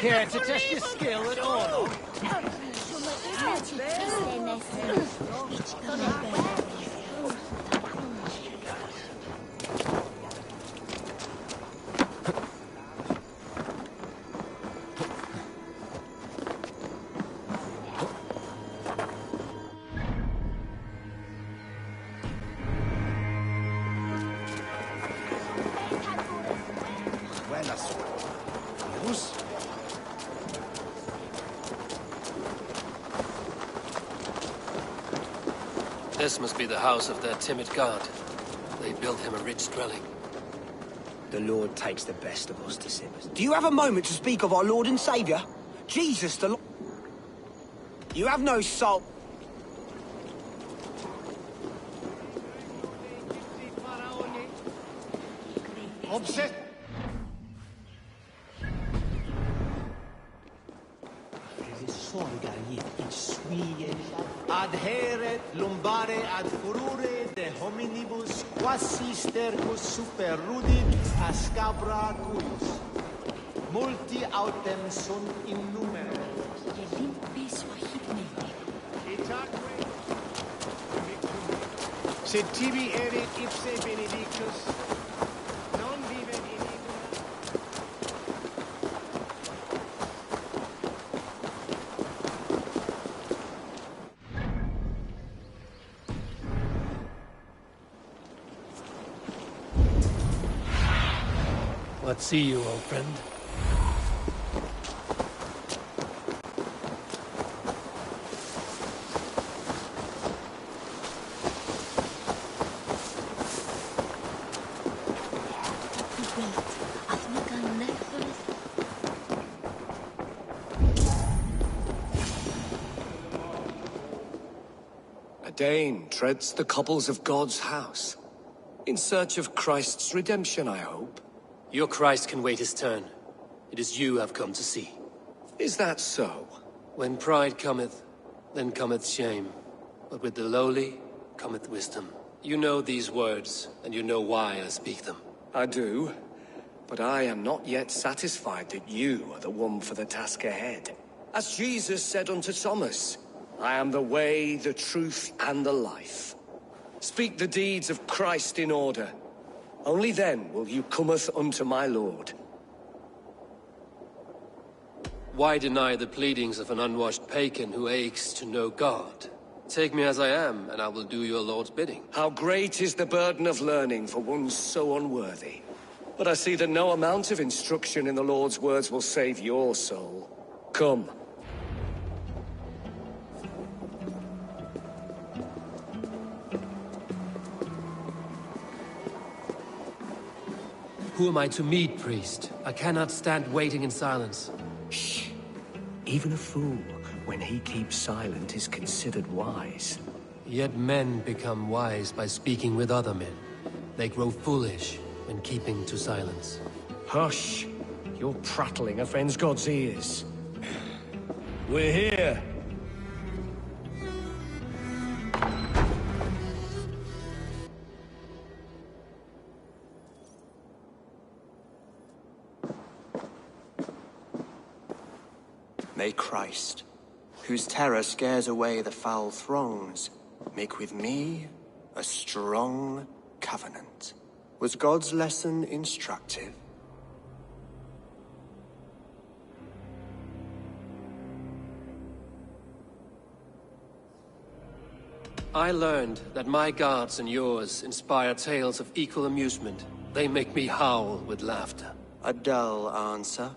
Here to test your skill at all. This must be the house of their timid god. They built him a rich dwelling. The Lord takes the best of us to sinners. Do you have a moment to speak of our Lord and Saviour? Jesus the Lord. You have no soul. Obsessed. Adheret lumbare ad furore de hominibus quasi stercus super rudit ascabra cuius. Multi autem sunt in numero. Sed tibi erit ipse benedictus, non vivet in What see you, old friend? A Dane treads the cobbles of God's house. In search of Christ's redemption, I hope. Your Christ can wait his turn. It is you I've come to see. Is that so? When pride cometh, then cometh shame. But with the lowly cometh wisdom. You know these words, and you know why I speak them. I do. But I am not yet satisfied that you are the one for the task ahead. As Jesus said unto Thomas, I am the way, the truth, and the life. Speak the deeds of Christ in order. Only then will you cometh unto my Lord. Why deny the pleadings of an unwashed pagan who aches to know God? Take me as I am, and I will do your Lord's bidding. How great is the burden of learning for one so unworthy. But I see that no amount of instruction in the Lord's words will save your soul. Come. Who am I to meet, priest? I cannot stand waiting in silence. Shh. Even a fool, when he keeps silent, is considered wise. Yet men become wise by speaking with other men. They grow foolish when keeping to silence. Hush! Your prattling offends God's ears. We're here. May Christ, whose terror scares away the foul throngs, make with me a strong covenant. Was God's lesson instructive? I learned that my gods and yours inspire tales of equal amusement. They make me howl with laughter. A dull answer,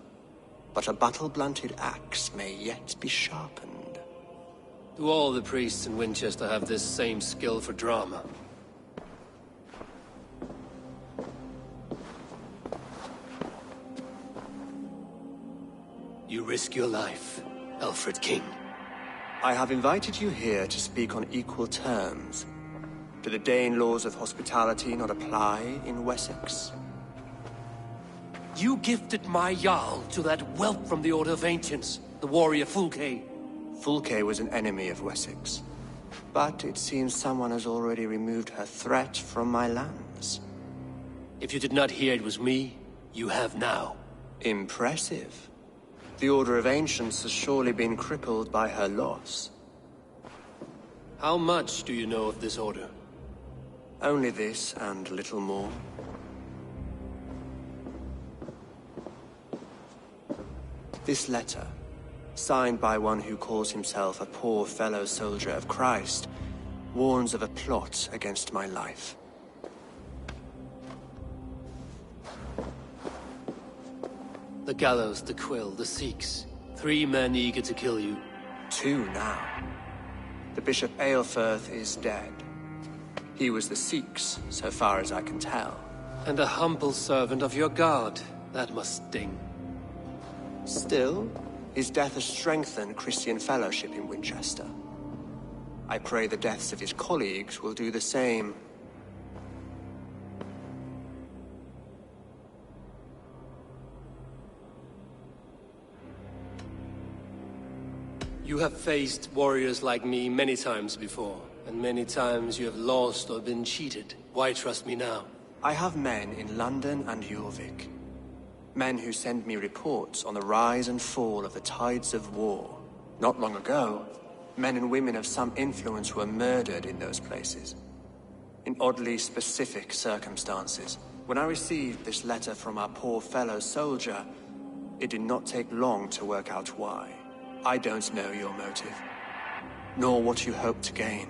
but a battle-blunted axe may yet be sharpened. Do all the priests in Winchester have this same skill for drama? You risk your life, Alfred King. I have invited you here to speak on equal terms. Do the Dane laws of hospitality not apply in Wessex? You gifted my Jarl to that whelp from the Order of Ancients, the warrior Fulke. Fulke was an enemy of Wessex. But it seems someone has already removed her threat from my lands. If you did not hear it was me, you have now. Impressive. The Order of Ancients has surely been crippled by her loss. How much do you know of this order? Only this and little more. This letter, signed by one who calls himself a poor fellow soldier of Christ, warns of a plot against my life. The gallows, the quill, the Sikhs. 3 men eager to kill you. 2 now. The Bishop Aelfirth is dead. He was the Sikhs, so far as I can tell. And a humble servant of your god. That must sting. Still, his death has strengthened Christian fellowship in Winchester. I pray the deaths of his colleagues will do the same. You have faced warriors like me many times before, and many times you have lost or been cheated. Why trust me now? I have men in London and Jorvik. Men who send me reports on the rise and fall of the tides of war. Not long ago, men and women of some influence were murdered in those places. In oddly specific circumstances. When I received this letter from our poor fellow soldier, it did not take long to work out why. I don't know your motive, nor what you hope to gain.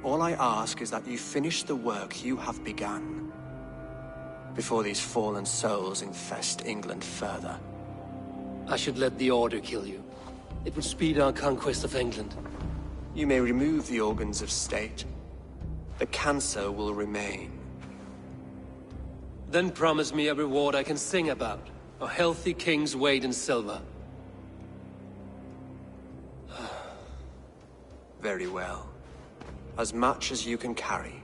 All I ask is that you finish the work you have begun, before these fallen souls infest England further. I should let the Order kill you. It would speed our conquest of England. You may remove the organs of state. The cancer will remain. Then promise me a reward I can sing about. A healthy king's weight in silver. Very well. As much as you can carry.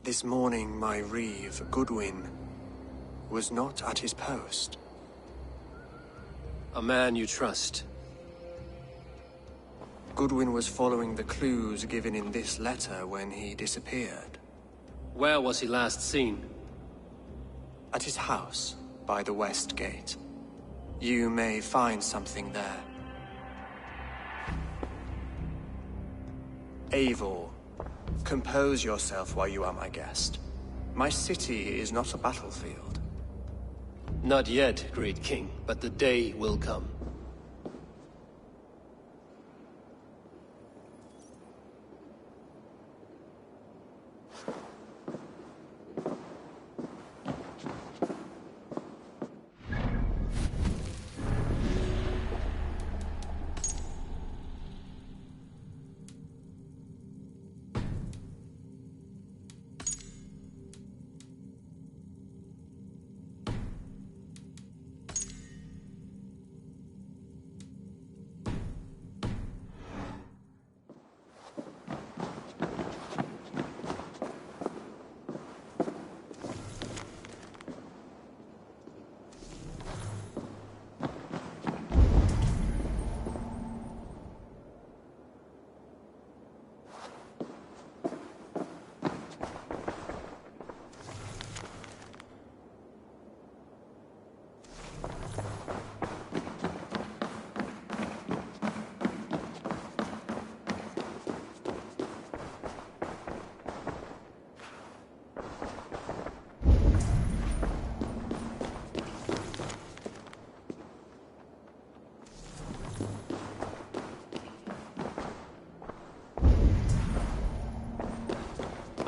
This morning, my reeve, Goodwin, was not at his post. A man you trust. Goodwin was following the clues given in this letter when he disappeared. Where was he last seen? At his house, by the West Gate. You may find something there. Eivor, compose yourself while you are my guest. My city is not a battlefield. Not yet, great king, but the day will come.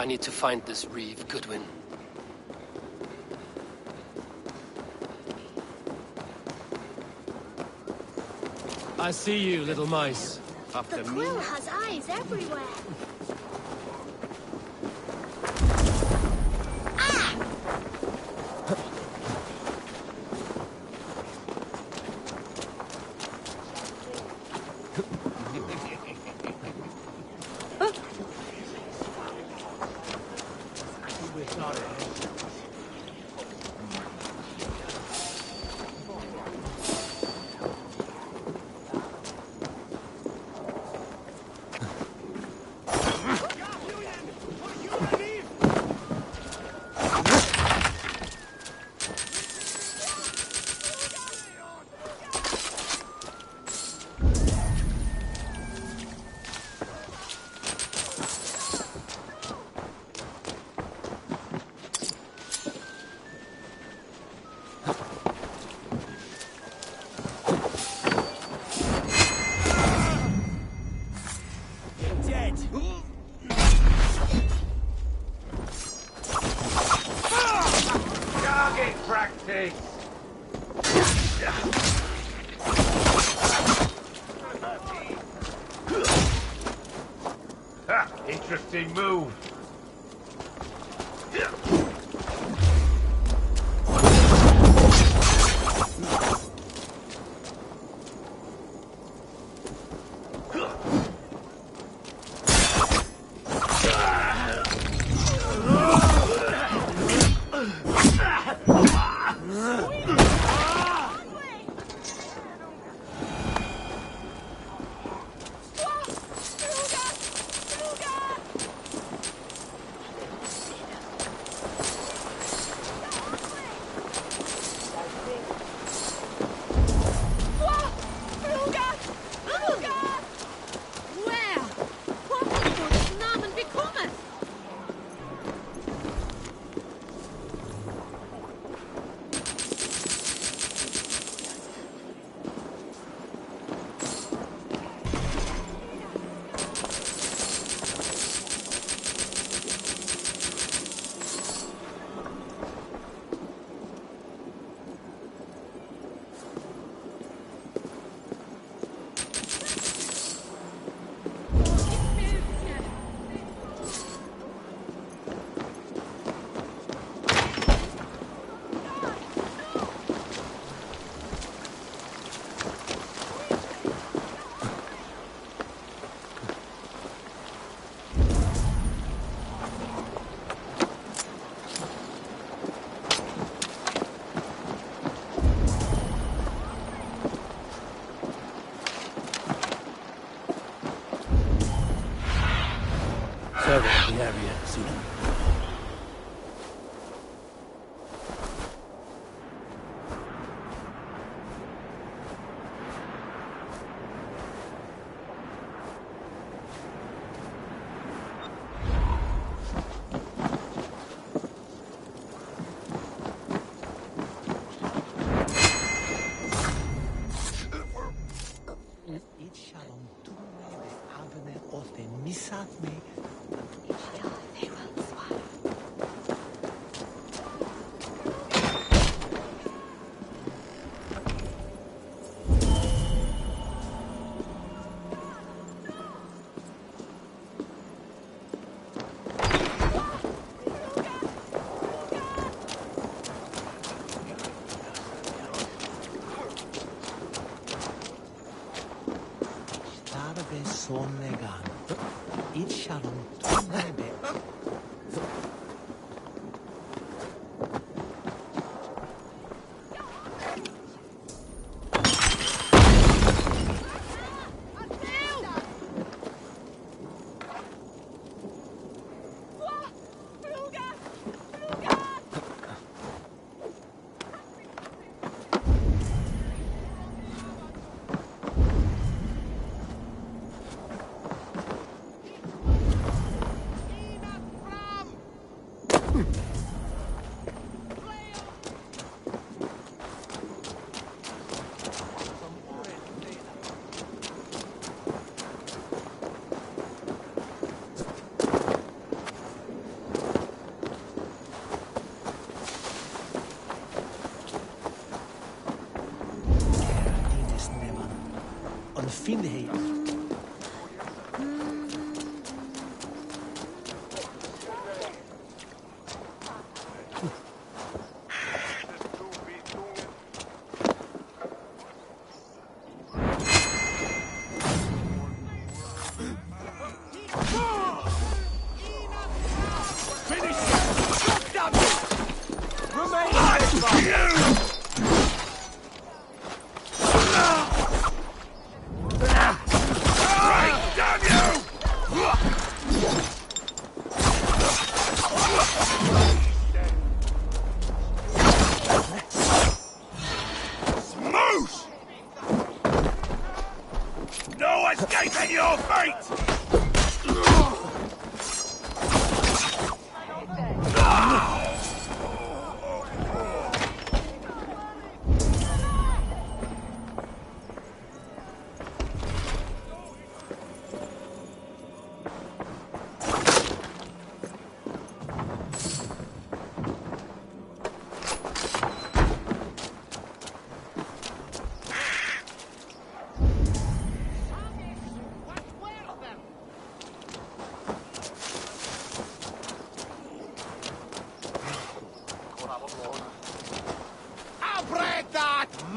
I need to find this reeve, Goodwin. I see you, little mice. After The me. quill has eyes everywhere. takes. Ha! Interesting move. Survey the area, see them.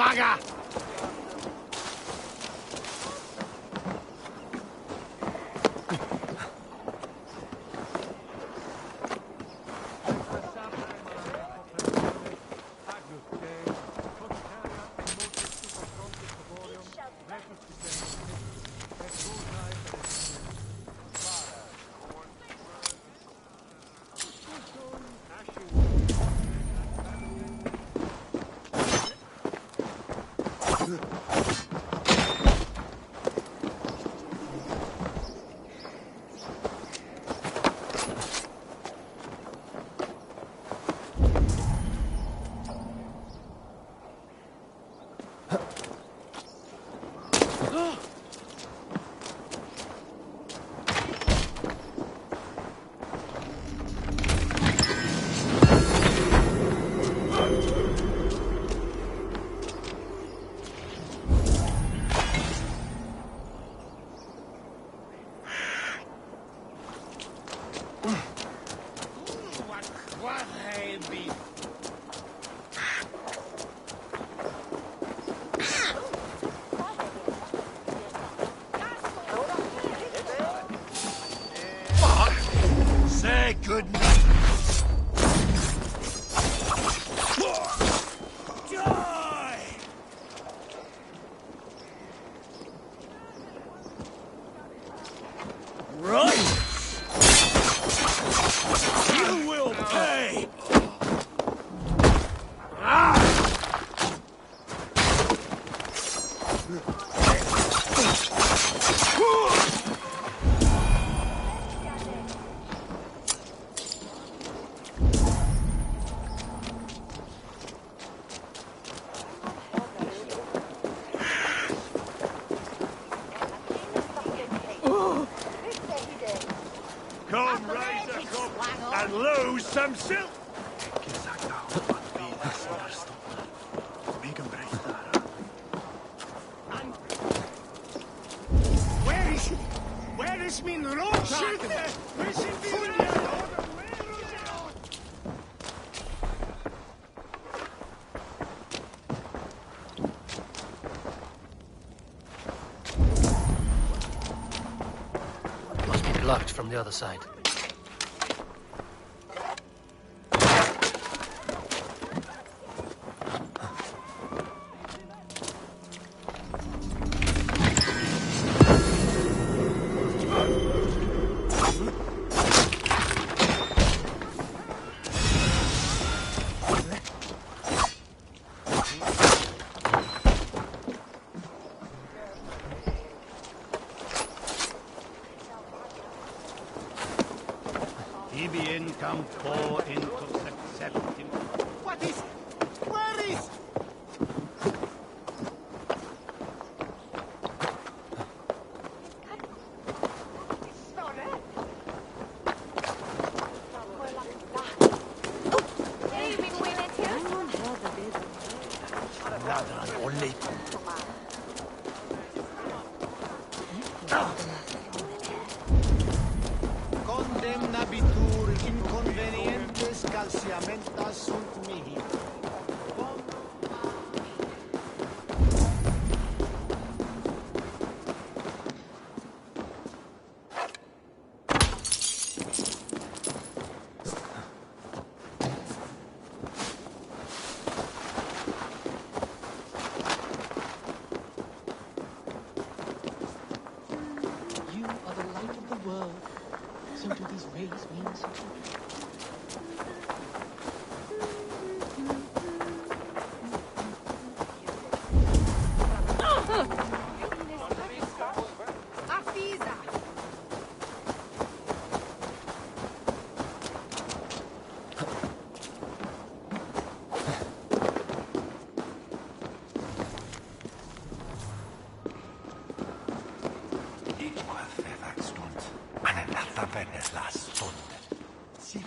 vaga! Say good night. Come raise a cup and lose some silk. Where is he? Where is min rådskjute? Vi sitter i Must be blocked from the other side. Ibien campo into septim. What is? Where is? Condemnabitur inconvenientes calciamentas sunt mihi. You are the light of the world. So do these rays mean something? Stund. Eine Nacht am Wendeslast Stund. Sie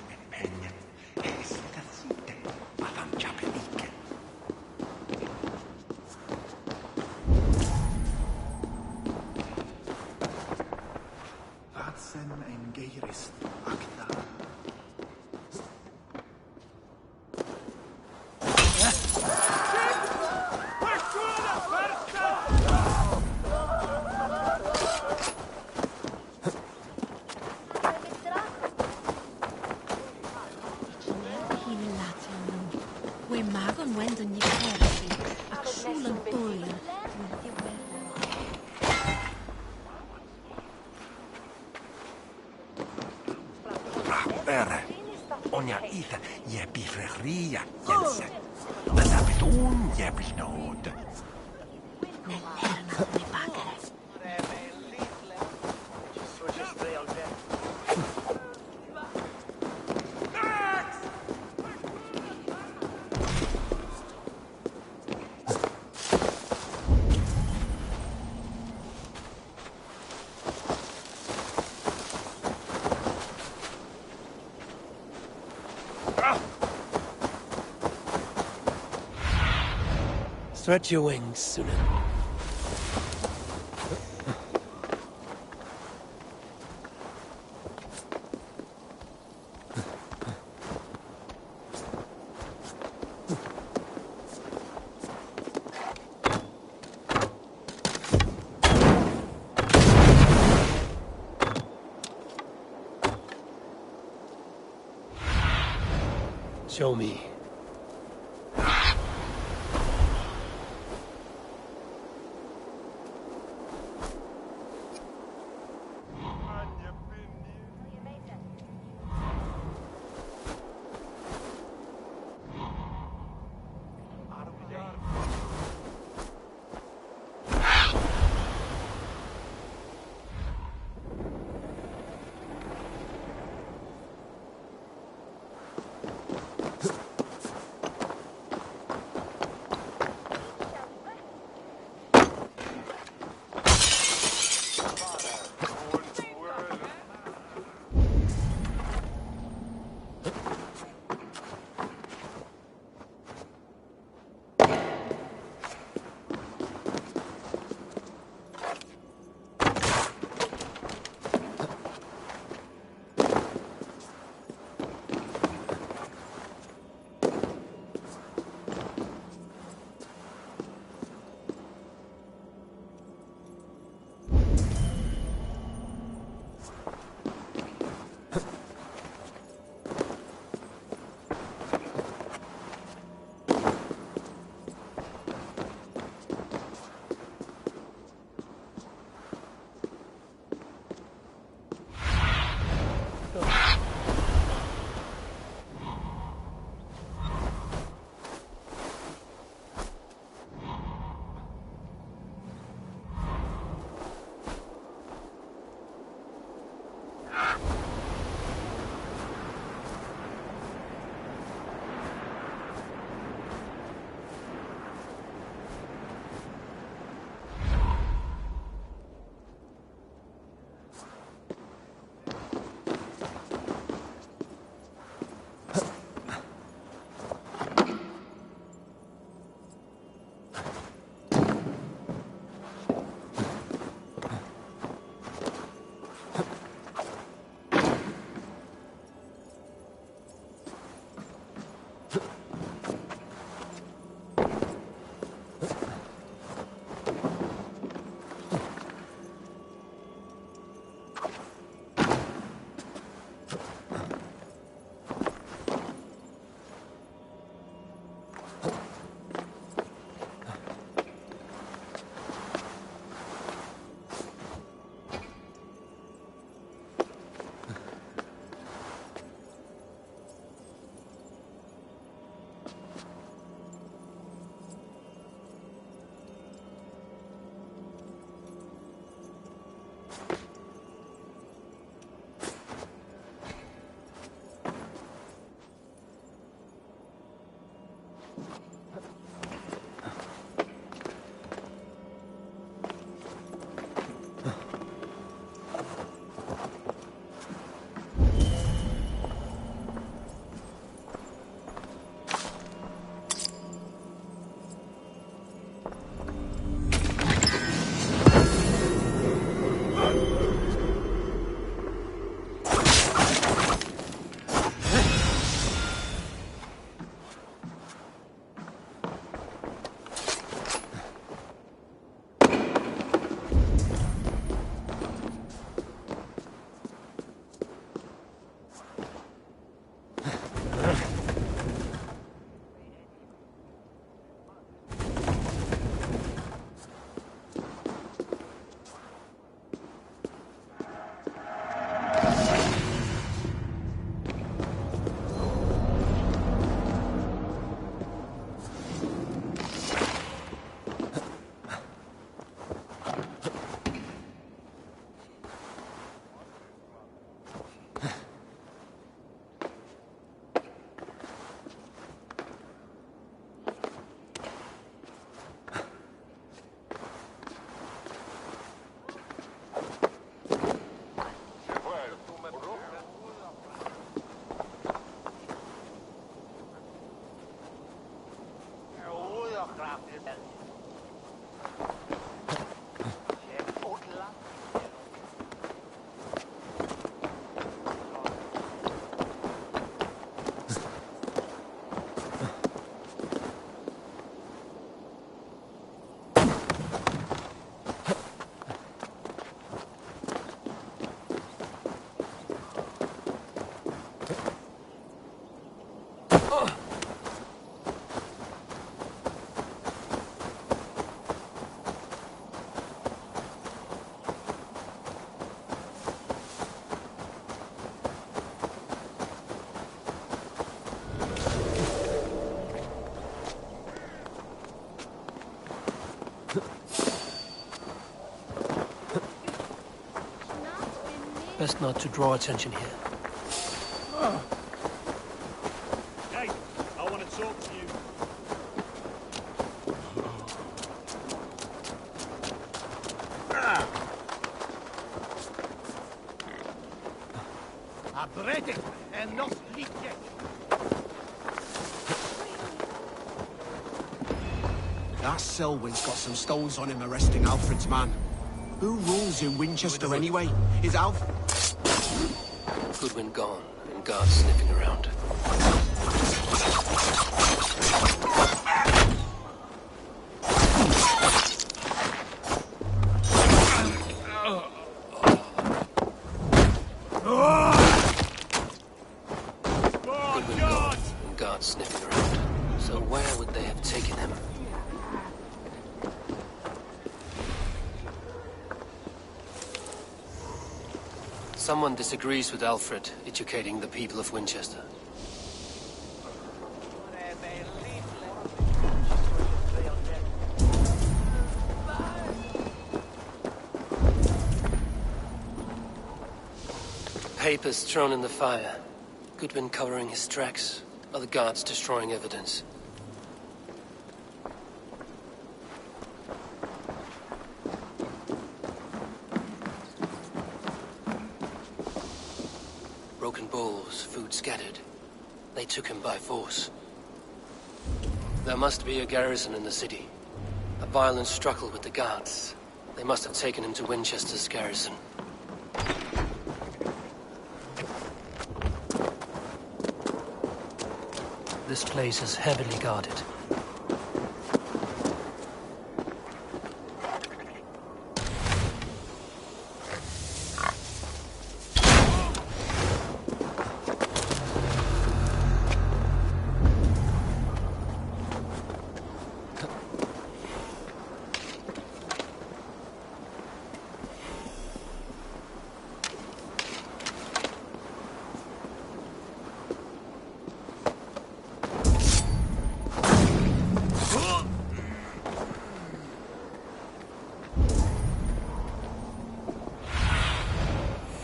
magon wenden je kersi, ak schulen toilen. Bene. Onja itse jepifreria jensen. Men där vet hon jepilnod. Nell'erno ne pagare. Stretch your wings, Sunan. Show me. Best not to draw attention here. Hey, I want to talk to you. Abrete and not leak yet. That Selwyn's got some stones on him arresting Alfred's man. Who rules in Winchester anyway? Is Alf... Goodwin gone, and guards sniffing around. Goodwin gone, and guards sniffing around. So where would they have taken him? Someone disagrees with Alfred educating the people of Winchester. Papers thrown in the fire. Goodwin covering his tracks. Other guards destroying evidence. Broken bowls, food scattered. They took him by force. There must be a garrison in the city. A violent struggle with the guards. They must have taken him to Winchester's garrison. This place is heavily guarded.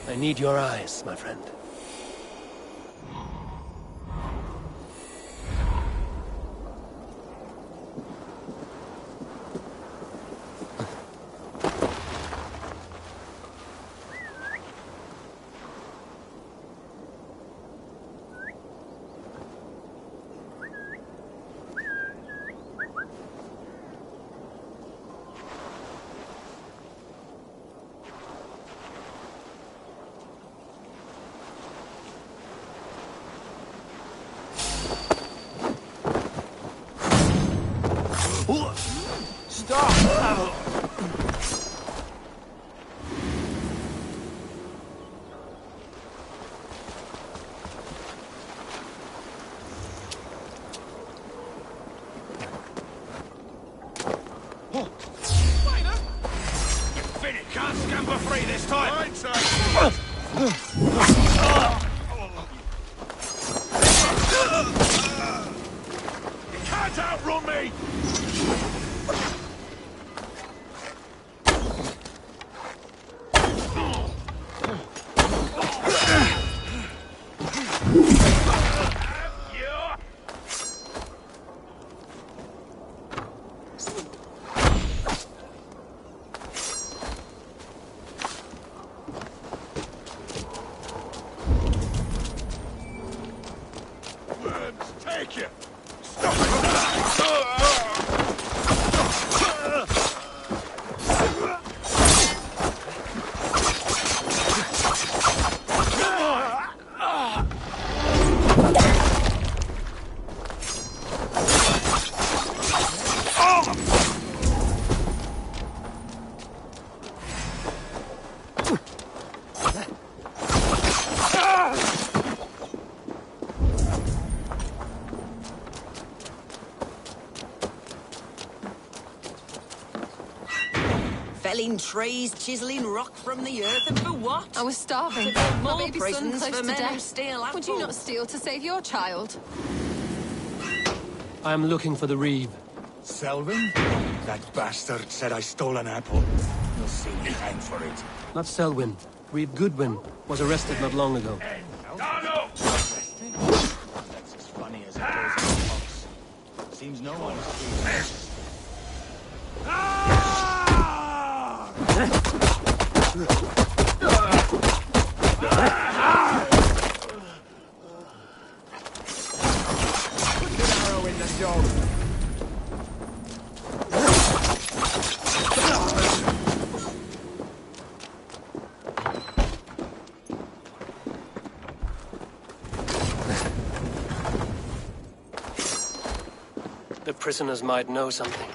I need your eyes, my friend. Stop! Can't scamper free this time. Right, sir. You can't outrun me. Take you. Stop it. felling trees, chiseling rock from the earth, and for what? I was starving. To build My more baby son prisons close for to men who death. steal Would you not apples. steal to save your child? I'm looking for the Reeve. Selvin? That bastard said I stole an apple. You'll see me hang for it. Not Selwyn. Reeve Goodwin was arrested not long ago. Arrested? That's as funny as it goes in the box. Seems no one is Arrow in the dog. The prisoners might know something.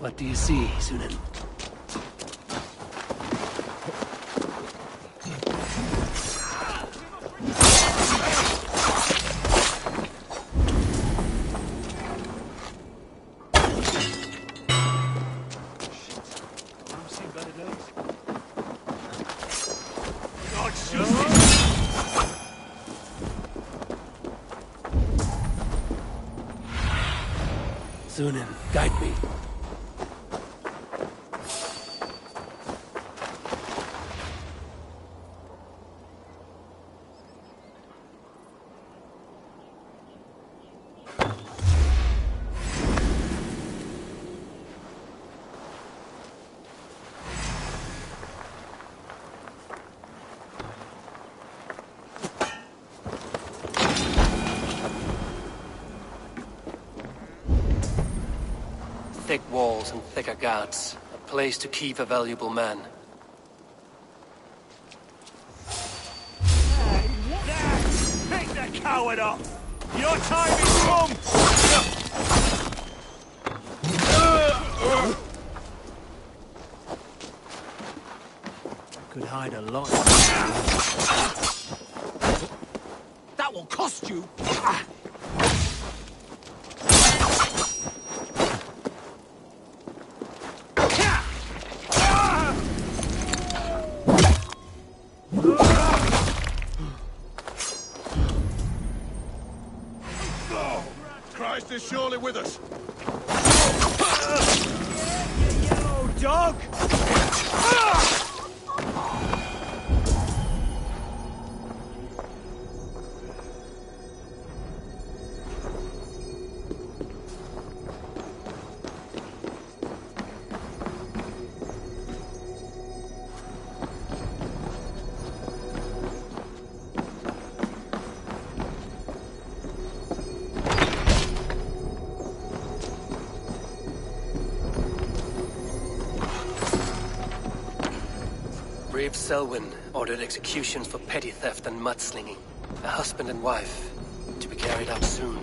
What do you see, Sunan? Sunan, guide me. Thick walls and thicker guards. A place to keep a valuable man. Pick the coward up! Your time is come! Could hide a lot. That will cost you. Christ is surely with us. You yellow dog! Reeve Selwyn ordered executions for petty theft and mudslinging. A husband and wife, to be carried out soon.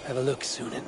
Have a look, Sunan.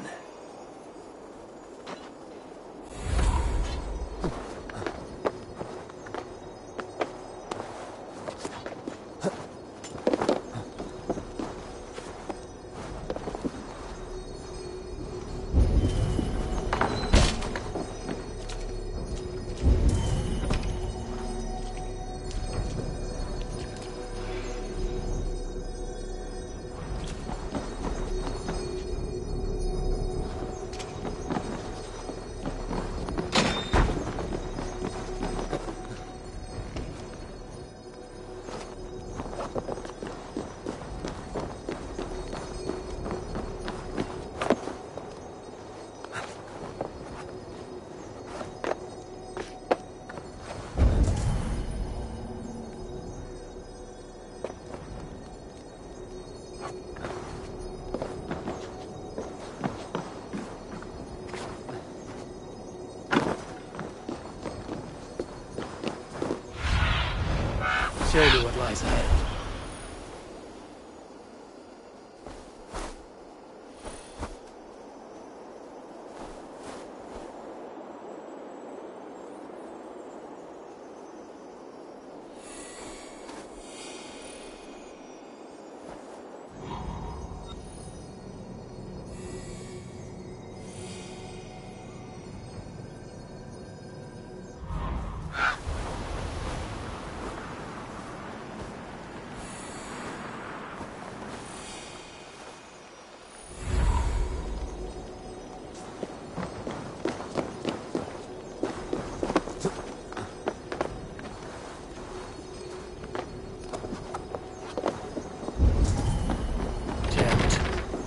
show you what lies ahead.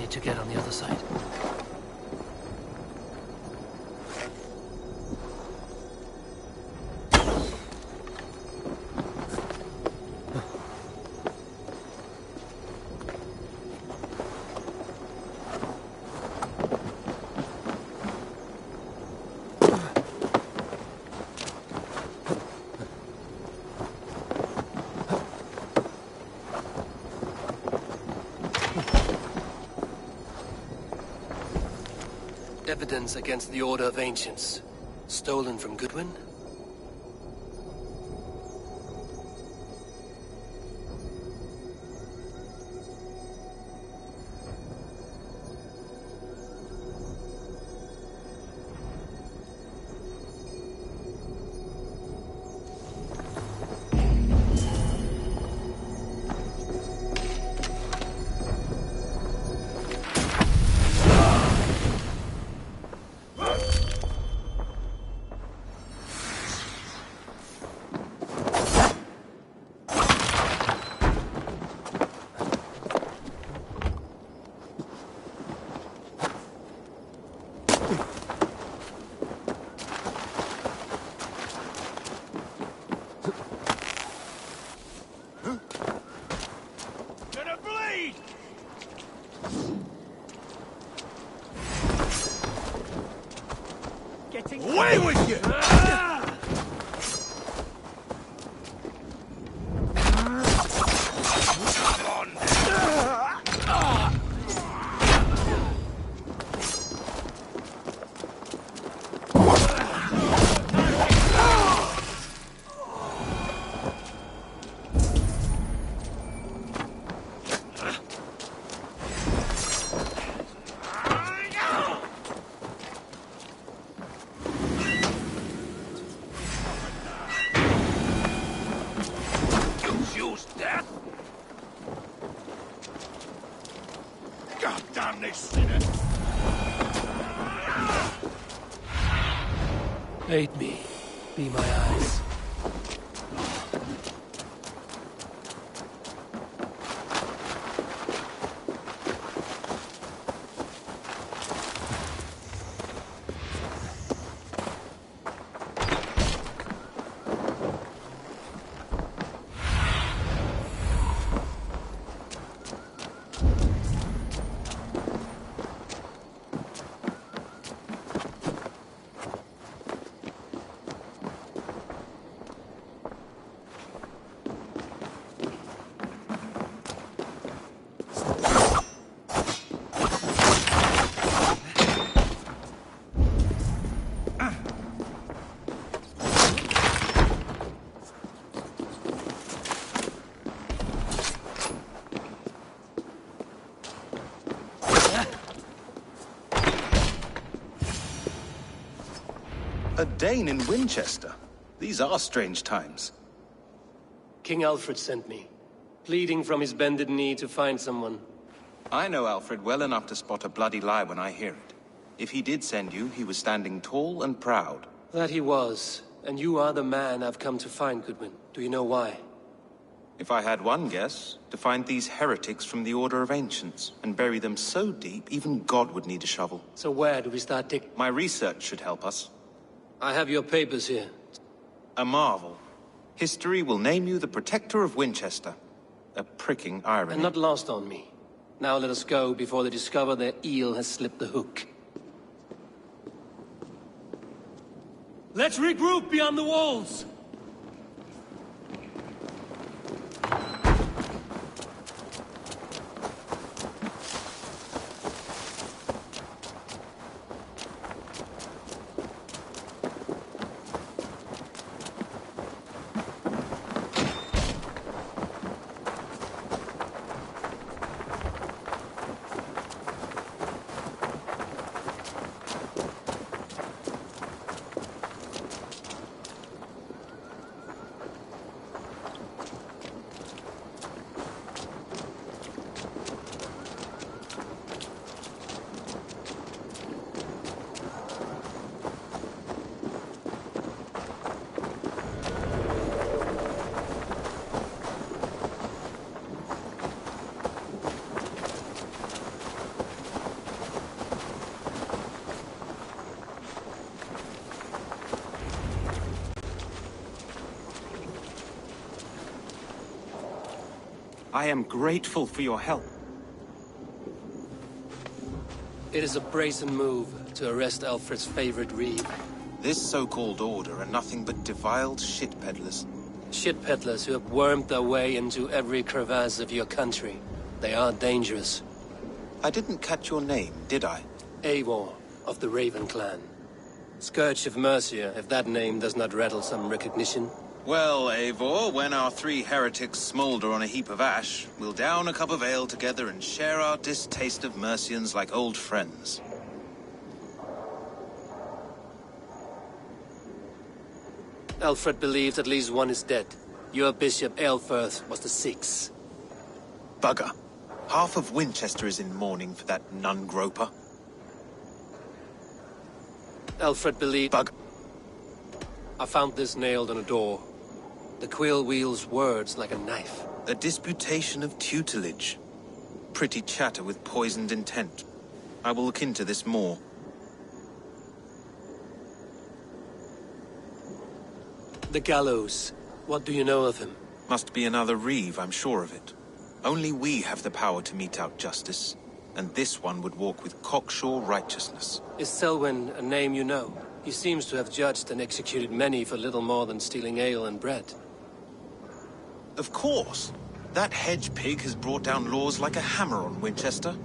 To get on the other side. Evidence against the Order of Ancients. Stolen from Goodwin? Away with you! Aid me. Be my eyes. A Dane in Winchester. These are strange times. King Alfred sent me, pleading from his bended knee to find someone. I know Alfred well enough to spot a bloody lie when I hear it. If he did send you, he was standing tall and proud. That he was, and you are the man I've come to find, Goodwin. Do you know why? If I had one guess, to find these heretics from the Order of Ancients, and bury them so deep, even God would need a shovel. So where do we start digging? My research should help us. I have your papers here. A marvel. History will name you the Protector of Winchester. A pricking irony. And not lost on me. Now let us go before they discover their eel has slipped the hook. Let's regroup beyond the walls! I am grateful for your help. It is a brazen move to arrest Alfred's favorite reeve. This so-called order are nothing but defiled shit peddlers. Shit peddlers who have wormed their way into every crevasse of your country. They are dangerous. I didn't catch your name, did I? Eivor, of the Raven clan. Scourge of Mercia, if that name does not rattle some recognition. Well, Eivor, when our 3 heretics smolder on a heap of ash, we'll down a cup of ale together and share our distaste of Mercians like old friends. Alfred believes at least one is dead. Your Bishop Aelfirth was the 6th. Bugger. Half of Winchester is in mourning for that nun-groper. Alfred believed... Bug. I found this nailed on a door. The quill wields words like a knife. A disputation of tutelage. Pretty chatter with poisoned intent. I will look into this more. The gallows. What do you know of him? Must be another reeve, I'm sure of it. Only we have the power to mete out justice, and this one would walk with cocksure righteousness. Is Selwyn a name you know? He seems to have judged and executed many for little more than stealing ale and bread. Of course. That hedge pig has brought down laws like a hammer on Winchester,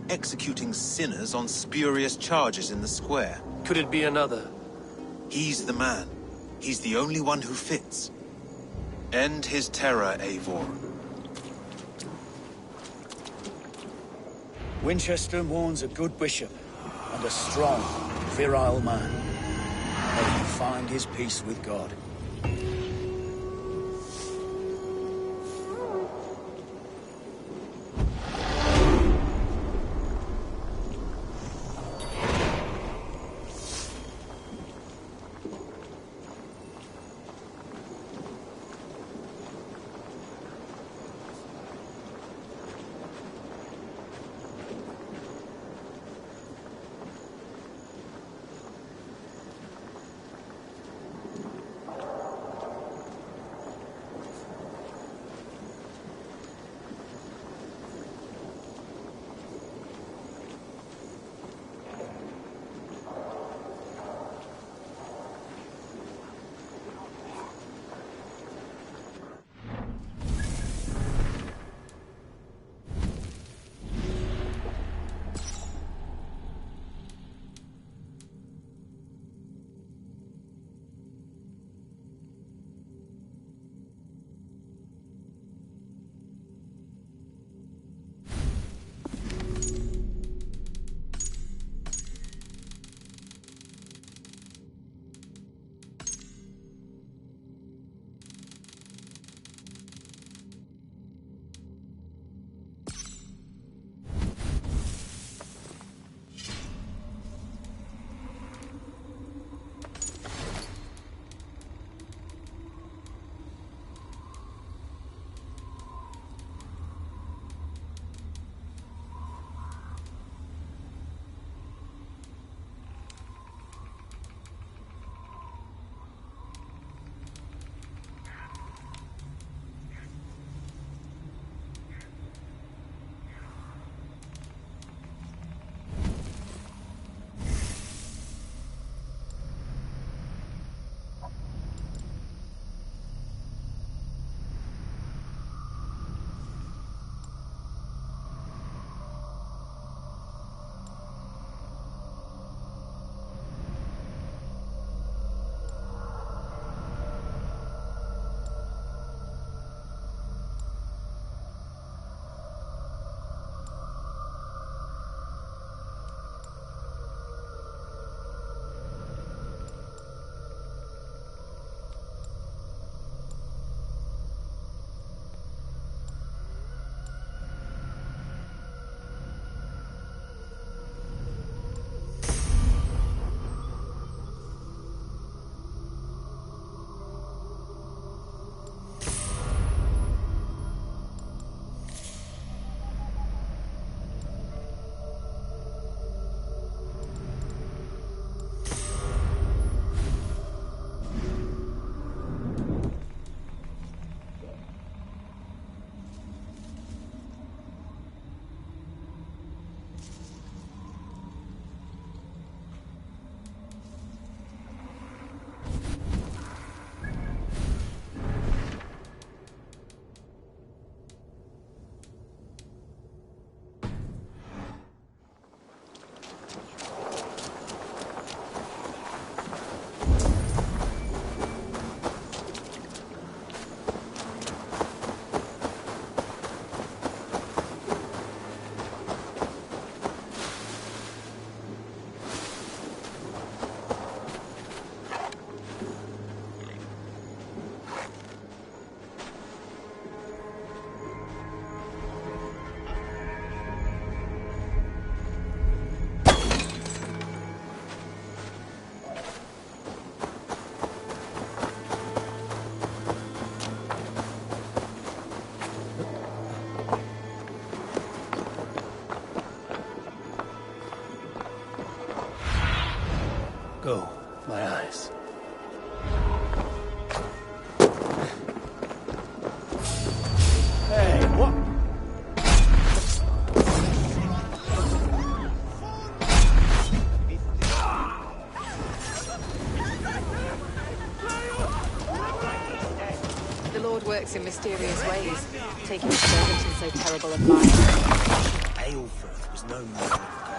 executing sinners on spurious charges in the square. Could it be another? He's the man. He's the only one who fits. End his terror, Eivor. Winchester mourns a good bishop and a strong, virile man. May he find his peace with God. Lord works in mysterious ways, taking his servant in so terrible a fight. Aelfred was no man of God.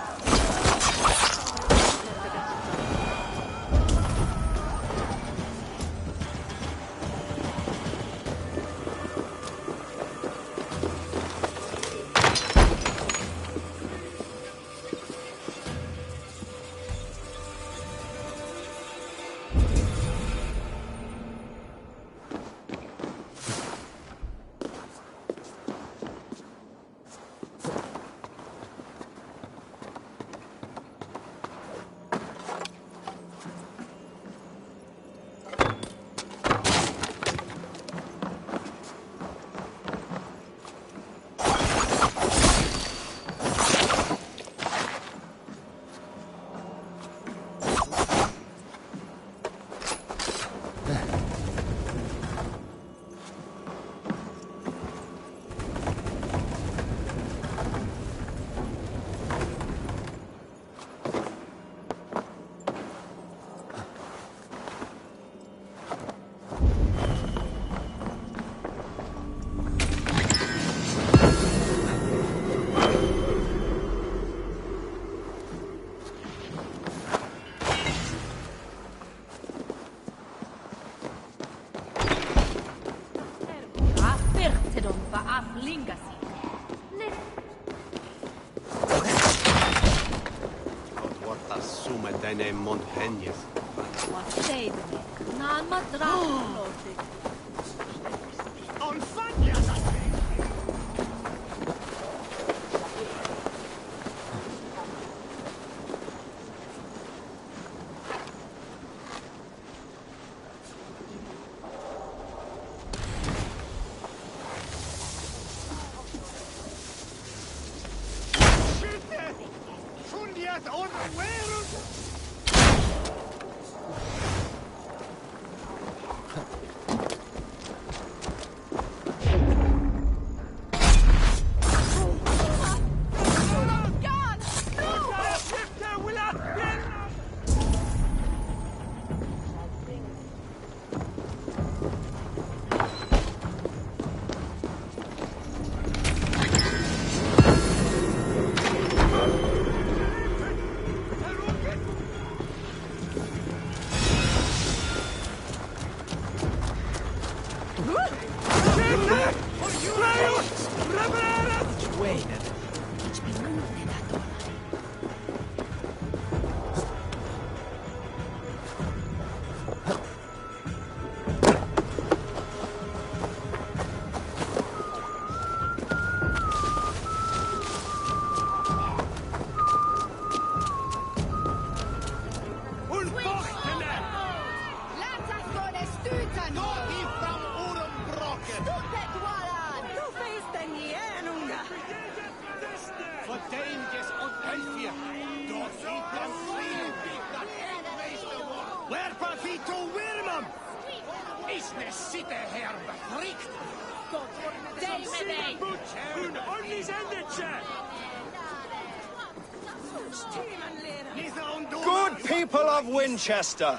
Good people of Winchester,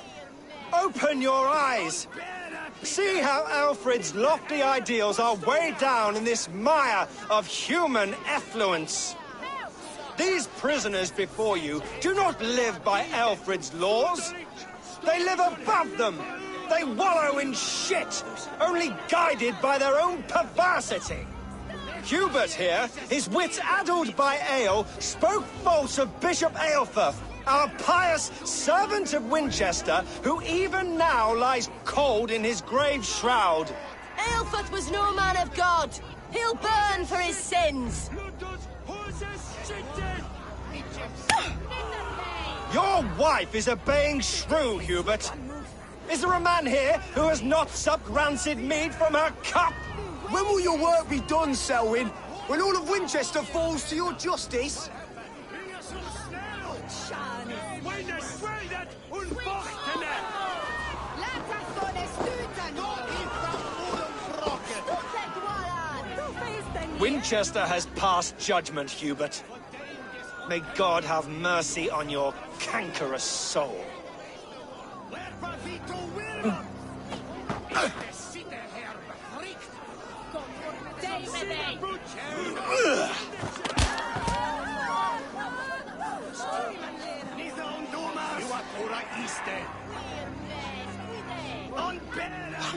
open your eyes. See how Alfred's lofty ideals are weighed down in this mire of human effluence. These prisoners before you do not live by Alfred's laws. They live above them. They wallow in shit, only guided by their own perversity. Hubert here, his wits addled by ale, spoke false of Bishop Aelfirth, our pious servant of Winchester, who even now lies cold in his grave shroud. Aelfirth was no man of God. He'll burn for his sins. Your wife is obeying shrew, Hubert. Is there a man here who has not supped rancid mead from her cup? When will your work be done, Selwyn? When all of Winchester falls to your justice? Winchester has passed judgment, Hubert. May God have mercy on your cankerous soul.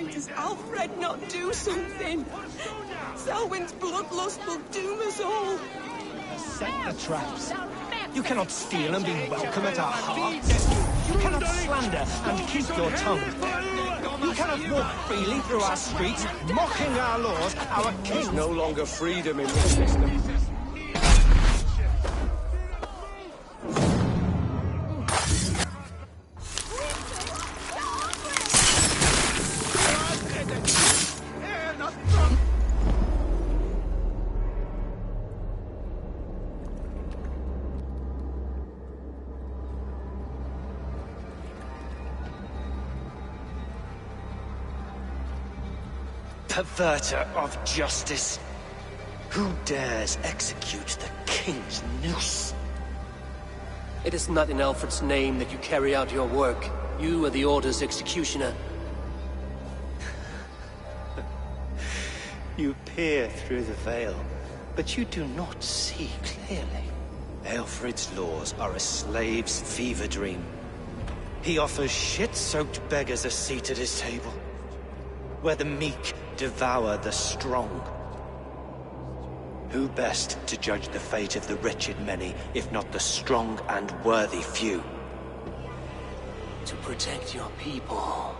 Does Alfred not do something? Selwyn's bloodlust will doom us all. Set the traps. You cannot steal and be welcome at our hearts. You cannot slander and keep your tongue. You cannot walk freely through our streets, mocking our laws, our king. There's no longer freedom in Winchester. Perverter of justice. Who dares execute the king's noose? It is not in Alfred's name that you carry out your work. You are the Order's executioner. You peer through the veil, but you do not see clearly. Alfred's laws are a slave's fever dream. He offers shit-soaked beggars a seat at his table, where the meek devour the strong. Who best to judge the fate of the wretched many, if not the strong and worthy few? To protect your people,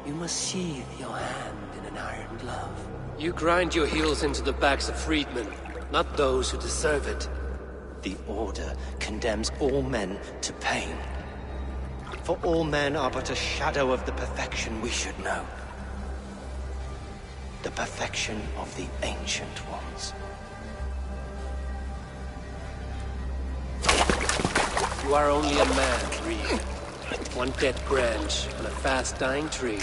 you must sheathe your hand in an iron glove. You grind your heels into the backs of freedmen, not those who deserve it. The Order condemns all men to pain. For all men are but a shadow of the perfection we should know. The perfection of the Ancient Ones. You are only a man, Reed. One dead branch on a fast-dying tree.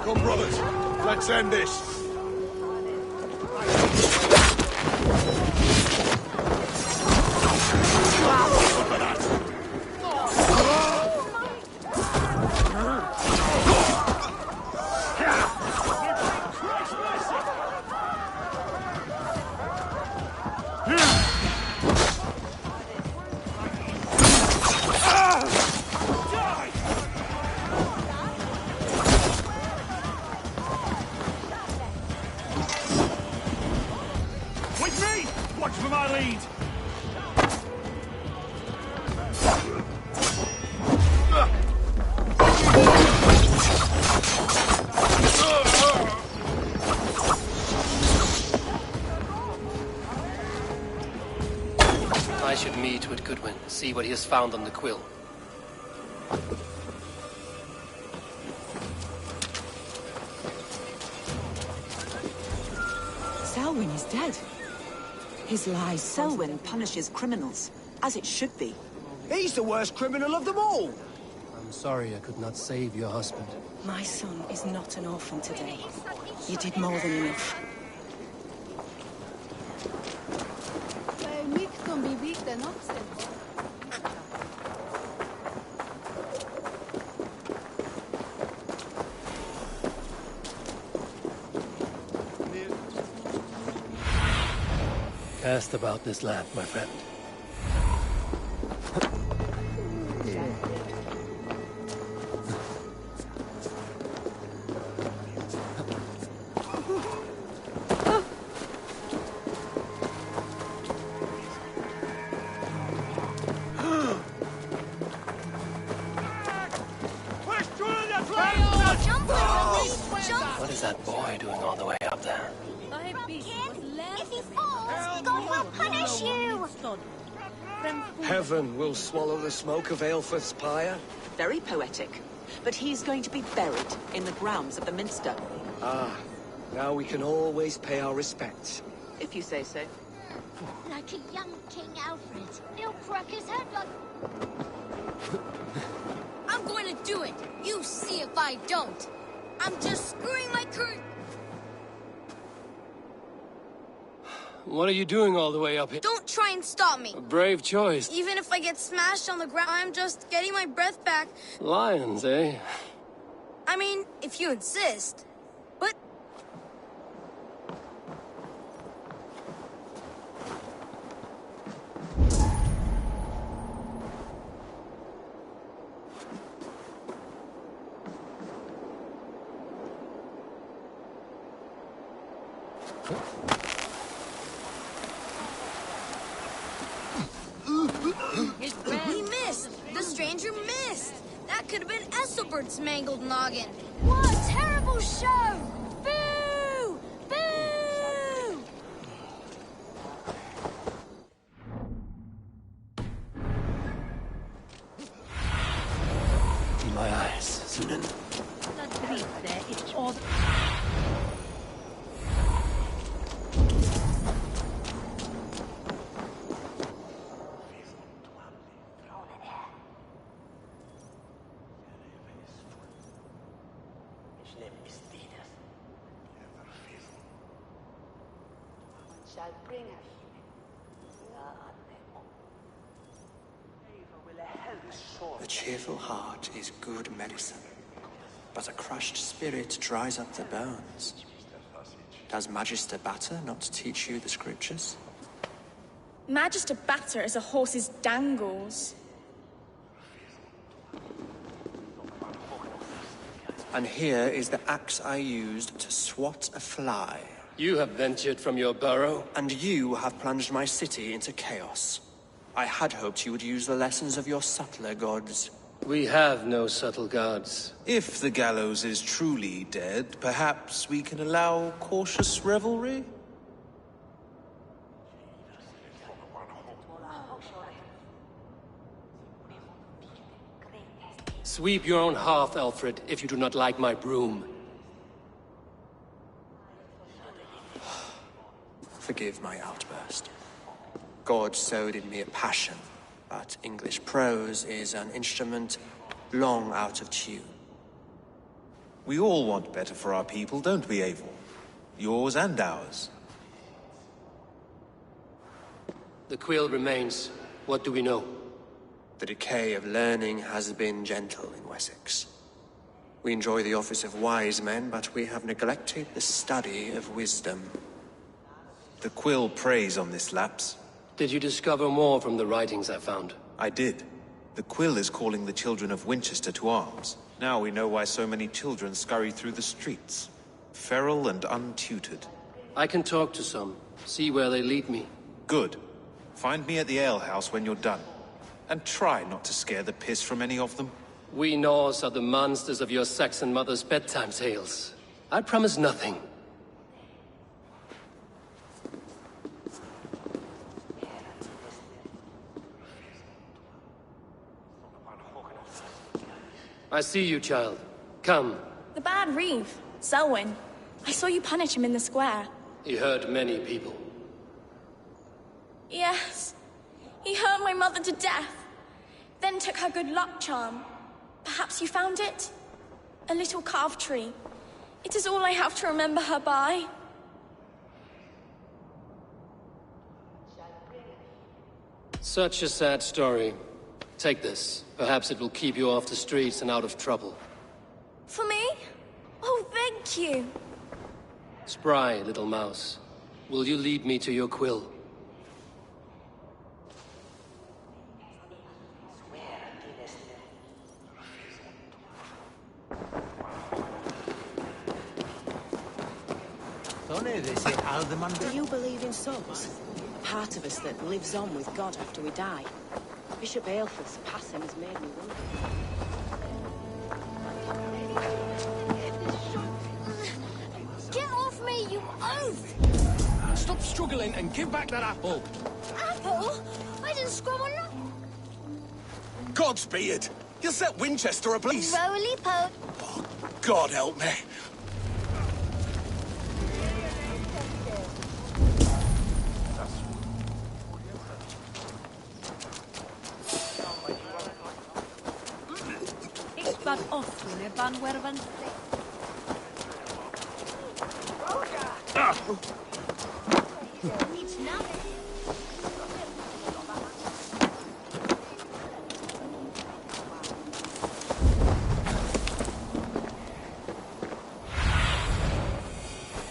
Come, brothers. Let's end this. I should meet with Goodwin, see what he has found on the quill. Selwyn is dead. His lies. Selwyn punishes criminals, as it should be. He's the worst criminal of them all. I'm sorry I could not save your husband. My son is not an orphan today. You did more than enough. Cast about this land, my friend. What is that boy doing all the way up there? If he falls, God will punish you! Heaven will swallow the smoke of Aelfrith's pyre. Very poetic. But he's going to be buried in the grounds of the Minster. Ah, now we can always pay our respects. If you say so. Like a young King Alfred. He'll crack his head like... I'm going to do it. You see if I don't. I'm just screwing my curtain. What are you doing all the way up here? Don't try and stop me. A brave choice. Even if I get smashed on the ground, I'm just getting my breath back. Lions, eh? mean, if you insist. But... He missed! The stranger missed! That could have been Esselbert's mangled noggin. What a terrible show! Boo! Boo! In my eyes, Sunan. That grief there is all... A cheerful heart is good medicine, but a crushed spirit dries up the bones. Does Magister Batter not teach you the scriptures? Magister Batter is a horse's dangles. And here is the axe I used to swat a fly. You have ventured from your burrow? And you have plunged my city into chaos. I had hoped you would use the lessons of your subtler gods. We have no subtle gods. If the gallows is truly dead, perhaps we can allow cautious revelry? Sweep your own hearth, Alfred, if you do not like my broom. Forgive my outburst. God sowed in me a passion, but English prose is an instrument long out of tune. We all want better for our people, don't we, Eivor? Yours and ours. The quill remains. What do we know? The decay of learning has been gentle in Wessex. We enjoy the office of wise men, but we have neglected the study of wisdom. The quill preys on this lapse. Did you discover more from the writings I found? I did. The quill is calling the children of Winchester to arms. Now we know why so many children scurry through the streets. Feral and untutored. I can talk to some. See where they lead me. Good. Find me at the alehouse when you're done. And try not to scare the piss from any of them. We Norse are the monsters of your Saxon mother's bedtime tales. I promise nothing. I see you, child. Come. The bad reeve, Selwyn. I saw you punish him in the square. He hurt many people. Yes. He hurt my mother to death. Then took her good luck charm. Perhaps you found it? A little carved tree. It is all I have to remember her by. Such a sad story. Take this. Perhaps it will keep you off the streets and out of trouble. For me? Oh, thank you. Spry, little mouse. Will you lead me to your quill? Do you believe in souls? A part of us that lives on with God after we die? Bishop Aelfred's passing has made me wonder. Get off me, you oaf! Stop struggling and give back that apple. Apple? I didn't scrub on that. Godspeed! You'll set Winchester ablaze. Roly-poly. Oh, God help me. But often a banwervan. It's not.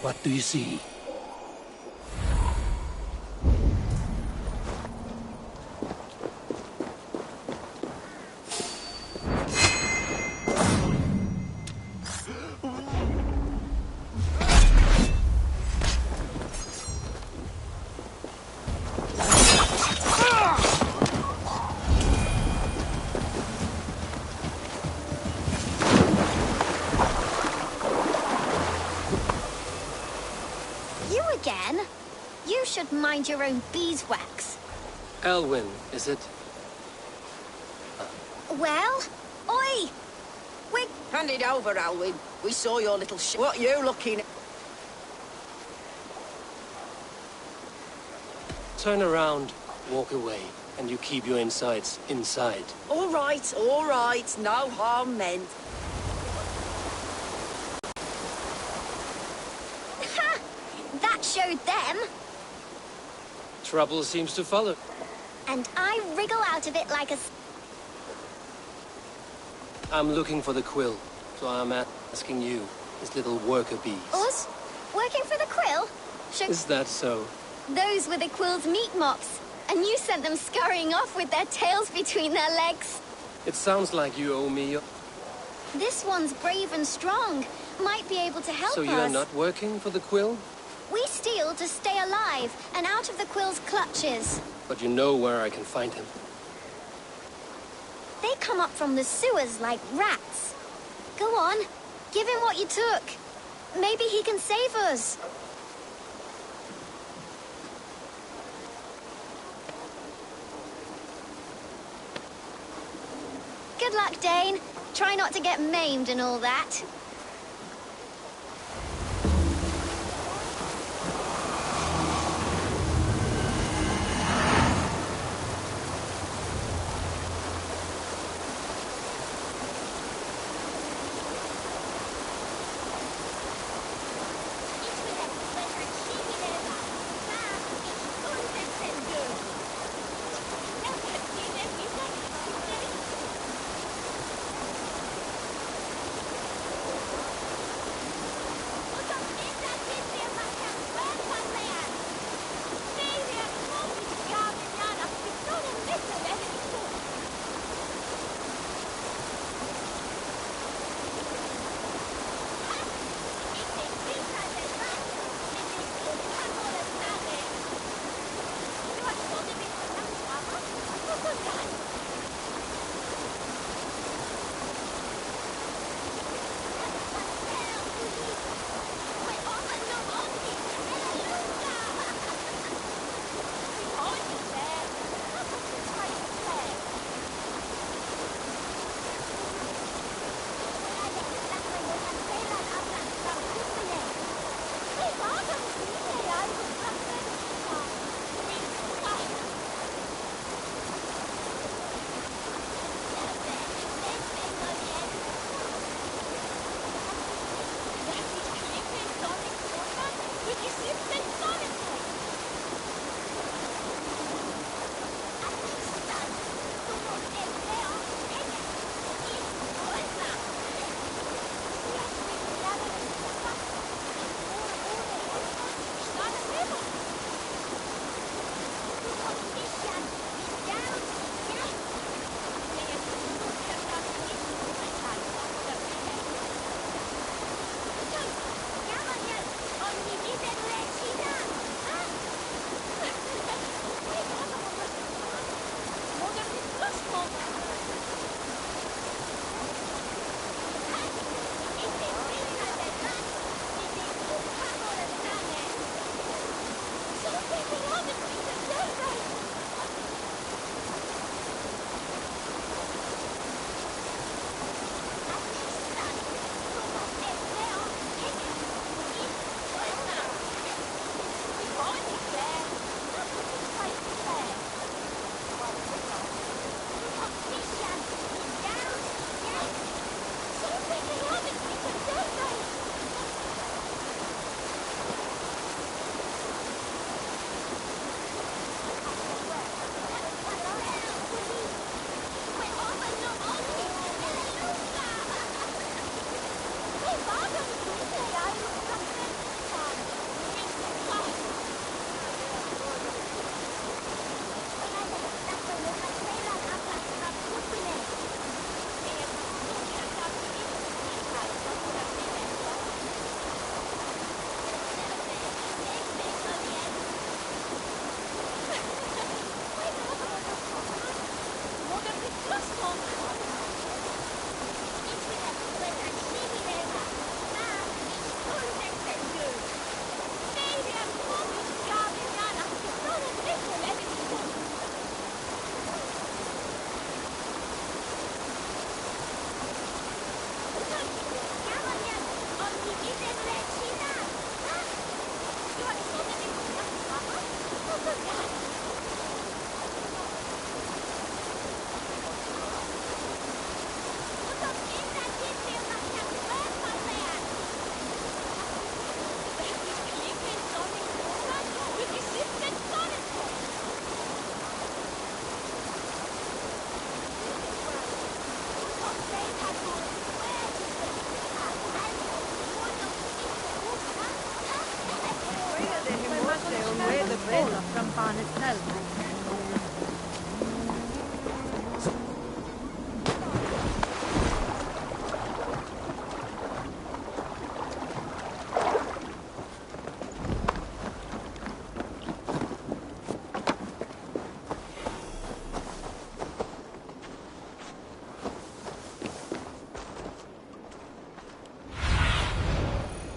What do you see? Again? You should mind your own beeswax. Elwyn, is it? Well? Oi! Hand it over, Alwyn. We saw your little What you looking at? Turn around, walk away, and you keep your insides inside. All right. No harm meant. That showed them. Trouble seems to follow. And I wriggle out of it like a... I'm looking for the quill, so I'm asking you, this little worker bees. Us? Working for the quill? Is that so? Those were the quill's meat mops, and you sent them scurrying off with their tails between their legs. It sounds like you owe me. This one's brave and strong. Might be able to help us. So you're not working for the quill? We steal to stay alive and out of the quill's clutches. But you know where I can find him. They come up from the sewers like rats. Go on, give him what you took. Maybe he can save us. Good luck, Dane. Try not to get maimed and all that.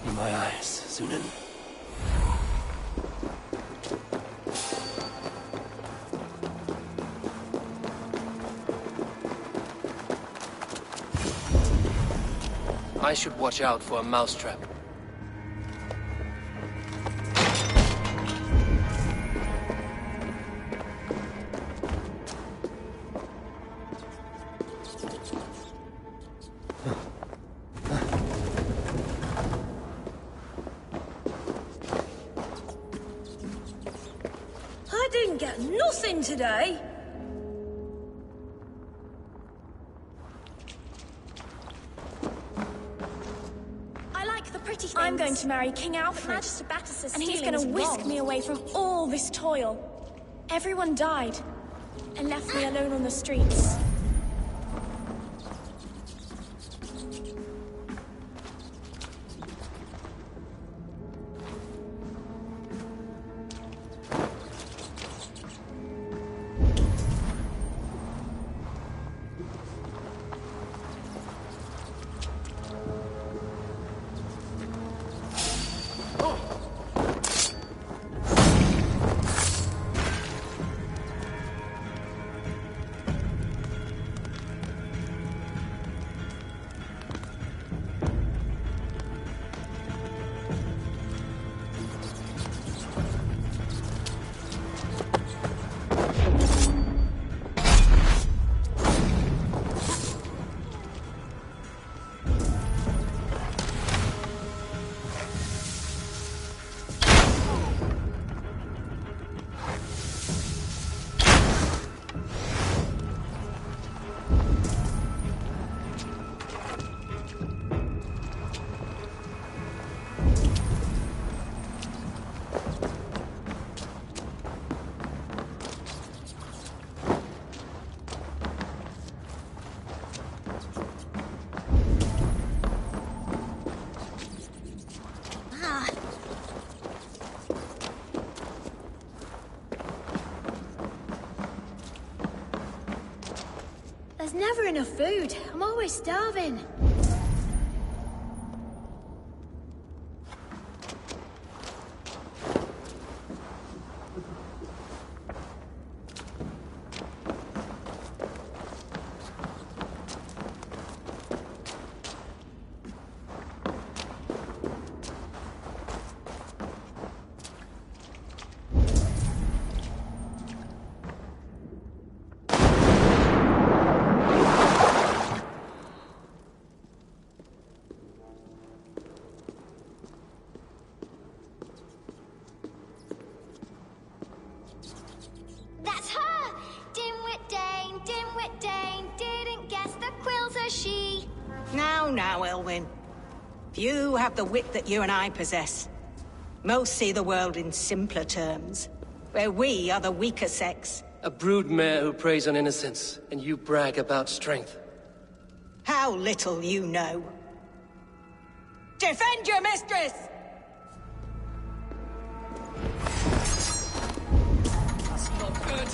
In my eyes, Sunan. I should watch out for a mousetrap. I didn't get nothing today. I like the pretty things. I'm going to marry King Alfred, and he's going to whisk me away from all this toil. Everyone died and left me alone on the streets. There's never enough food. I'm always starving. Now, Elwyn. Few have the wit that you and I possess. Most see the world in simpler terms, where we are the weaker sex. A broodmare who preys on innocence, and you brag about strength. How little you know. Defend your mistress! That's not good.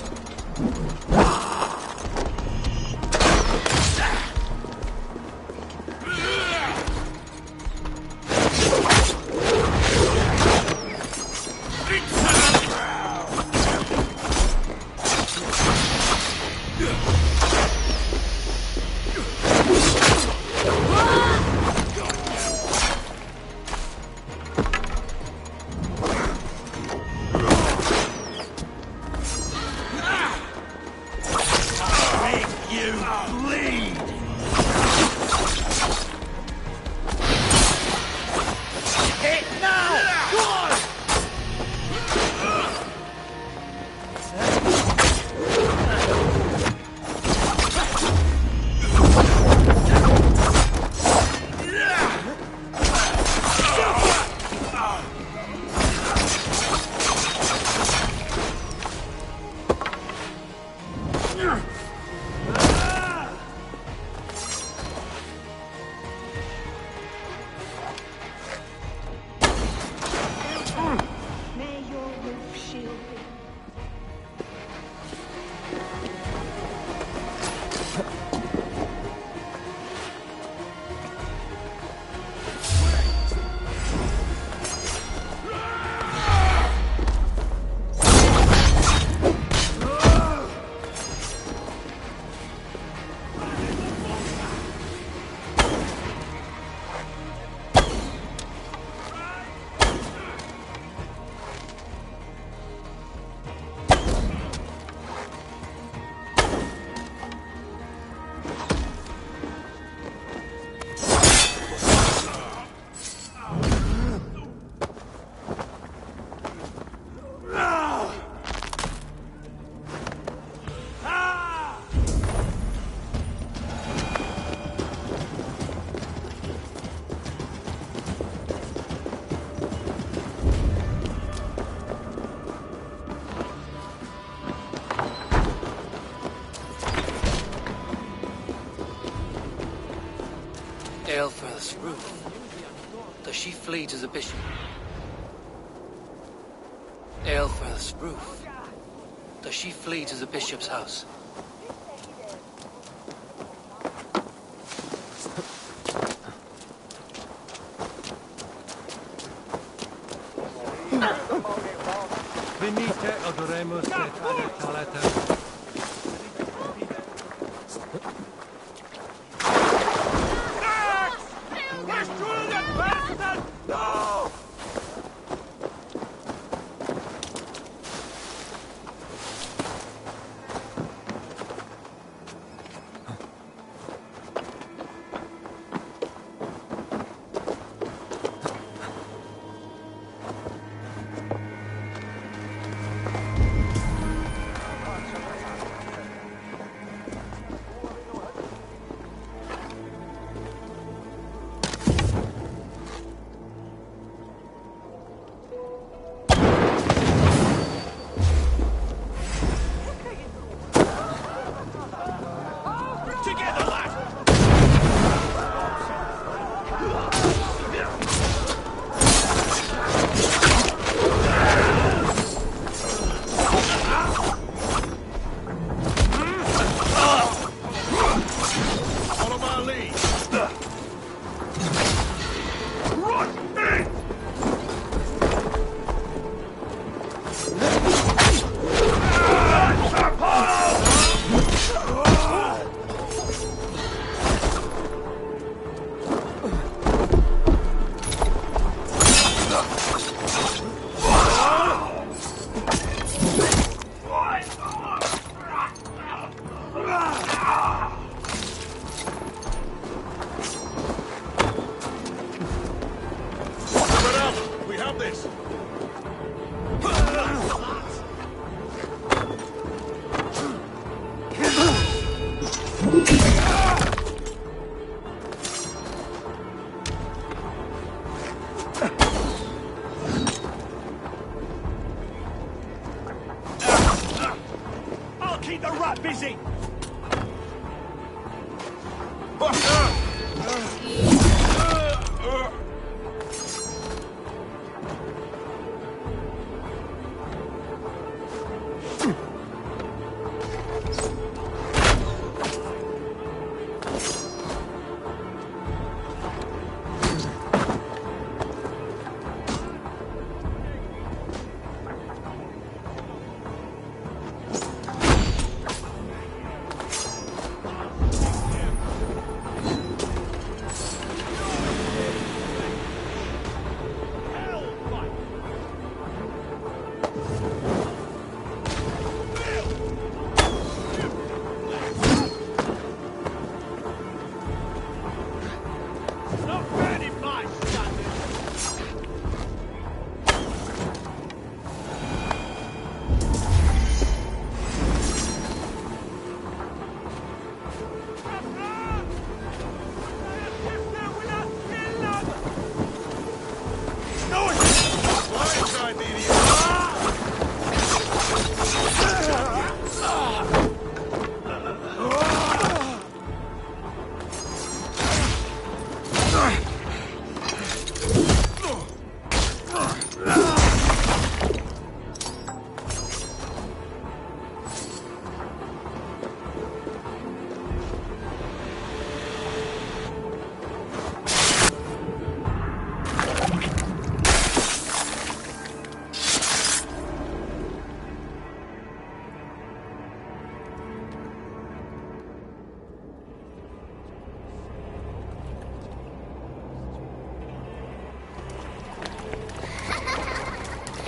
Aelfirth's roof. Does she flee to the bishop? Aelfirth's roof. Does she flee to the bishop's house? Venite, odoremus et ad toiletem. Keep the rat busy!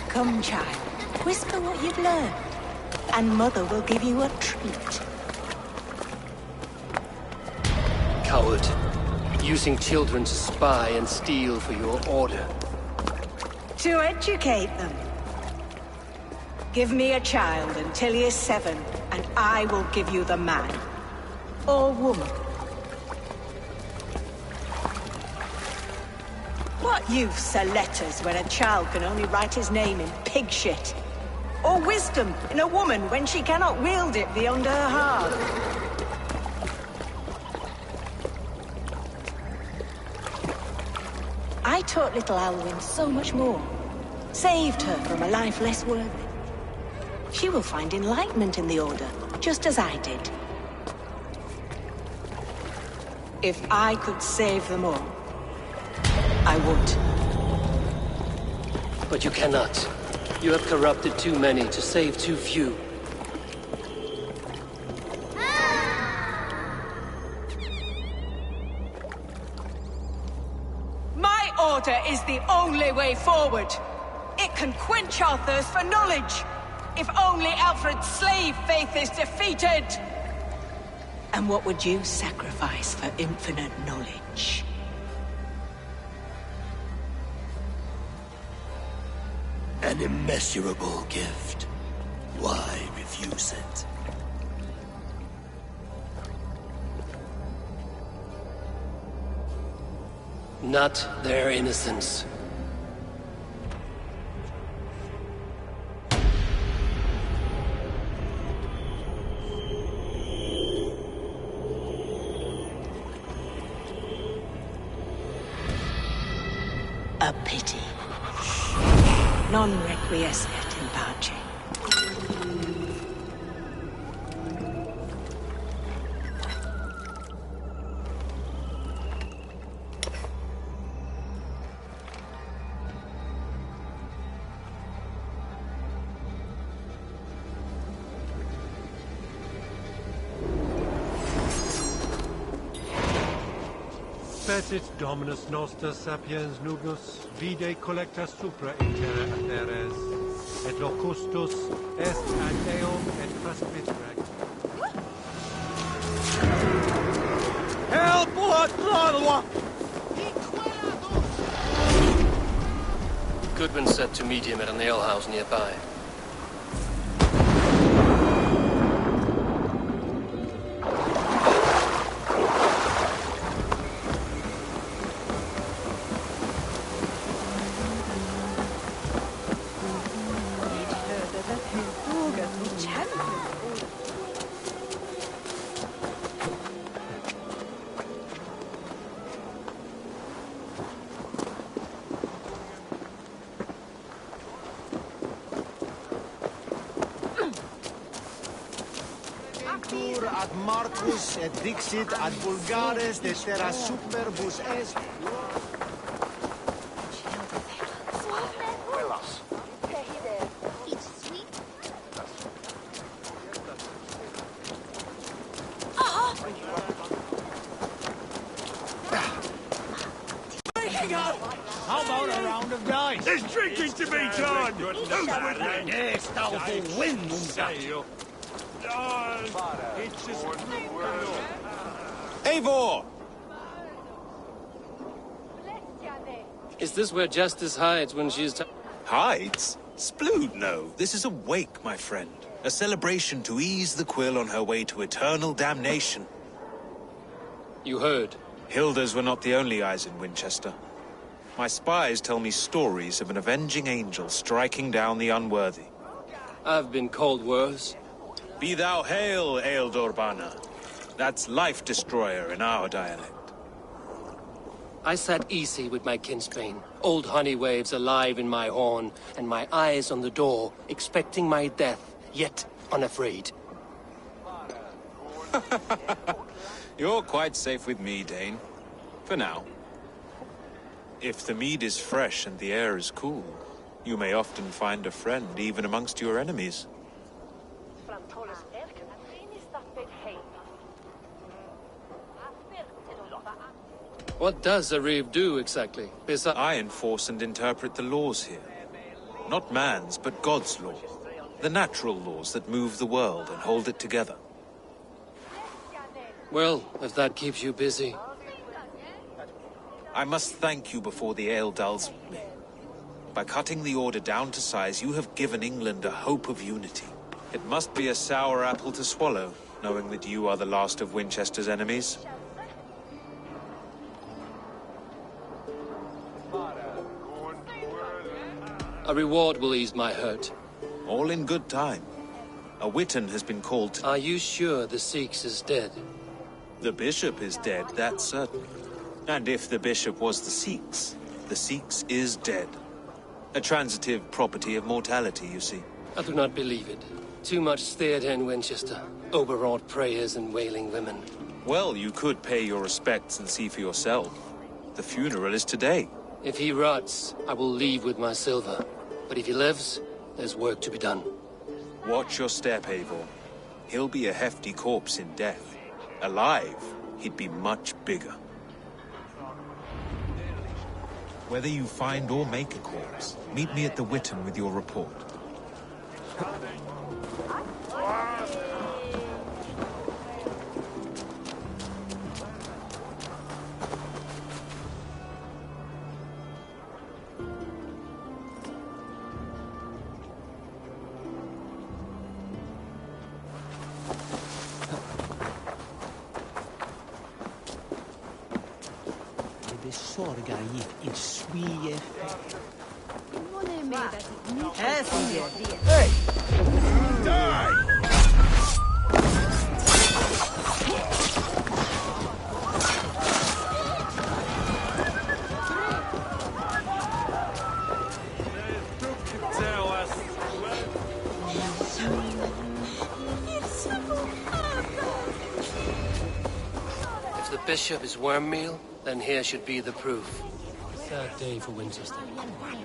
Come, child. Whisper what you've learned, and Mother will give you a treat. Coward. Using children to spy and steal for your order. To educate them. Give me a child until he is 7, and I will give you the man. Or woman. What use are letters when a child can only write his name in pig shit? Or wisdom in a woman when she cannot wield it beyond her heart? taught little Alwyn so much more. Saved her from a life less worthy. She will find enlightenment in the Order, just as I did. If I could save them all, I would. But you cannot. You have corrupted too many to save too few. My Order is the only way forward. It can quench our thirst for knowledge. If only Alfred's slave faith is defeated. And what would you sacrifice for infinite knowledge? An immeasurable gift. Why refuse it? Not their innocence. A pity. Non requiescat in pace. Petit Dominus Noster Sapiens Nugnus, Vide Collecta Supra in Terra Atheres, et Locustus est ad Eum et Praspit Reg. Help! Blood! Goodman said to meet him at an alehouse nearby. Ad Marcus et dixit ad vulgares de terra superbus est. How about a round of dice? There's drinking to be done! Who's with me? Yes, thou win, Eivor! Is this where Justice hides when she's Hides? Splood, no. This is a wake, my friend. A celebration to ease the Quill on her way to eternal damnation. You heard. Hilda's were not the only eyes in Winchester. My spies tell me stories of an avenging angel striking down the unworthy. I've been called worse. Be thou hail, Ealdorbanna. That's Life Destroyer in our dialect. I sat easy with my kinsbane, old honey waves alive in my horn, and my eyes on the door, expecting my death, yet unafraid. You're quite safe with me, Dane. For now. If the mead is fresh and the air is cool, you may often find a friend even amongst your enemies. What does a reeve do exactly? I enforce and interpret the laws here. Not man's, but God's law. The natural laws that move the world and hold it together. Well, if that keeps you busy. I must thank you before the ale dulls me. By cutting the Order down to size, you have given England a hope of unity. It must be a sour apple to swallow, knowing that you are the last of Winchester's enemies. A reward will ease my hurt. All in good time. A Witan has been called to... Are you sure the Sikhs is dead? The bishop is dead, that's certain. And if the bishop was the Sikhs, the Sikhs is dead. A transitive property of mortality, you see. I do not believe it. Too much theatre in Winchester. Overwrought prayers and wailing women. Well, you could pay your respects and see for yourself. The funeral is today. If he rots, I will leave with my silver. But if he lives, there's work to be done. Watch your step, Eivor. He'll be a hefty corpse in death. Alive, he'd be much bigger. Whether you find or make a corpse, meet me at the Witten with your report. Hey! Die! If the bishop is worm meal, then here should be the proof. Sad day for Winchester.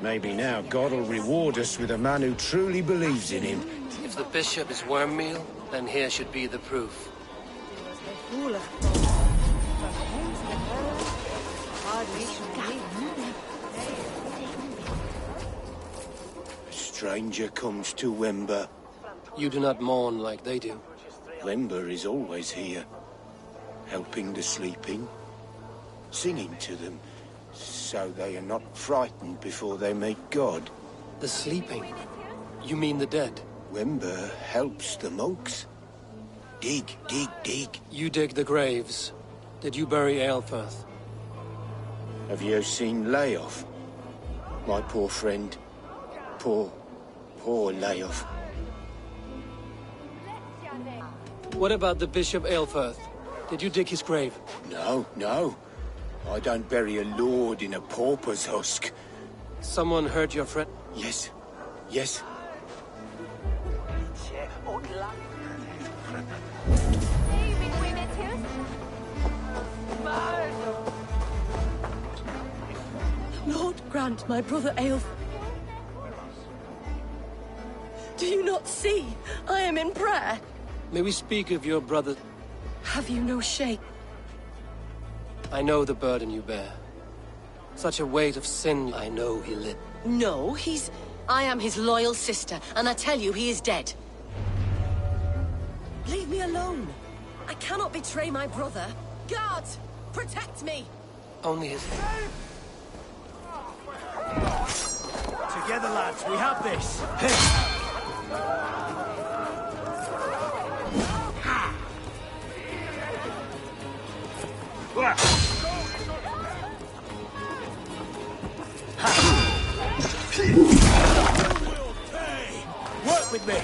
Maybe now God will reward us with a man who truly believes in him. If the bishop is worm meal, then here should be the proof. A stranger comes to Wember. You do not mourn like they do. Wember is always here, helping the sleeping, singing to them, so they are not frightened before they meet God. The sleeping? You mean the dead? Wember helps the monks. Dig, dig, dig. You dig the graves. Did you bury Aelfirth? Have you seen Layoff? My poor friend. Poor Layoff. What about the Bishop Aelfirth? Did you dig his grave? No, no. I don't bury a lord in a pauper's husk. Someone hurt your friend? Yes. Yes. Lord grant my brother Aelf. Do you not see? I am in prayer. May we speak of your brother? Have you no shame? I know the burden you bear. Such a weight of sin I know he lit. No, I am his loyal sister, and I tell you he is dead. Leave me alone. I cannot betray my brother. Guards, protect me. Only his... Together, lads, we have this. Work with me.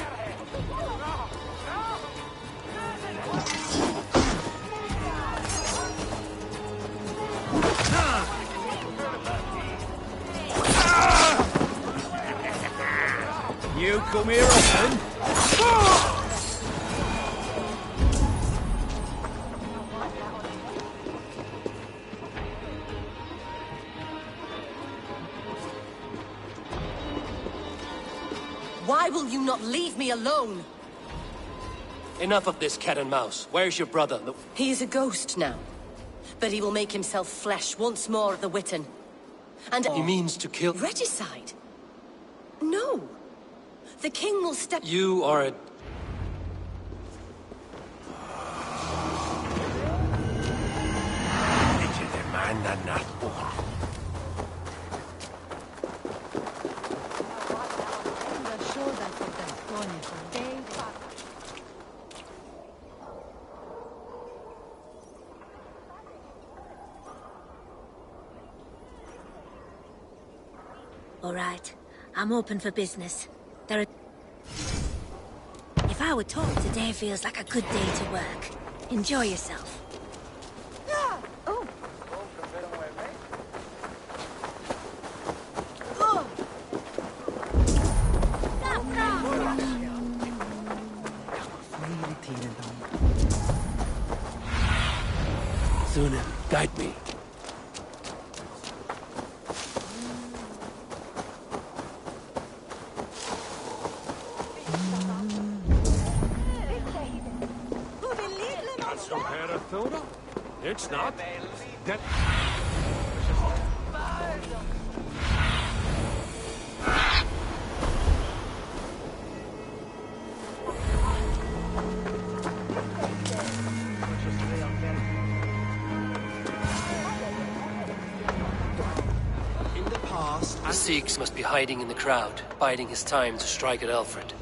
You come here often? Why will you not leave me alone? Enough of this cat and mouse. Where's your brother? He is a ghost now. But he will make himself flesh once more at the Witten. And... He means to kill... Regicide? No. The king will step... You are a... All right, I'm open for business. If I were told today feels like a good day to work. Enjoy yourself. Guide me. It's not. That... The Sikhs must be hiding in the crowd, biding his time to strike at Alfred.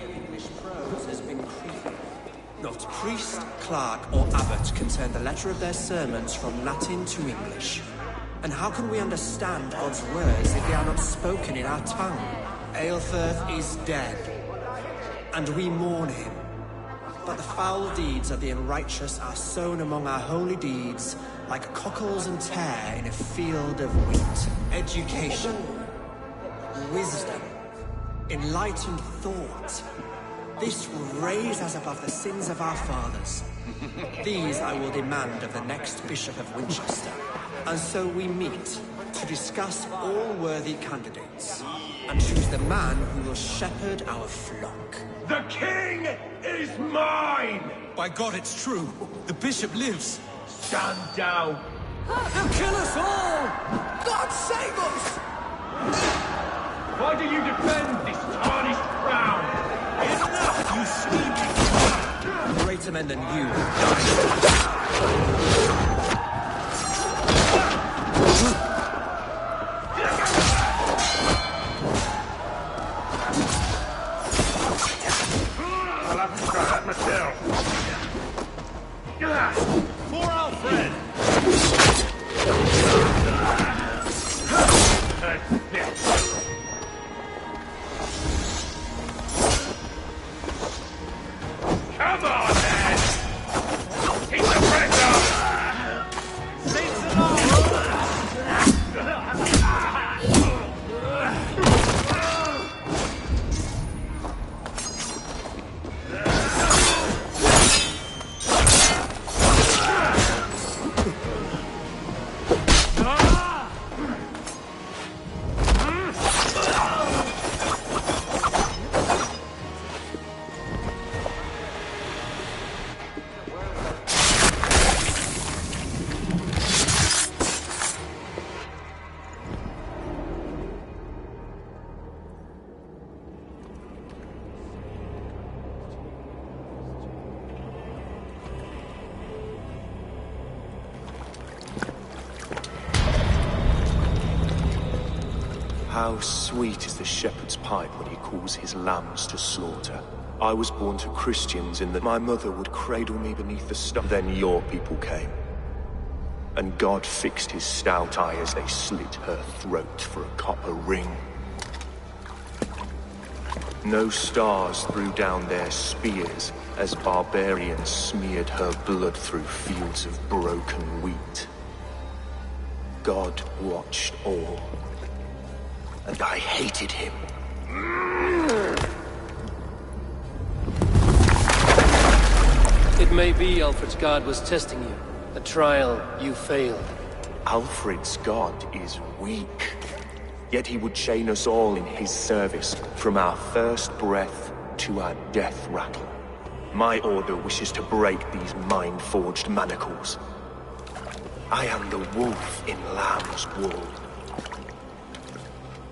English prose has been creeping. Not priest, clerk, or abbot can turn the letter of their sermons from Latin to English. And how can we understand God's words if they are not spoken in our tongue? Aelfirth is dead, and we mourn him. But the foul deeds of the unrighteous are sown among our holy deeds, like cockles and tare in a field of wheat. Education, wisdom, enlightened thought. This will raise us above the sins of our fathers. These I will demand of the next Bishop of Winchester. And so we meet to discuss all worthy candidates and choose the man who will shepherd our flock. The king is mine! By God, it's true. The bishop lives. Stand down. They'll kill us all! God save us! Why do you defend this tarnished crown? Enough, you scheming! Greater men than you have died. I'll have to try that myself. For Alfred! Come on, then! Keep the pressure! Saints and all! How sweet is the shepherd's pipe when he calls his lambs to slaughter. I was born to Christians in that my mother would cradle me beneath the stars. Then your people came. And God fixed his stout eye as they slit her throat for a copper ring. No stars threw down their spears as barbarians smeared her blood through fields of broken wheat. God watched all. And I hated him. It may be Alfred's god was testing you. A trial you failed. Alfred's god is weak. Yet he would chain us all in his service, from our first breath to our death rattle. My order wishes to break these mind-forged manacles. I am the wolf in lamb's wool.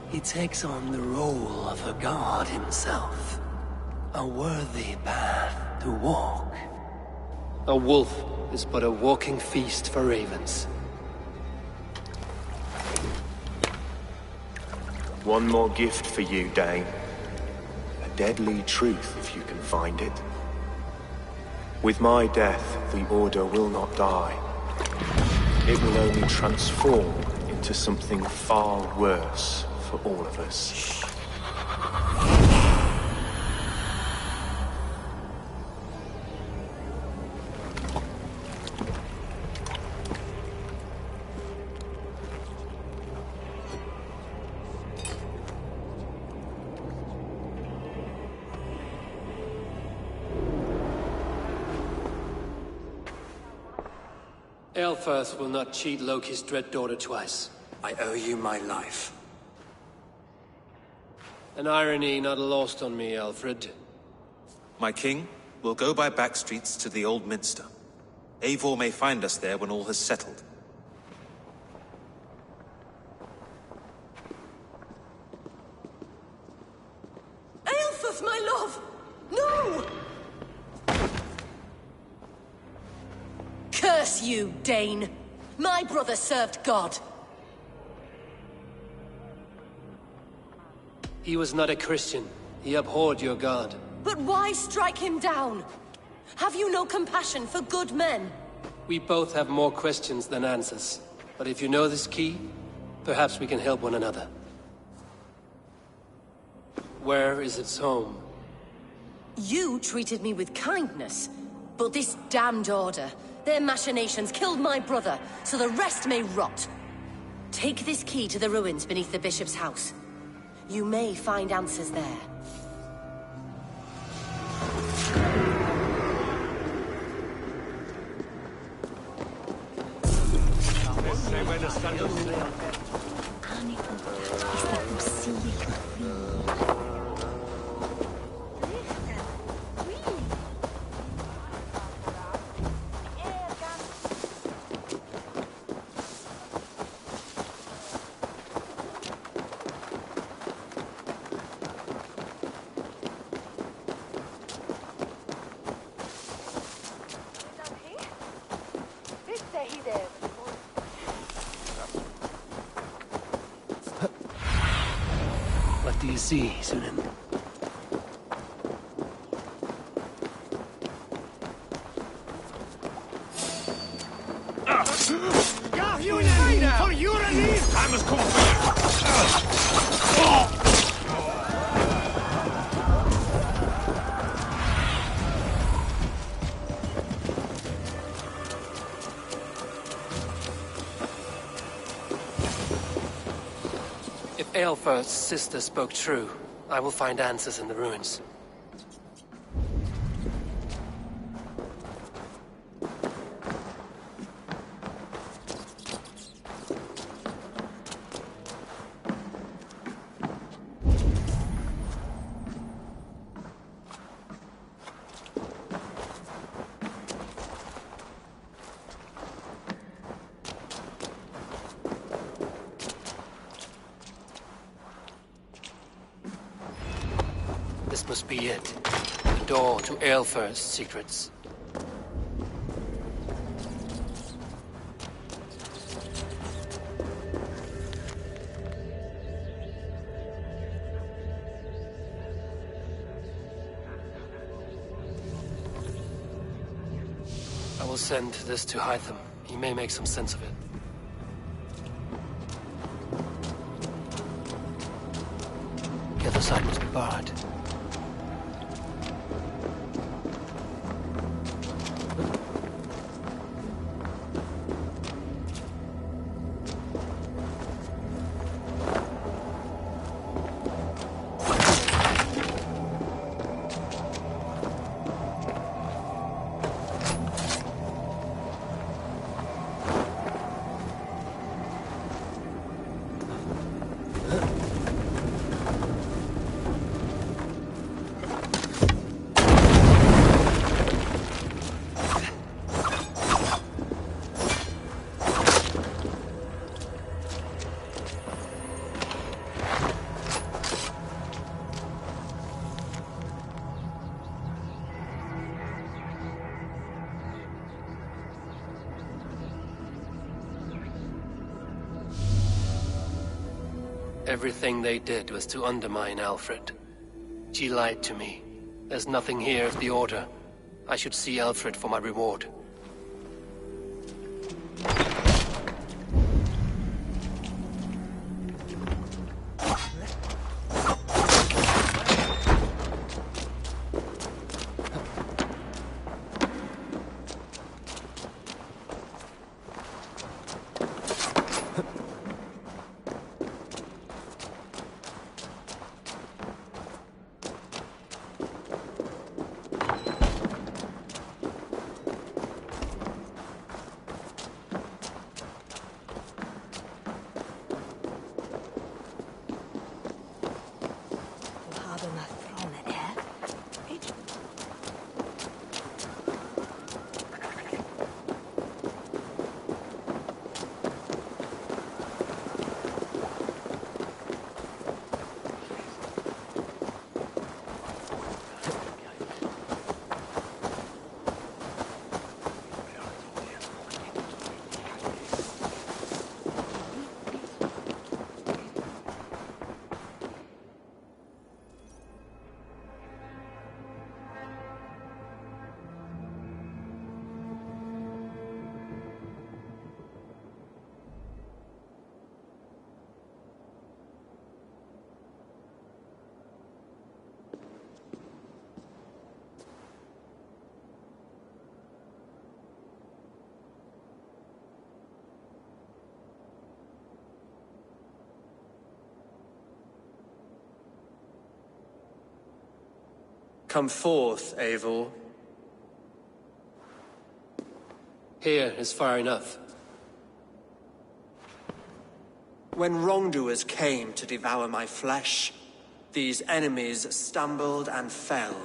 He takes on the role of a god himself. A worthy path to walk. A wolf is but a walking feast for ravens. One more gift for you, Dane. A deadly truth, if you can find it. With my death, the Order will not die. It will only transform into something far worse for all of us. Aelfirth will not cheat Loki's dread daughter twice. I owe you my life. An irony not lost on me, Alfred. My king will go by back streets to the Old Minster. Eivor may find us there when all has settled. Aelfirth, my love! No! Curse you, Dane! My brother served God. He was not a Christian. He abhorred your god. But why strike him down? Have you no compassion for good men? We both have more questions than answers. But if you know this key, perhaps we can help one another. Where is its home? You treated me with kindness, but this damned order, their machinations killed my brother, so the rest may rot. Take this key to the ruins beneath the bishop's house. You may find answers there. What do you see, Sunan? For your relief! Time has come for you! If Aelfirth's sister spoke true, I will find answers in the ruins. This must be it. The door to Aelfirth's secrets. I will send this to Hytham. He may make some sense of it. The other side must be barred. Everything they did was to undermine Alfred. She lied to me. There's nothing here of the Order. I should see Alfred for my reward. Come forth, Eivor. Here is far enough. When wrongdoers came to devour my flesh, these enemies stumbled and fell.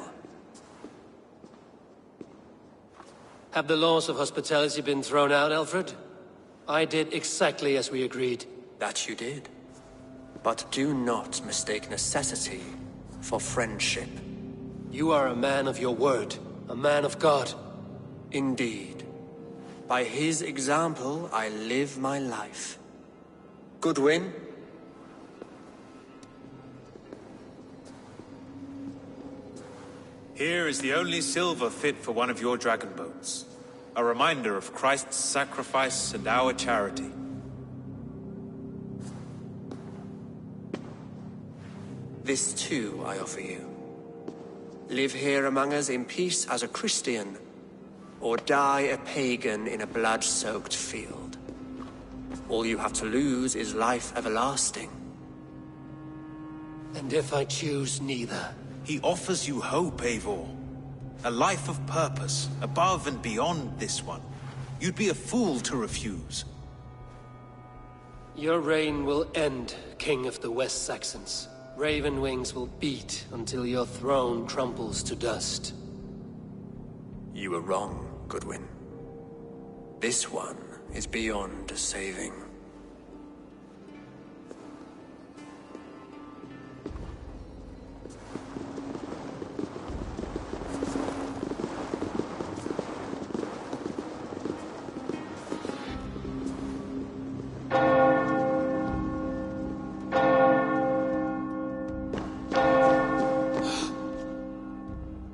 Have the laws of hospitality been thrown out, Alfred? I did exactly as we agreed. That you did. But do not mistake necessity for friendship. You are a man of your word, a man of God. Indeed. By his example, I live my life. Goodwin? Here is the only silver fit for one of your dragon boats. A reminder of Christ's sacrifice and our charity. This too I offer you. Live here among us in peace as a Christian, or die a pagan in a blood-soaked field. All you have to lose is life everlasting. And if I choose neither? He offers you hope, Eivor. A life of purpose, above and beyond this one. You'd be a fool to refuse. Your reign will end, King of the West Saxons. Raven wings will beat until your throne crumbles to dust. You were wrong, Goodwin. This one is beyond saving.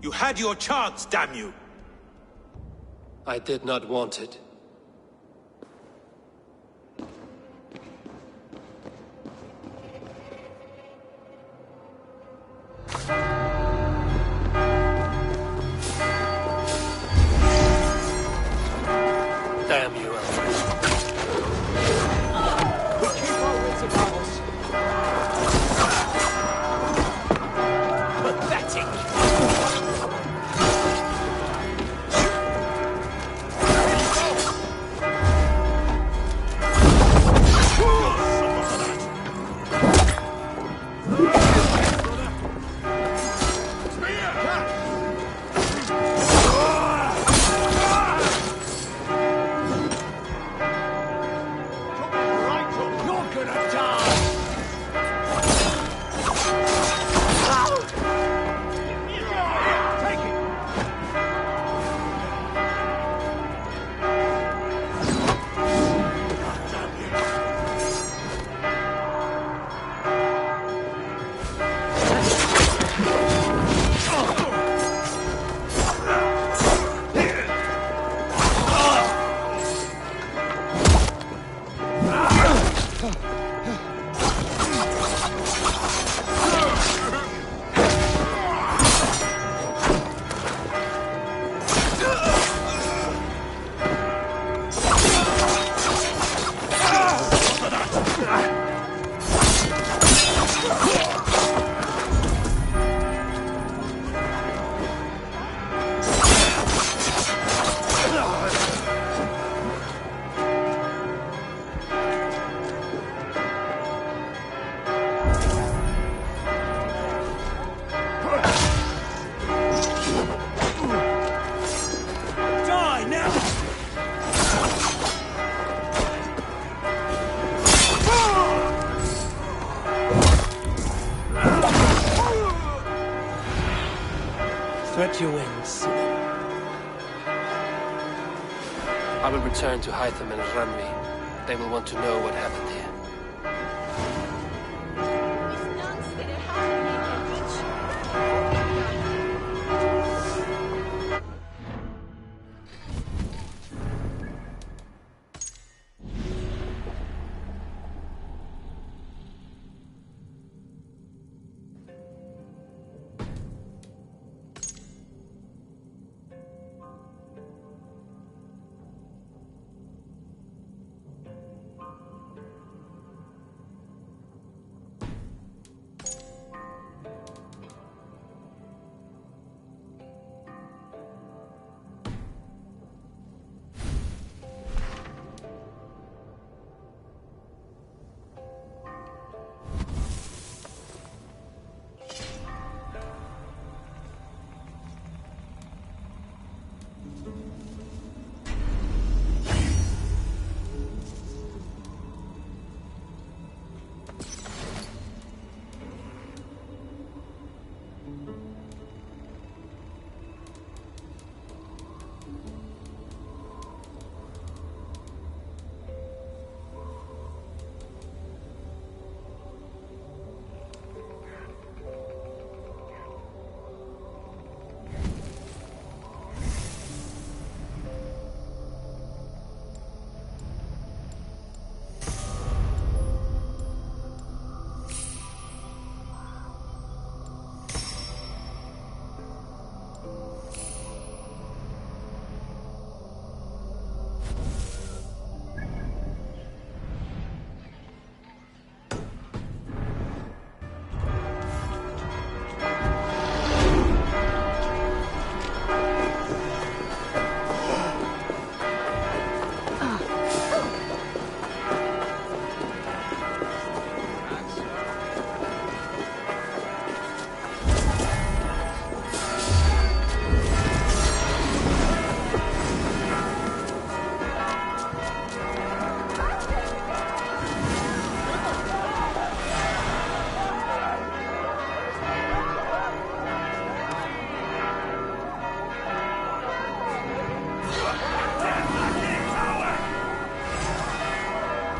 You had your chance, damn you! I did not want it. Damn you, Alfred. Keep our wits about us. Pathetic! Stretch your wings. I will return to Hytham and Ranvi. They will want to know what happened here.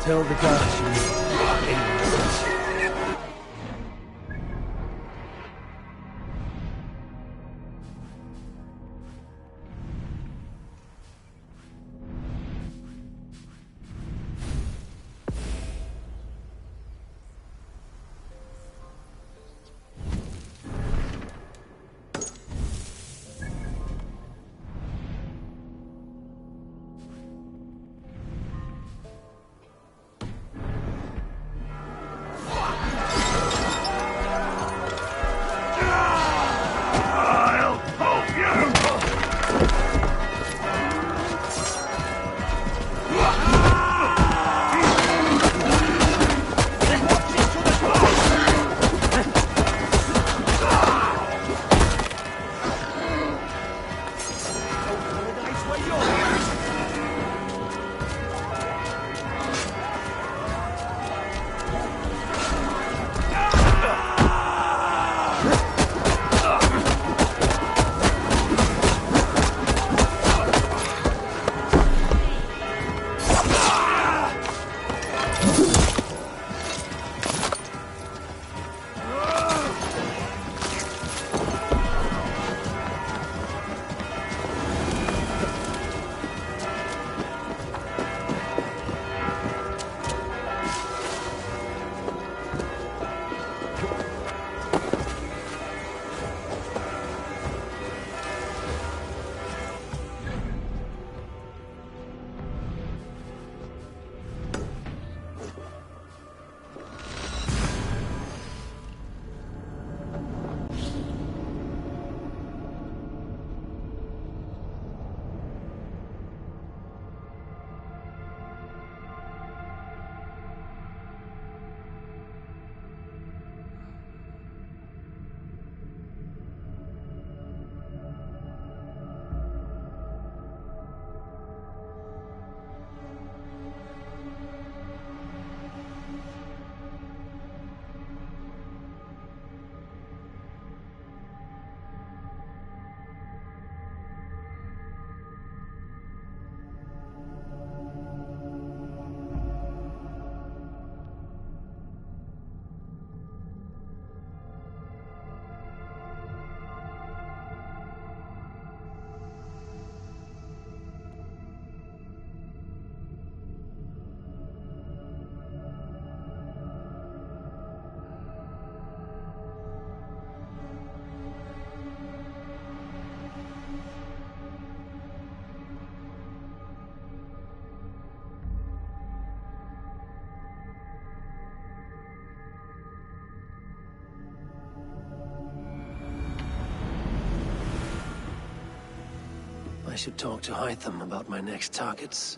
tell the gods you need aid. I should talk to Hytham about my next targets.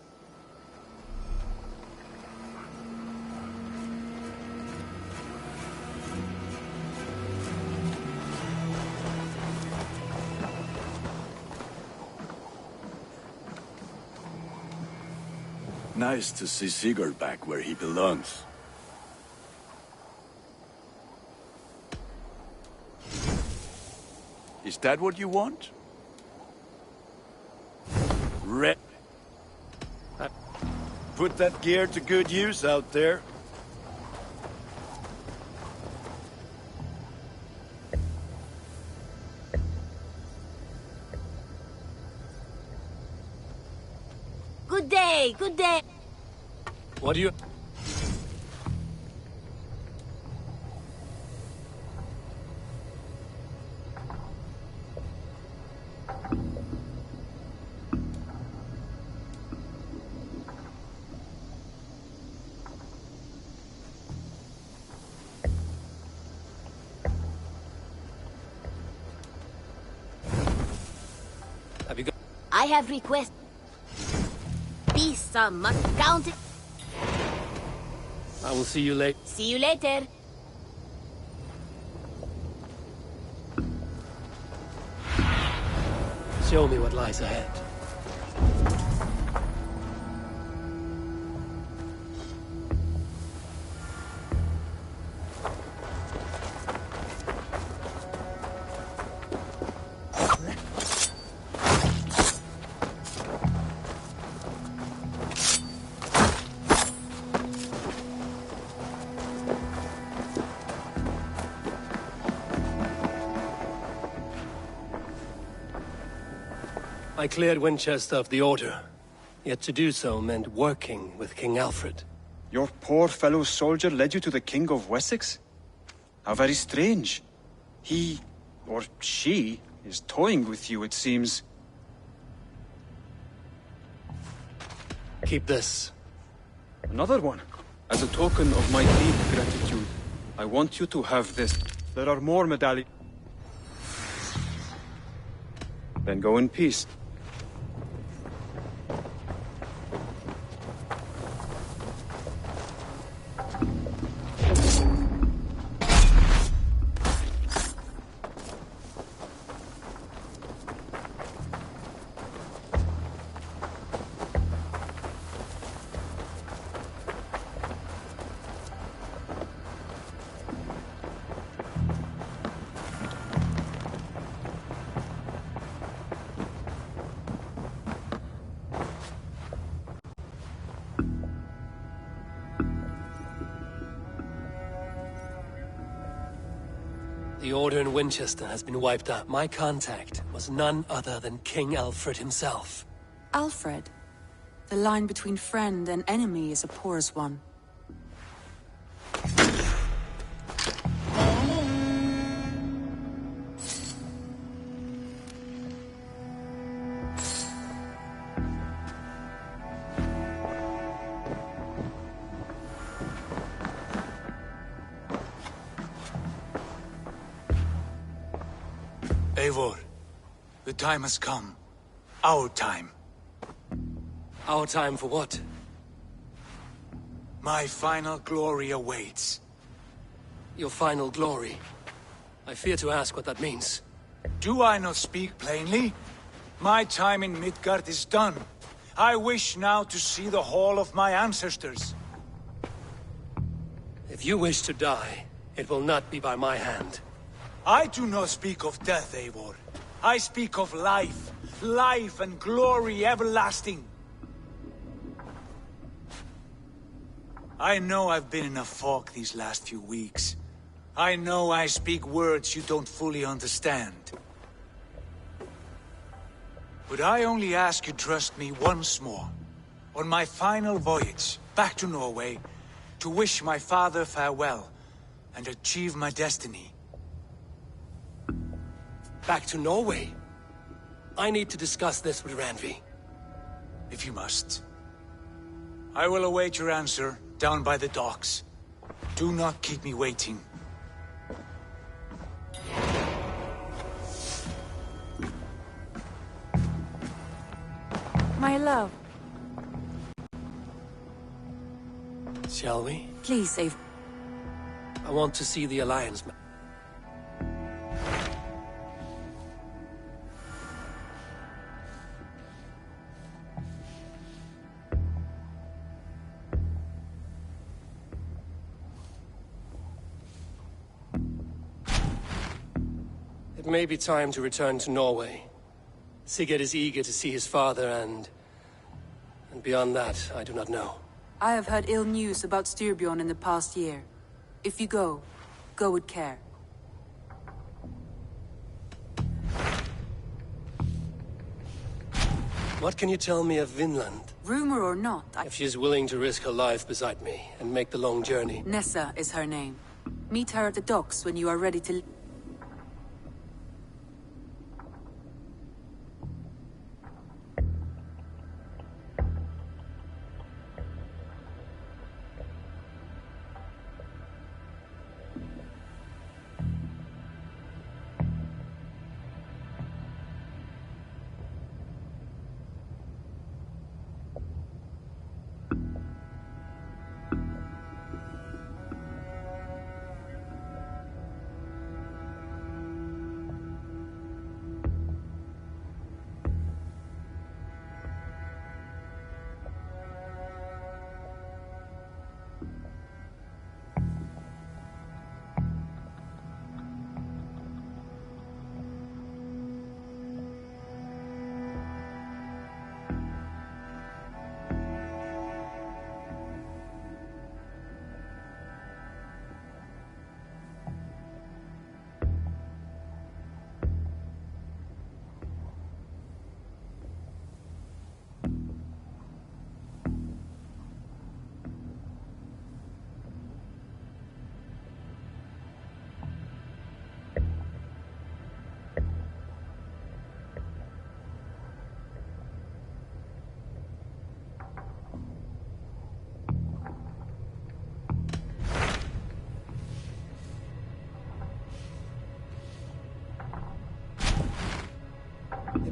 Nice to see Sigurd back where he belongs. Is that what you want? Put that gear to good use out there. Good day, good day. What do you... Have you got... I have request. Beasts are must count. I will see you later. See you later. Show me what lies ahead. I cleared Winchester of the Order. Yet to do so meant working with King Alfred. Your poor fellow soldier led you to the King of Wessex? How very strange. He, or she, is toying with you, it seems. Keep this. Another one? As a token of my deep gratitude, I want you to have this. There are more medallions. Then go in peace. The Order in Winchester has been wiped out. My contact was none other than King Alfred himself. Alfred? The line between friend and enemy is a porous one. Eivor, the time has come. Our time. Our time for what? My final glory awaits. Your final glory? I fear to ask what that means. Do I not speak plainly? My time in Midgard is done. I wish now to see the hall of my ancestors. If you wish to die, it will not be by my hand. I do not speak of death, Eivor. I speak of life. Life and glory everlasting. I know I've been in a fog these last few weeks. I know I speak words you don't fully understand. But I only ask you trust me once more. On my final voyage, back to Norway, to wish my father farewell, and achieve my destiny. Back to Norway? I need to discuss this with Randvi. If you must. I will await your answer down by the docks. Do not keep me waiting. My love. Shall we? Please, Eivor. I want to see the Alliance. It may be time to return to Norway. Sigurd is eager to see his father and beyond that, I do not know. I have heard ill news about Styrbjorn in the past year. If you go, go with care. What can you tell me of Vinland? Rumor or not, If she is willing to risk her life beside me and make the long journey. Nessa is her name. Meet her at the docks when you are ready to...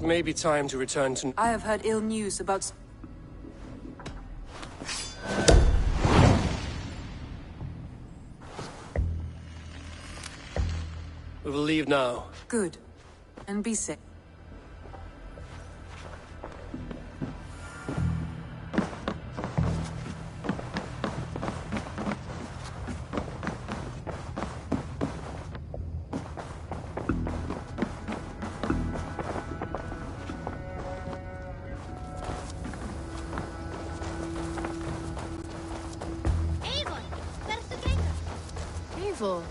It may be time to return to... I have heard ill news about... We will leave now. Good. And be safe. Evil.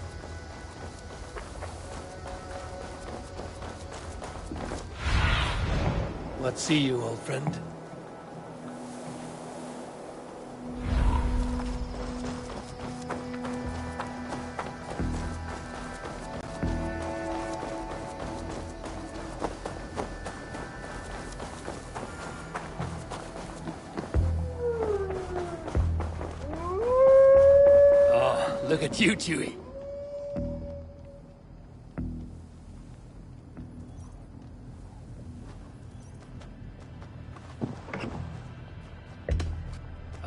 Let's see you, old friend. Oh, look at you, Chewie.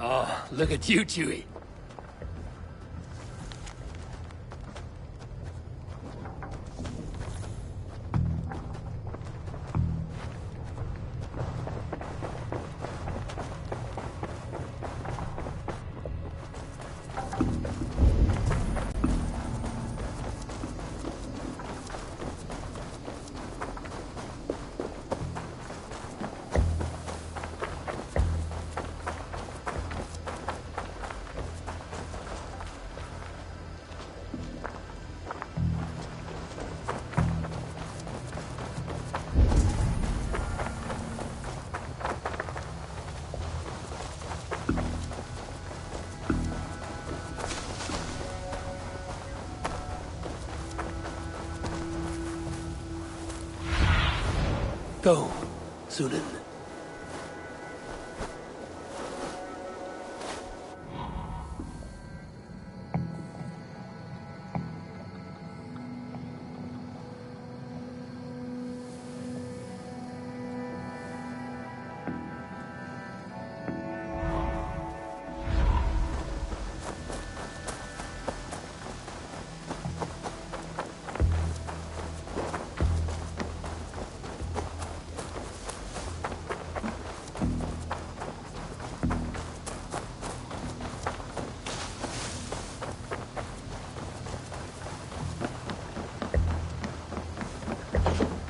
Oh, look at you, Chewie. Go, Sunan.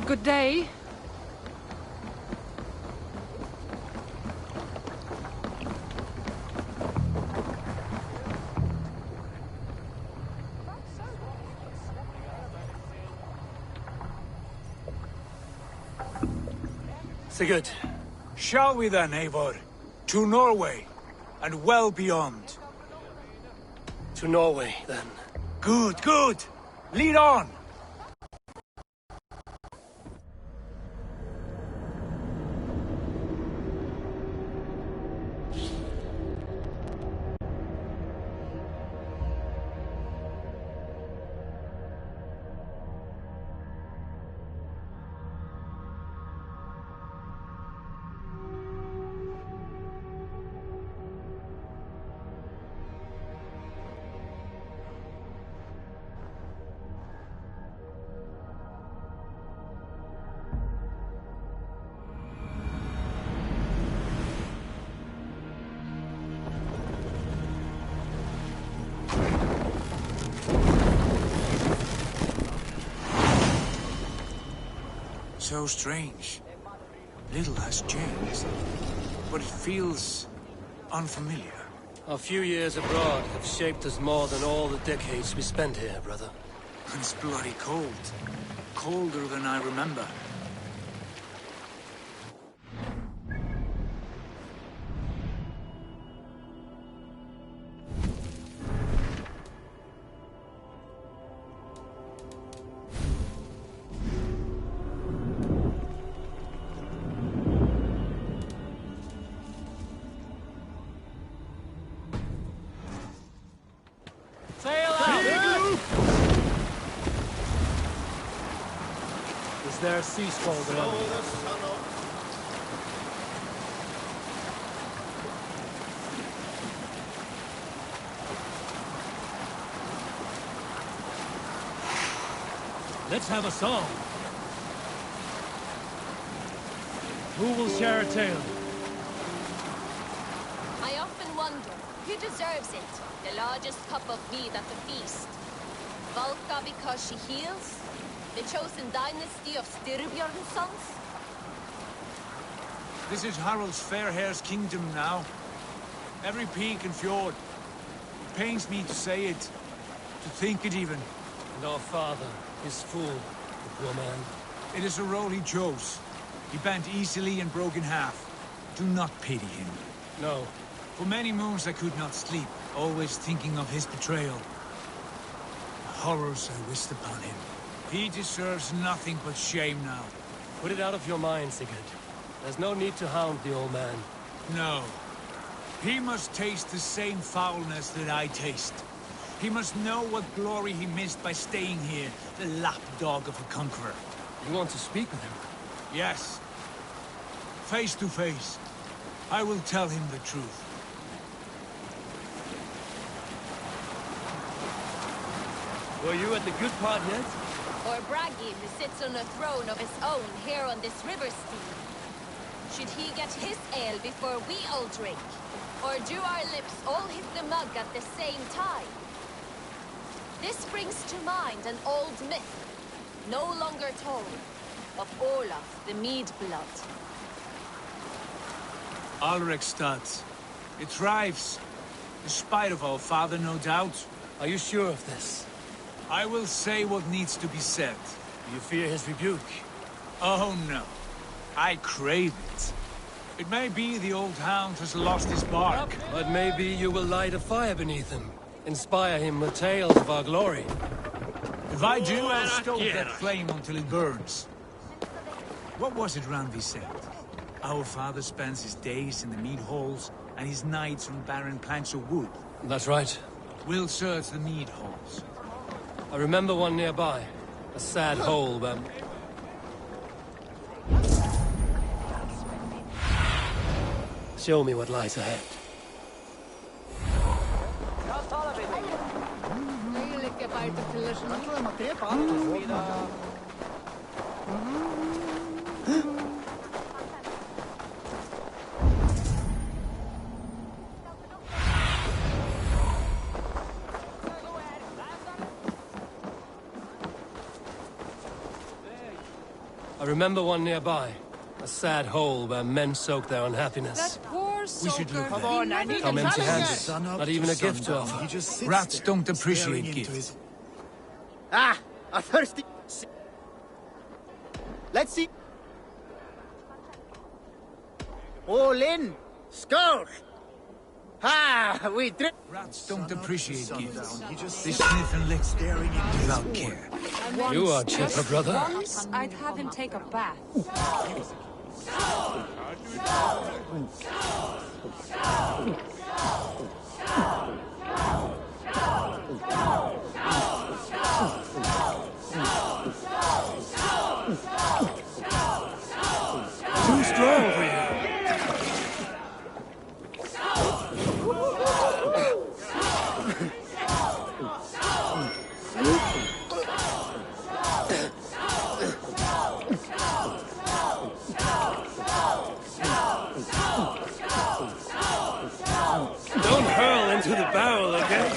Good day. Sigurd. Shall we then, Eivor? To Norway, and well beyond. To Norway, then. Good, good! Lead on! So strange. Little has changed, but it feels unfamiliar. Our few years abroad have shaped us more than all the decades we spent here, brother. And it's bloody cold. Colder than I remember. there a sea scroll below? Let's have a song. Who will share a tale? I often wonder who deserves it. The largest cup of mead at the feast. Valka because she heals? The chosen dynasty of Styrbjorn's sons? This is Harald's Fairhair's kingdom now. Every peak and fjord. It pains me to say it, to think it even. And our father is full, the poor man. It is a role he chose. He bent easily and broke in half. Do not pity him. No. For many moons I could not sleep, always thinking of his betrayal. The horrors I wished upon him. He deserves nothing but shame now. Put it out of your mind, Sigurd. There's no need to hound the old man. No. He must taste the same foulness that I taste. He must know what glory he missed by staying here, the lapdog of a conqueror. You want to speak with him? Yes. Face to face. I will tell him the truth. Were you at the good part yet? Or Bragi, who sits on a throne of his own here on this river steed? Should he get his ale before we all drink? Or do our lips all hit the mug at the same time? This brings to mind an old myth, no longer told, of Olaf, the Mead-blood. Alrekstad. It thrives. In spite of our father, no doubt. Are you sure of this? I will say what needs to be said. Do you fear his rebuke? Oh, no. I crave it. It may be the old hound has lost his bark. But maybe you will light a fire beneath him. Inspire him with tales of our glory. If I do, I'll stoke that flame until it burns. What was it Randvi said? Our father spends his days in the mead halls and his nights on barren planks of wood. That's right. We'll search the mead halls. I remember one nearby. A sad hole where... Show me what lies ahead. I remember one nearby. A sad hole where men soak their unhappiness. We should look Come on, I need come empty-handed. Not even a gift to offer. Rats don't appreciate gifts. Ah, a thirsty... Let's see. All in. Skull. Ah, we drink. Rats don't appreciate gifts. They sniff and lick without care. You are chipper, brother. Once I'd have him take a bath. Too strong for you. Don't hurl into the barrel again.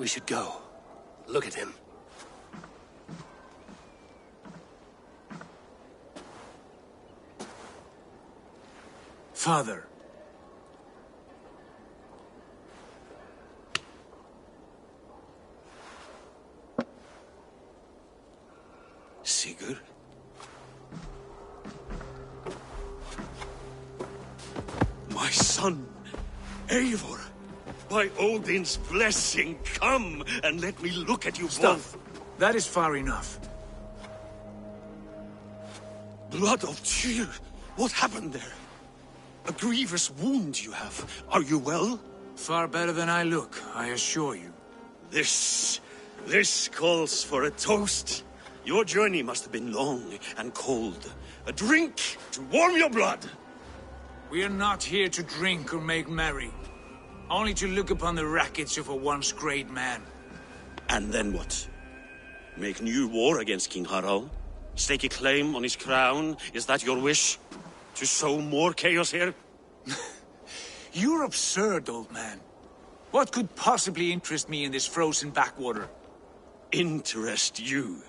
We should go. Look at him. Father. Sigurd? My son, Eivor. By Odin's blessing, come and let me look at you both. That is far enough. Blood of Tyr, what happened there? A grievous wound you have. Are you well? Far better than I look, I assure you. This calls for a toast. Your journey must have been long and cold. A drink to warm your blood. We are not here to drink or make merry. Only to look upon the wreckage of a once great man. And then what? Make new war against King Harald? Stake a claim on his crown? Is that your wish? To sow more chaos here? You're absurd, old man. What could possibly interest me in this frozen backwater? Interest you?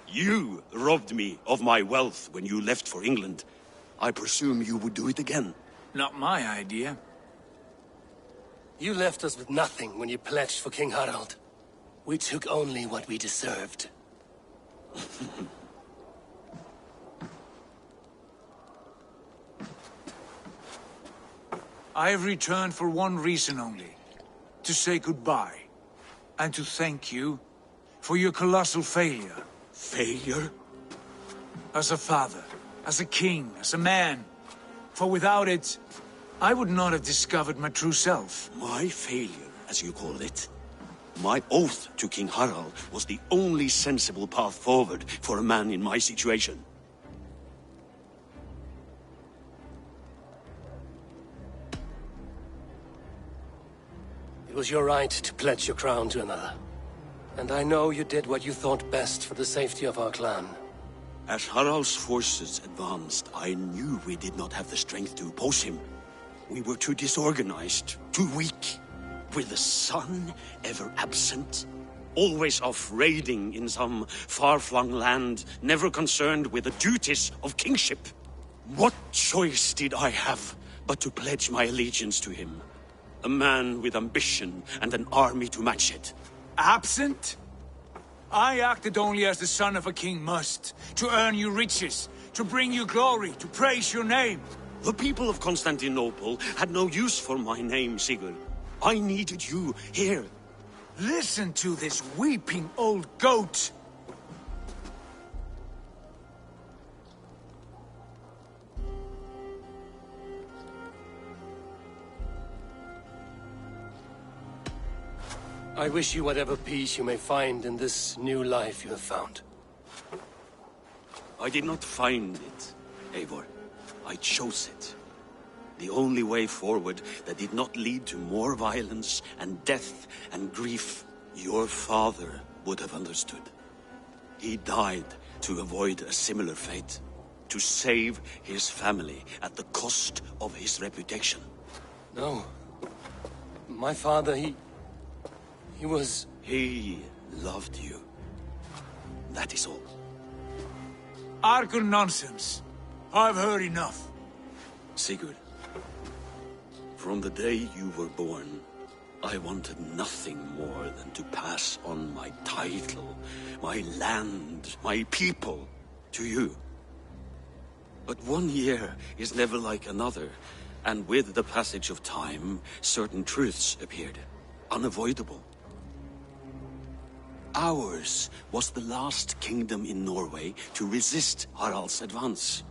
You robbed me of my wealth when you left for England. I presume you would do it again. Not my idea. You left us with nothing when you pledged for King Harald. We took only what we deserved. I have returned for one reason only. To say goodbye. And to thank you for your colossal failure. Failure? As a father, as a king, as a man. For without it, I would not have discovered my true self. My failure, as you call it? My oath to King Harald was the only sensible path forward for a man in my situation. It was your right to pledge your crown to another. And I know you did what you thought best for the safety of our clan. As Harald's forces advanced, I knew we did not have the strength to oppose him. We were too disorganized, too weak. With the sun ever absent, always off raiding in some far-flung land, never concerned with the duties of kingship. What choice did I have but to pledge my allegiance to him? A man with ambition and an army to match it. Absent? I acted only as the son of a king must, to earn you riches, to bring you glory, to praise your name. The people of Constantinople had no use for my name, Sigurd. I needed you here. Listen to this weeping old goat. I wish you whatever peace you may find in this new life you have found. I did not find it, Eivor. I chose it. The only way forward that did not lead to more violence and death and grief. Your father would have understood. He died to avoid a similar fate. To save his family at the cost of his reputation. No. My father, he was... He loved you. That is all. Argur nonsense. I've heard enough. Sigurd, from the day you were born, I wanted nothing more than to pass on my title, my land, my people, to you. But 1 year is never like another, and with the passage of time, certain truths appeared, unavoidable. Ours was the last kingdom in Norway to resist Harald's advance.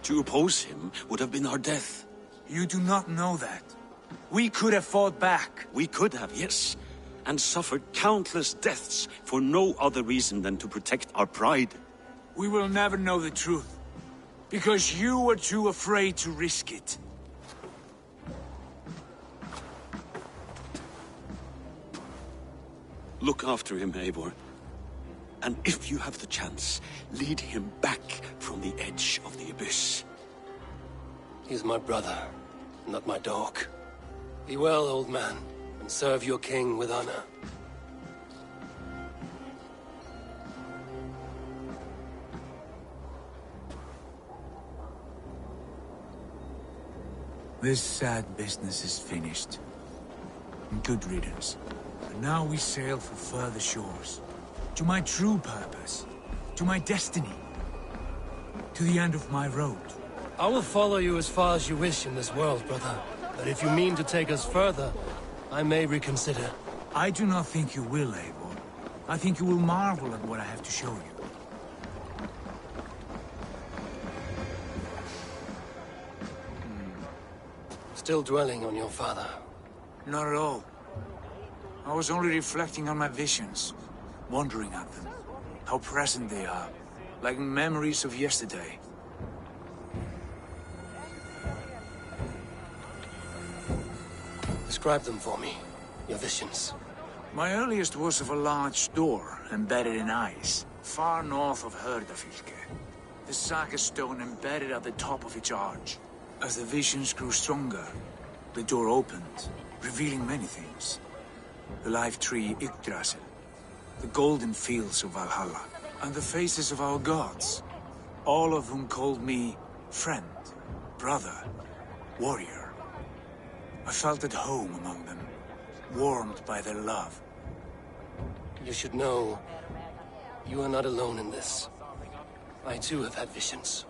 To oppose him would have been our death. You do not know that. We could have fought back. We could have, yes. And suffered countless deaths for no other reason than to protect our pride. We will never know the truth. Because you were too afraid to risk it. Look after him, Eivor. And if you have the chance, lead him back from the edge of the abyss. He's my brother, not my dog. Be well, old man, and serve your king with honor. This sad business is finished. Good riddance. And now we sail for further shores. To my true purpose. To my destiny. To the end of my road. I will follow you as far as you wish in this world, brother. But if you mean to take us further, I may reconsider. I do not think you will, Eivor. I think you will marvel at what I have to show you. Still dwelling on your father? Not at all. I was only reflecting on my visions, wondering at them. How present they are, like memories of yesterday. Describe them for me, your visions. My earliest was of a large door embedded in ice, far north of Herdafylke. The saga stone embedded at the top of its arch. As the visions grew stronger, the door opened, revealing many things. The life tree Yggdrasil, the golden fields of Valhalla, and the faces of our gods, all of whom called me friend, brother, warrior. I felt at home among them, warmed by their love. You should know, you are not alone in this. I too have had visions.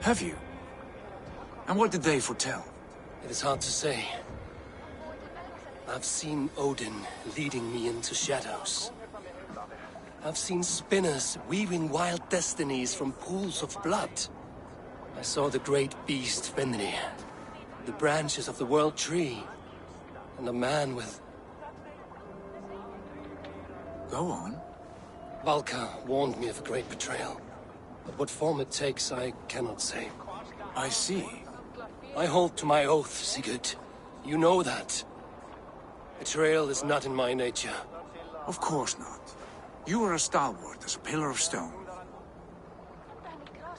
Have you? And what did they foretell? It is hard to say. I've seen Odin leading me into shadows. I've seen spinners weaving wild destinies from pools of blood. I saw the great beast Fenrir, the branches of the world tree, and a man with... Go on. Valka warned me of a great betrayal. But what form it takes, I cannot say. I see. I hold to my oath, Sigurd. You know that. Betrayal is not in my nature. Of course not. You are as stalwart as a pillar of stone.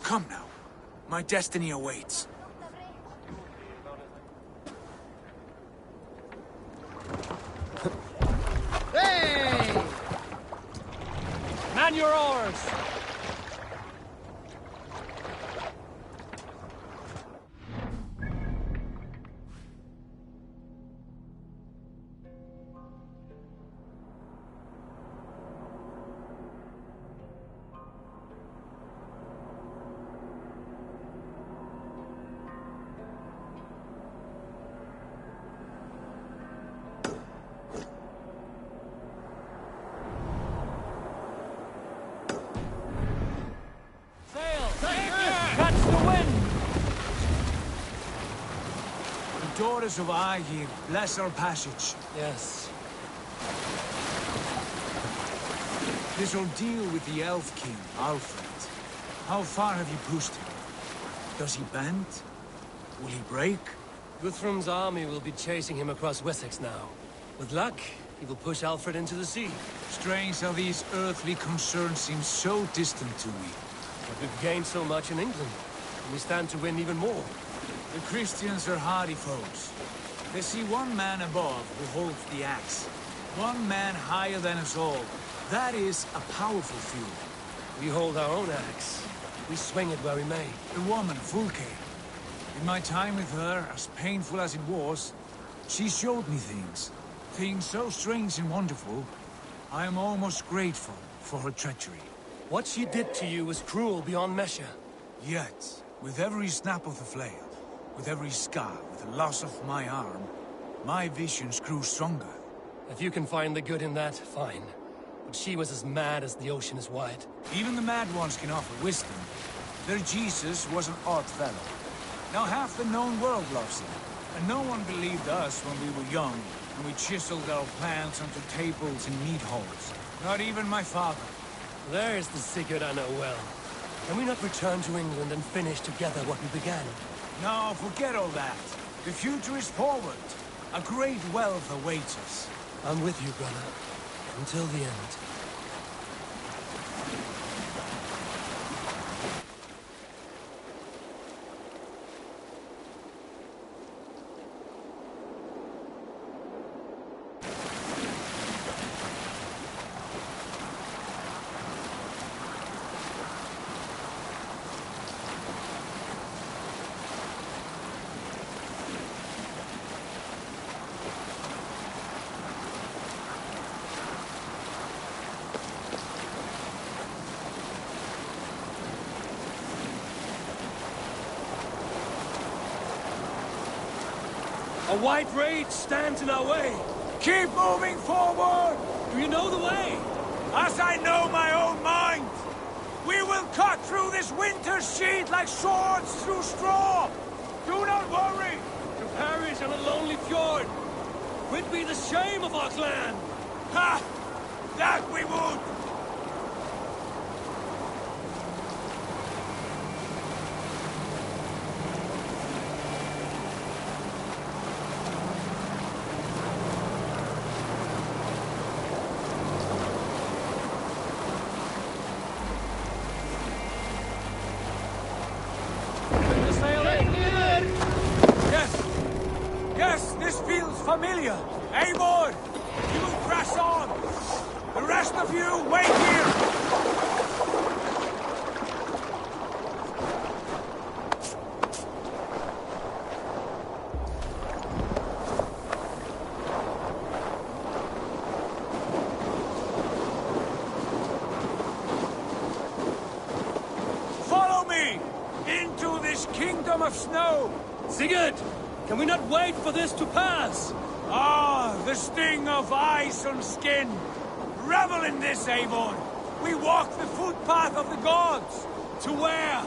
Come now. My destiny awaits. Hey! Man your oars! Daughters of Aegir, bless our passage. Yes. This ordeal with the Elf King, Alfred. How far have you pushed him? Does he bend? Will he break? Guthrum's army will be chasing him across Wessex now. With luck, he will push Alfred into the sea. Strange how these earthly concerns seem so distant to me. But we've gained so much in England, and we stand to win even more. The Christians are hardy foes. They see one man above who holds the axe. One man higher than us all. That is a powerful fuel. We hold our own axe. We swing it where we may. The woman, Fulke. In my time with her, as painful as it was, she showed me things. Things so strange and wonderful, I am almost grateful for her treachery. What she did to you was cruel beyond measure. Yet, with every snap of the flail, with every scar, with the loss of my arm, my visions grew stronger. If you can find the good in that, fine. But she was as mad as the ocean is wide. Even the mad ones can offer wisdom. Their Jesus was an odd fellow. Now half the known world loves him. And no one believed us when we were young, and we chiseled our plans onto tables in meat halls. Not even my father. There's the Sigurd I know well. Can we not return to England and finish together what we began? No, forget all that. The future is forward. A great wealth awaits us. I'm with you, brother. Until the end. A white rage stands in our way. Keep moving forward! Do you know the way? As I know my own mind! We will cut through this winter's sheet like swords through straw! Do not worry! To perish on a lonely fjord would be the shame of our clan! Ha! That we would! Yes, this feels familiar. Eivor, you will press on. The rest of you, wait here. Follow me into this kingdom of snow. Sigurd! Can we not wait for this to pass? Ah, the sting of ice on skin. Revel in this, Eivor. We walk the footpath of the gods. To where?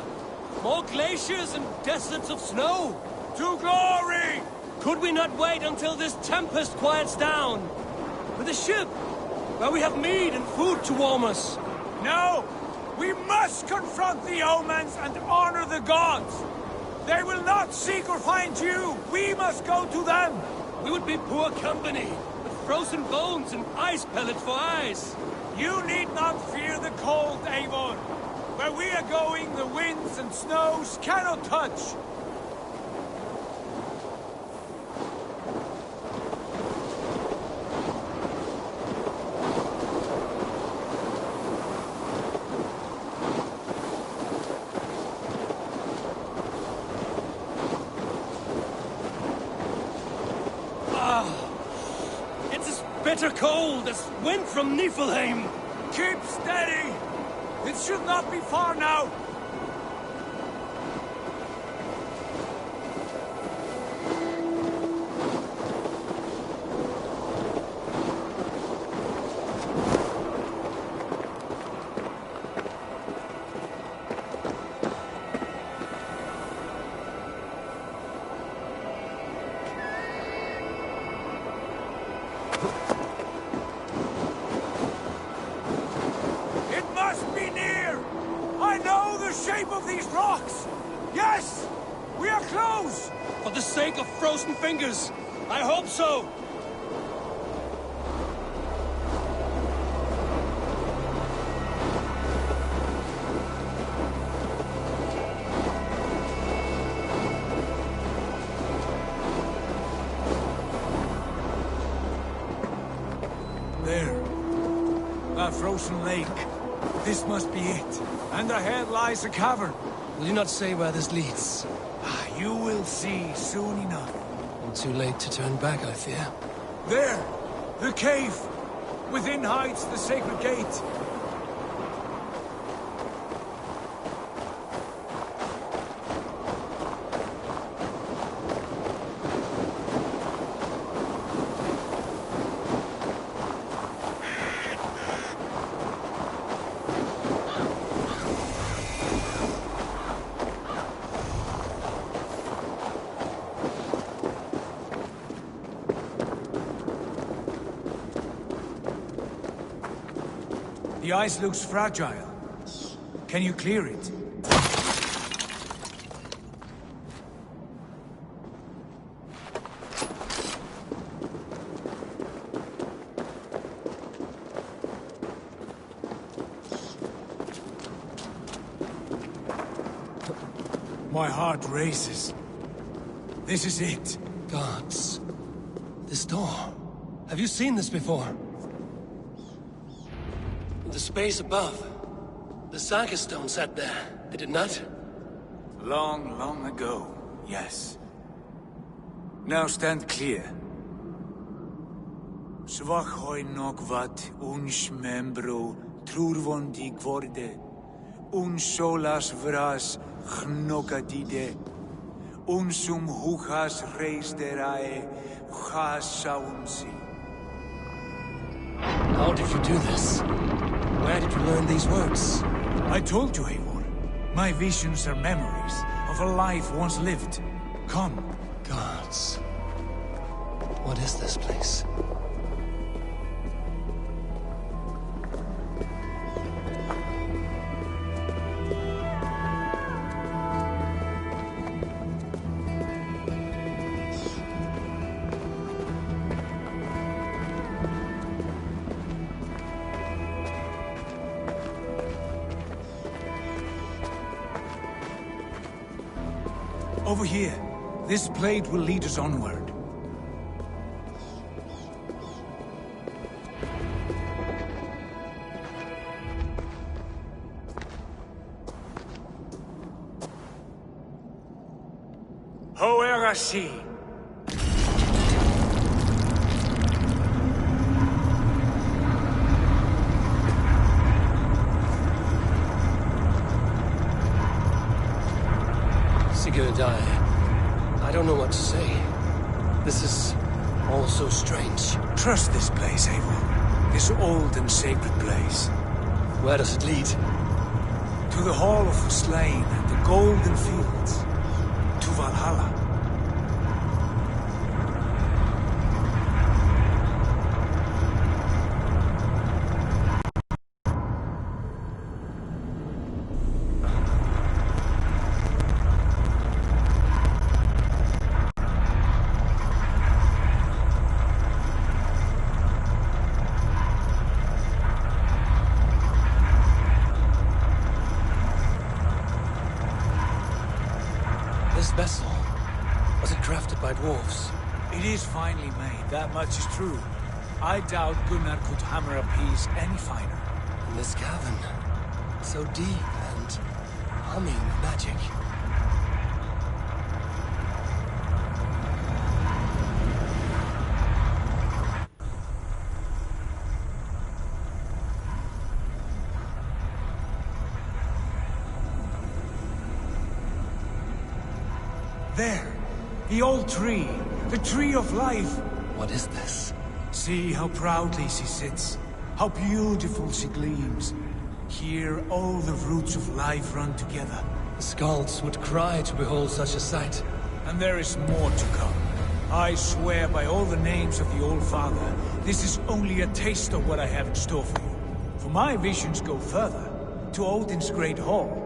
More glaciers and deserts of snow? To glory! Could we not wait until this tempest quiets down? With a ship, where we have meat and food to warm us? No! We must confront the omens and honor the gods! They will not seek or find you! We must go to them! We would be poor company, with frozen bones and ice pellets for eyes. You need not fear the cold, Eivor. Where we are going, the winds and snows cannot touch. Bitter cold as wind from Niflheim. Keep steady! It should not be far now. Yes! We are close! For the sake of frozen fingers, I hope so! There. A frozen lake. This must be it. And ahead lies a cavern. Will you not say where this leads? You will see soon enough. Too late to turn back, I fear. There! The cave! Within hides the sacred gate. The ice looks fragile. Can you clear it? My heart races. This is it. Gods. This door. Have you seen this before? The space above. The Saga stone sat there, did it not? Long, long ago, yes. Now stand clear. Svachoi nokvat uns membro trurvondi gvorde. Un solas vras gnokadide. Unsum hujas reis derae, hujas saunsi. How did you do this? Where did you learn these words? I told you, Eivor. My visions are memories of a life once lived. Come. Gods. What is this place? Over here. This blade will lead us onward. Hoerashi! I don't know what to say. This is all so strange. Trust this place, Eivor. This old and sacred place. Where does it lead? To the Hall of the Slain and the Golden Fields. To Valhalla. This vessel, was it crafted by dwarves? It is finely made, that much is true. I doubt Gunnar could hammer a piece any finer. In this cavern, so deep and humming with magic. There! The old tree! The tree of life! What is this? See how proudly she sits. How beautiful she gleams. Here all the roots of life run together. The Skalds would cry to behold such a sight. And there is more to come. I swear by all the names of the Old Father, this is only a taste of what I have in store for you. For my visions go further, to Odin's Great Hall.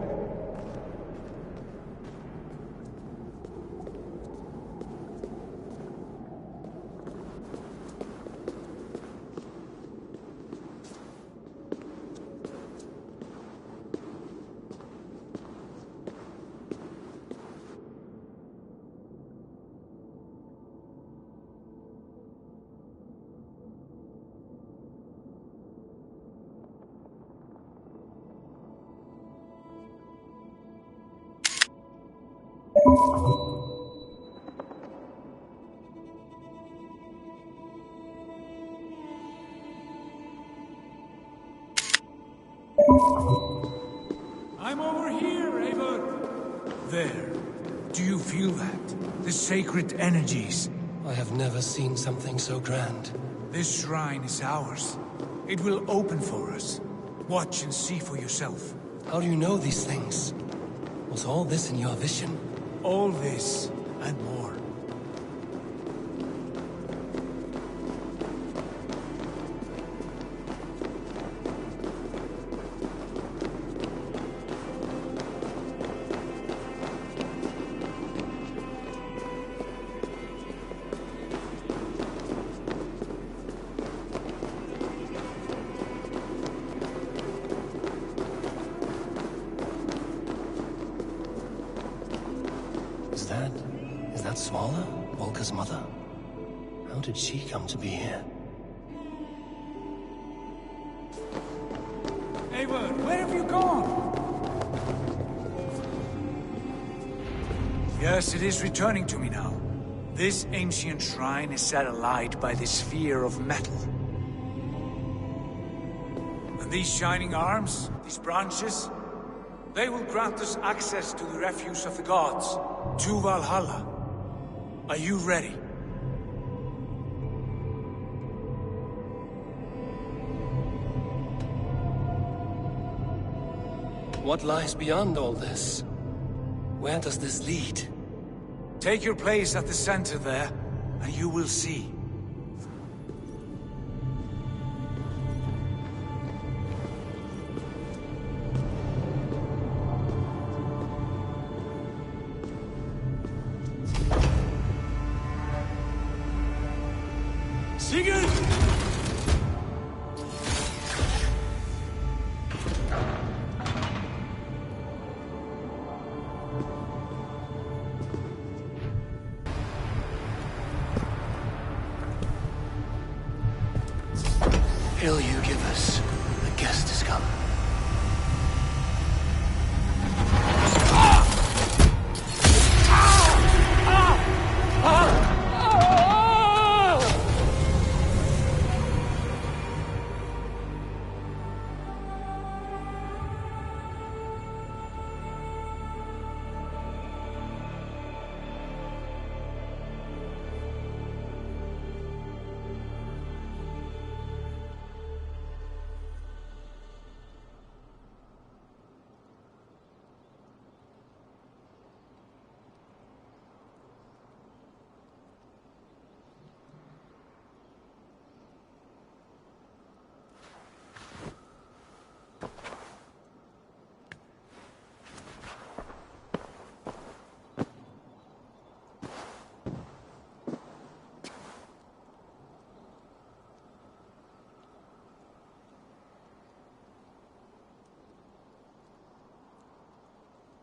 I'm over here, Eivor! There. Do you feel that? The sacred energies. I have never seen something so grand. This shrine is ours. It will open for us. Watch and see for yourself. How do you know these things? Was all this in your vision? All this, and more. Is that Svala, Volka's mother? How did she come to be here? Eivor, where have you gone? Yes, it is returning to me now. This ancient shrine is set alight by this sphere of metal. And these shining arms, these branches, They will grant us access to the refuse of the gods, to Valhalla. Are you ready? What lies beyond all this? Where does this lead? Take your place at the center there, and you will see. Sigurd! Hill you give us, the guest has come.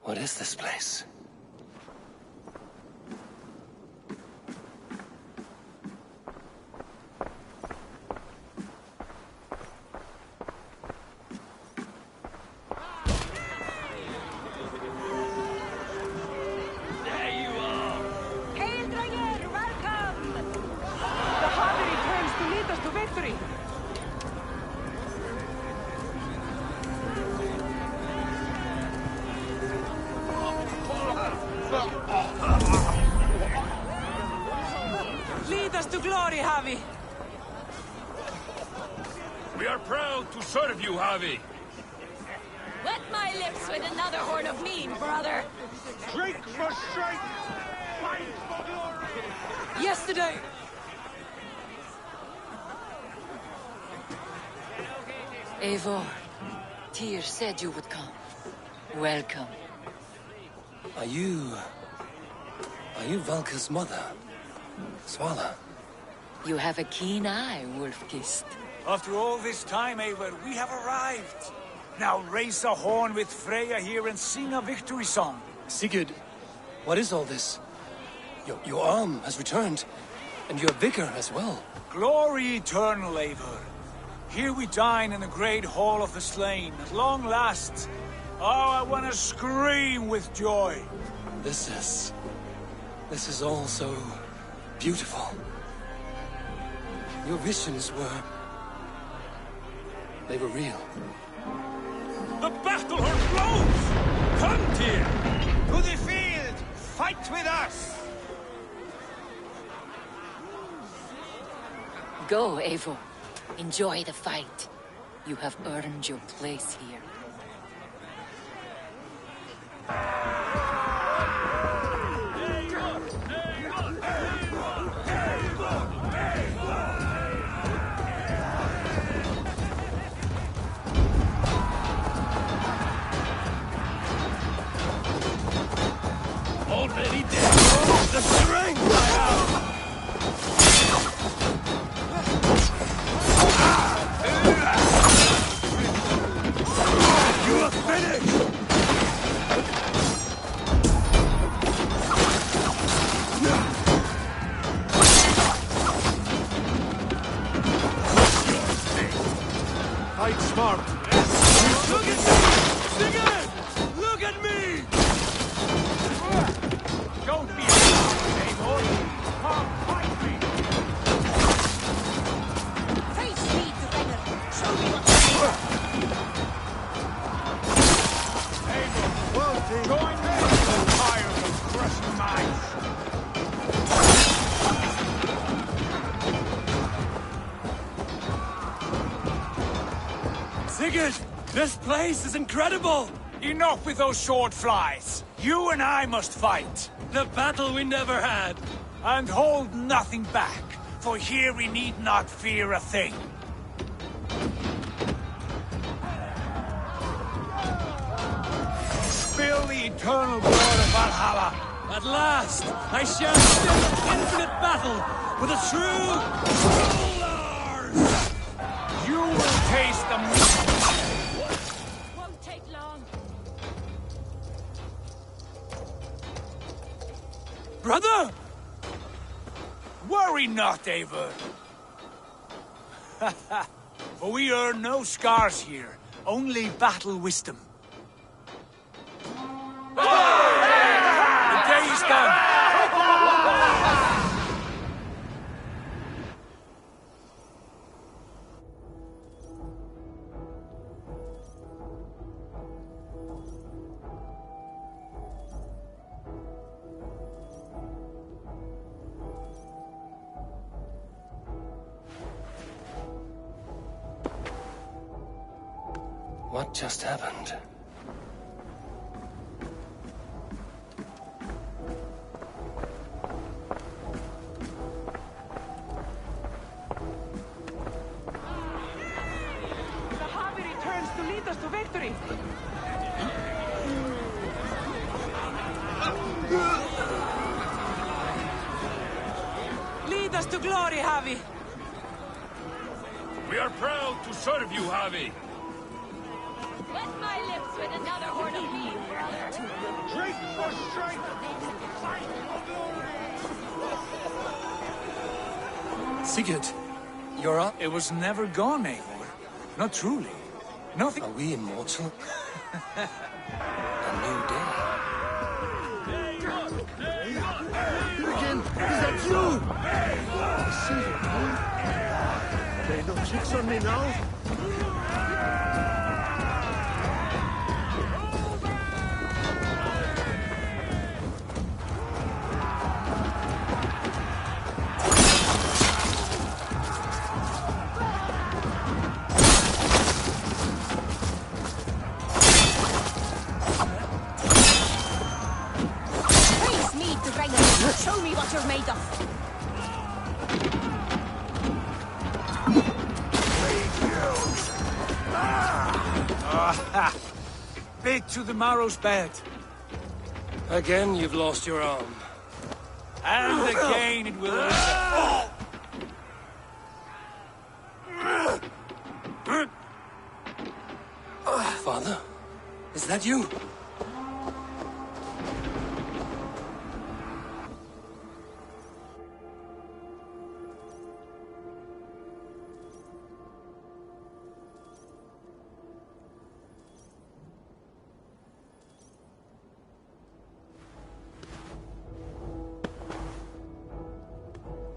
What is this place? There you are! Hail Dranger, welcome! The harder he turns to lead us to victory. Lead us to glory, Javi. We are proud to serve you, Javi. Wet my lips with another horn of mead, brother. Strike for strike! Fight for glory! Yesterday! Eivor, Tyr said you would come. Welcome. Are you Valka's mother? Svala? You have a keen eye, Wolf-Kissed. After all this time, Eivor, we have arrived. Now raise a horn with Freya here and sing a victory song. Sigurd, what is all this? Your arm has returned, and your vigor as well. Glory eternal, Eivor. Here we dine in the great hall of the slain, at long last. Oh, I want to scream with joy. This is all so beautiful. Your visions they were real. The battle horn blows! Come, Tyr! To the field! Fight with us! Go, Eivor. Enjoy the fight. You have earned your place here. Already dead! The strength I have! You are finished! Fight smart. Look at me! Sigurd! Look at me! Don't be afraid, Eivor. Come, fight me! Face me, Dranger! Show me what you Eivor, This place is incredible! Enough with those sword flies! You and I must fight! The battle we never had! And hold nothing back, for here we need not fear a thing. Spill the eternal blood of Valhalla! At last, I shall spin infinite battle with a true rulers! You will taste the meat! Won't take long. Brother! Worry not, Eivor. For we earn no scars here, only battle wisdom. The day is done! What just happened? The Harvey returns to lead us to victory. Lead us to glory, Harvey. We are proud to serve you, Javi. Wet my lips with another horn of beef, brother. Drink for strength! Sigurd, you're up? It was never gone, Eivor. Not truly. Nothing. Are we immortal? A new day. Again, is that you? See you, man. There ain't no tricks on me now. Show me what you're made of. Bit to the marrow's bed. Again, you've lost your arm. And again it will... Father? Is that you?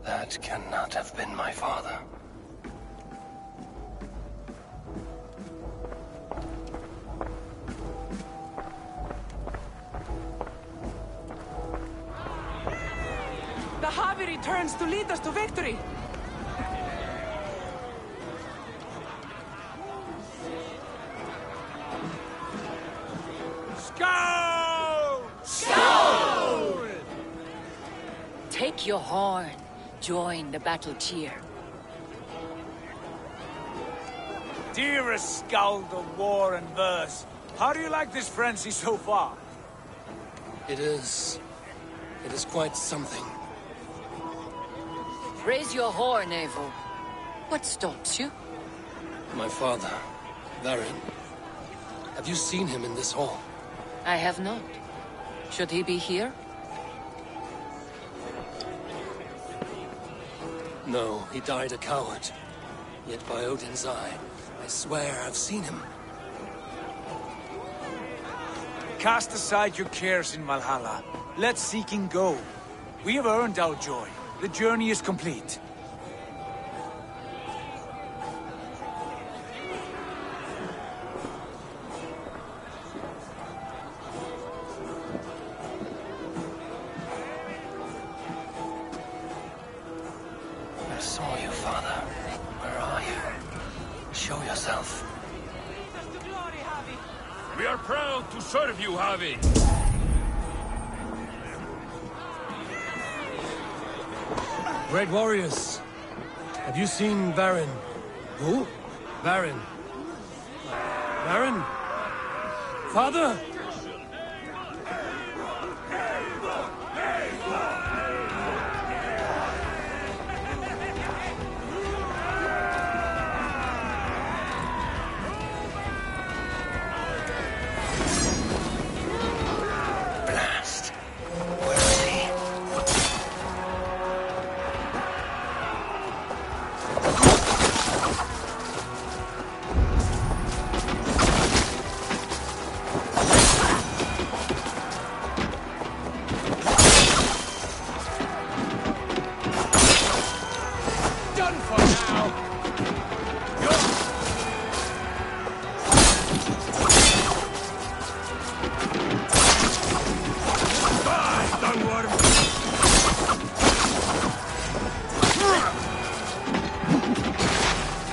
That cannot have been my father. The Harvey returns to lead us to victory. Skull! Skull! Take your horn. Join the battle cheer. Dearest Skald of war and verse, how do you like this frenzy so far? It is quite something. Raise your horn, Eivor. What stops you? My father, Varin. Have you seen him in this hall? I have not. Should he be here? No, he died a coward. Yet by Odin's eye, I swear I've seen him. Cast aside your cares in Valhalla. Let seeking go. We have earned our joy. The journey is complete. I saw you, Father. Where are you? Show yourself. Lead us to glory, We are proud to serve you, Javi. Great warriors. Have you seen Baron? Who? Baron. Baron? Father? Blast. Where is he?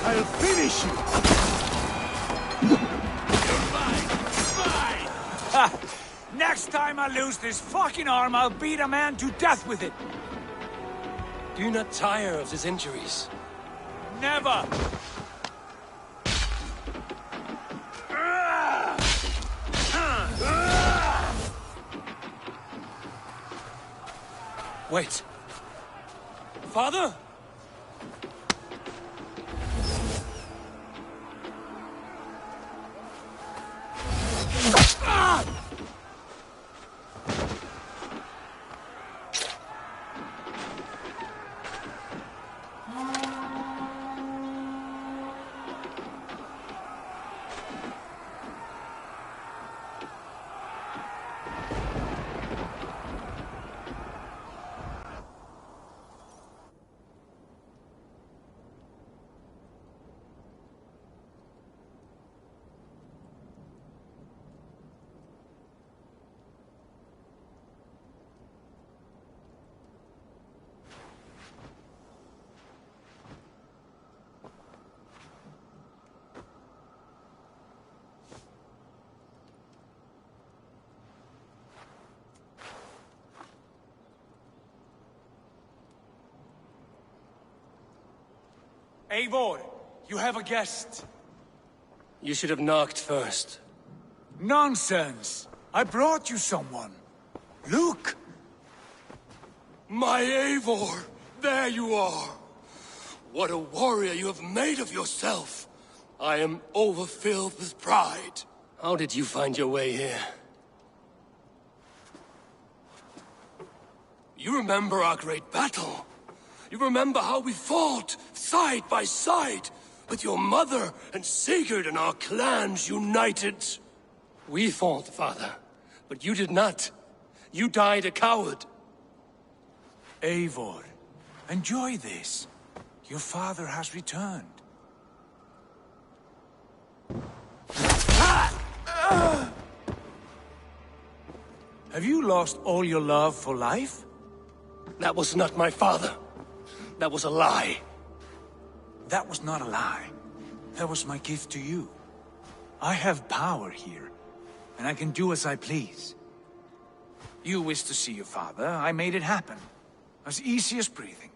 I'll finish you! Ha! Next time I lose this fucking arm, I'll beat a man to death with it! Do you not tire of his injuries? Never! Wait. Father? Eivor, you have a guest. You should have knocked first. Nonsense! I brought you someone. Look! My Eivor! There you are! What a warrior you have made of yourself! I am overfilled with pride. How did you find your way here? You remember our great battle? You remember how we fought, side by side, with your mother and Sigurd and our clans united? We fought, father, but you did not. You died a coward. Eivor, enjoy this. Your father has returned. Have you lost all your love for life? That was not my father. That was a lie. That was not a lie. That was my gift to you. I have power here, and I can do as I please. You wish to see your father, I made it happen. As easy as breathing.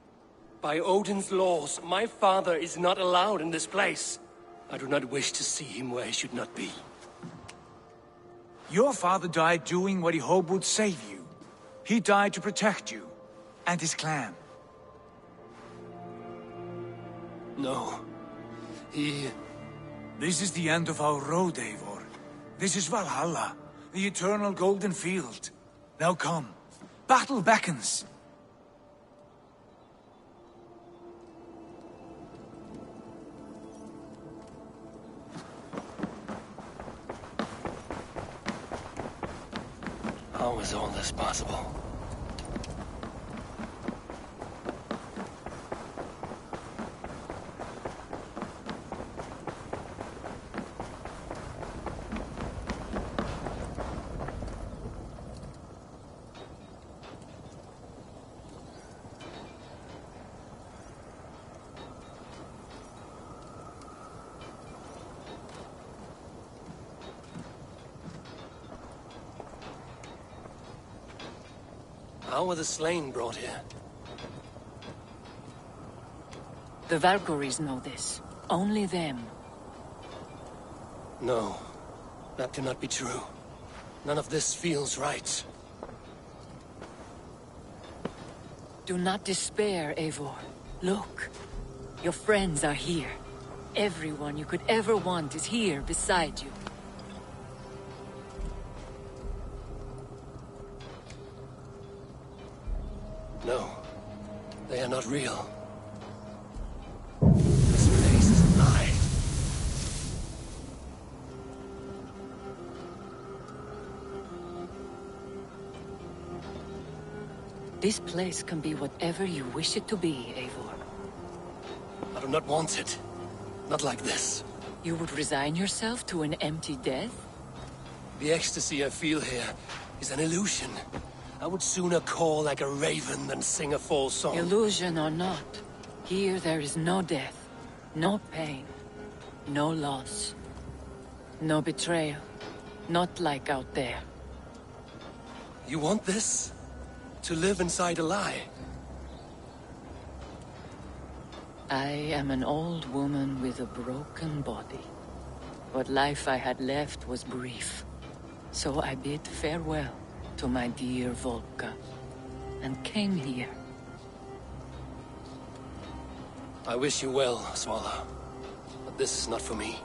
By Odin's laws, my father is not allowed in this place. I do not wish to see him where he should not be. Your father died doing what he hoped would save you. He died to protect you, and his clan. No. This is the end of our road, Eivor. This is Valhalla, the eternal golden field. Now come. Battle beckons. How is all this possible? How were the slain brought here? The Valkyries know this. Only them. No, that cannot be true. None of this feels right. Do not despair, Eivor. Look. Your friends are here. Everyone you could ever want is here beside you. No, they are not real. This place is a lie. This place can be whatever you wish it to be, Eivor. I do not want it. Not like this. You would resign yourself to an empty death? The ecstasy I feel here is an illusion. I would sooner call like a raven than sing a false song. Illusion or not, here there is no death, no pain, no loss, no betrayal. Not like out there. You want this? To live inside a lie? I am an old woman with a broken body. What life I had left was brief. So I bid farewell to my dear Volka, and came here. I wish you well, Swallow. But this is not for me.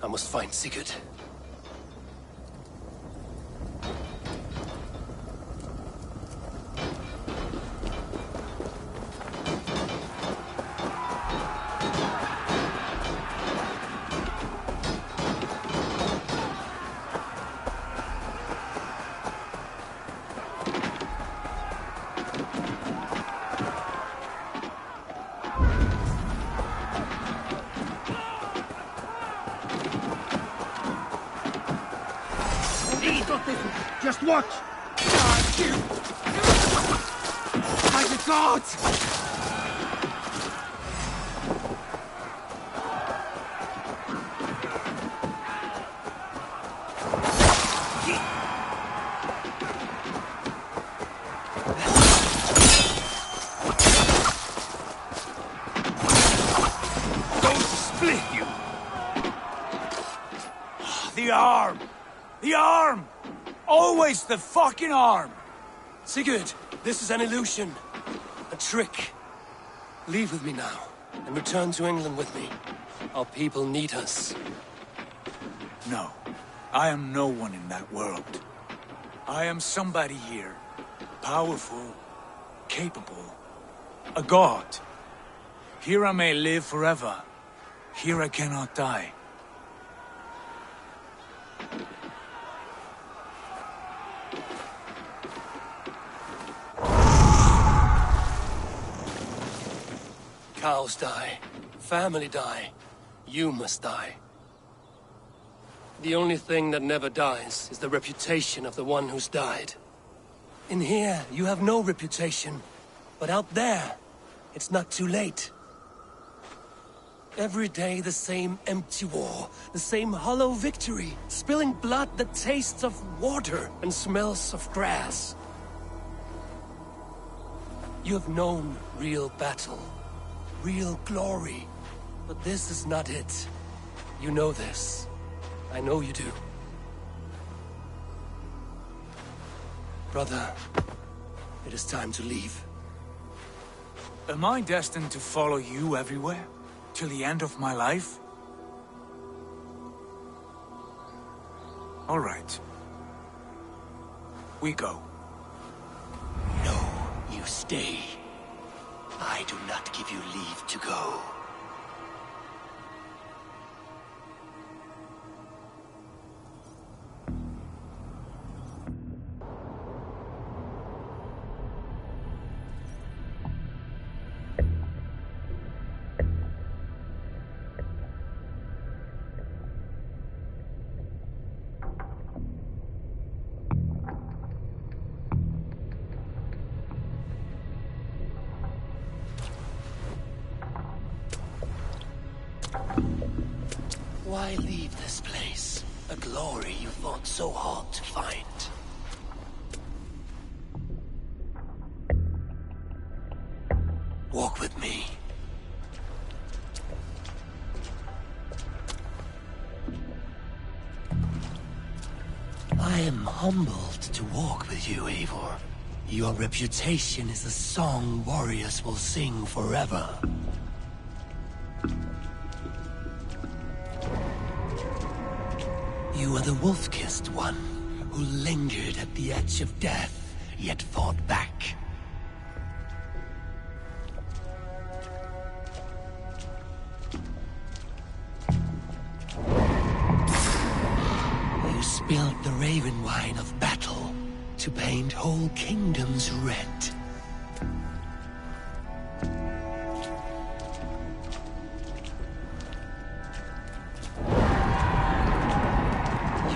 I must find Sigurd. Just watch! My God! Don't split you! The arm! The arm! Always the fucking arm! Sigurd, this is an illusion. A trick. Leave with me now, and return to England with me. Our people need us. No. I am no one in that world. I am somebody here. Powerful. Capable. A god. Here I may live forever. Here I cannot die. Cows die. Family die. You must die. The only thing that never dies is the reputation of the one who's died. In here, you have no reputation. But out there, it's not too late. Every day the same empty war, the same hollow victory, spilling blood that tastes of water and smells of grass. You have known real battle. Real glory. But this is not it. You know this. I know you do. Brother, it is time to leave. Am I destined to follow you everywhere? Till the end of my life? All right. We go. No, you stay. I do not give you leave to go. this place. A glory you fought so hard to find. Walk with me. I am humbled to walk with you, Eivor. Your reputation is a song warriors will sing forever. You are the wolf-kissed one, who lingered at the edge of death, yet fought back. You spilled the raven wine of battle to paint whole kingdoms red.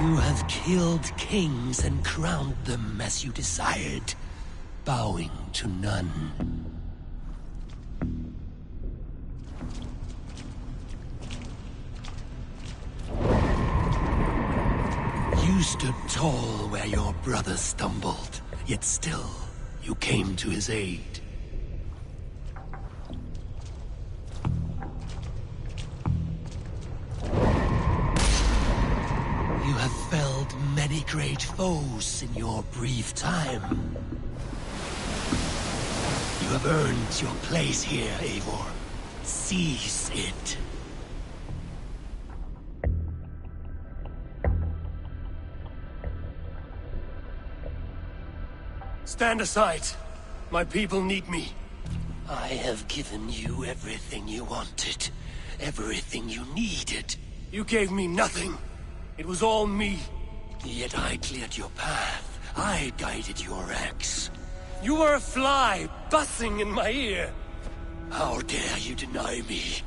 You have killed kings and crowned them as you desired, bowing to none. You stood tall where your brother stumbled, yet still you came to his aid. You have felled many great foes in your brief time. You have earned your place here, Eivor. Seize it. Stand aside. My people need me. I have given you everything you wanted. Everything you needed. You gave me nothing. It was all me. Yet I cleared your path. I guided your axe. You were a fly, buzzing in my ear. How dare you deny me?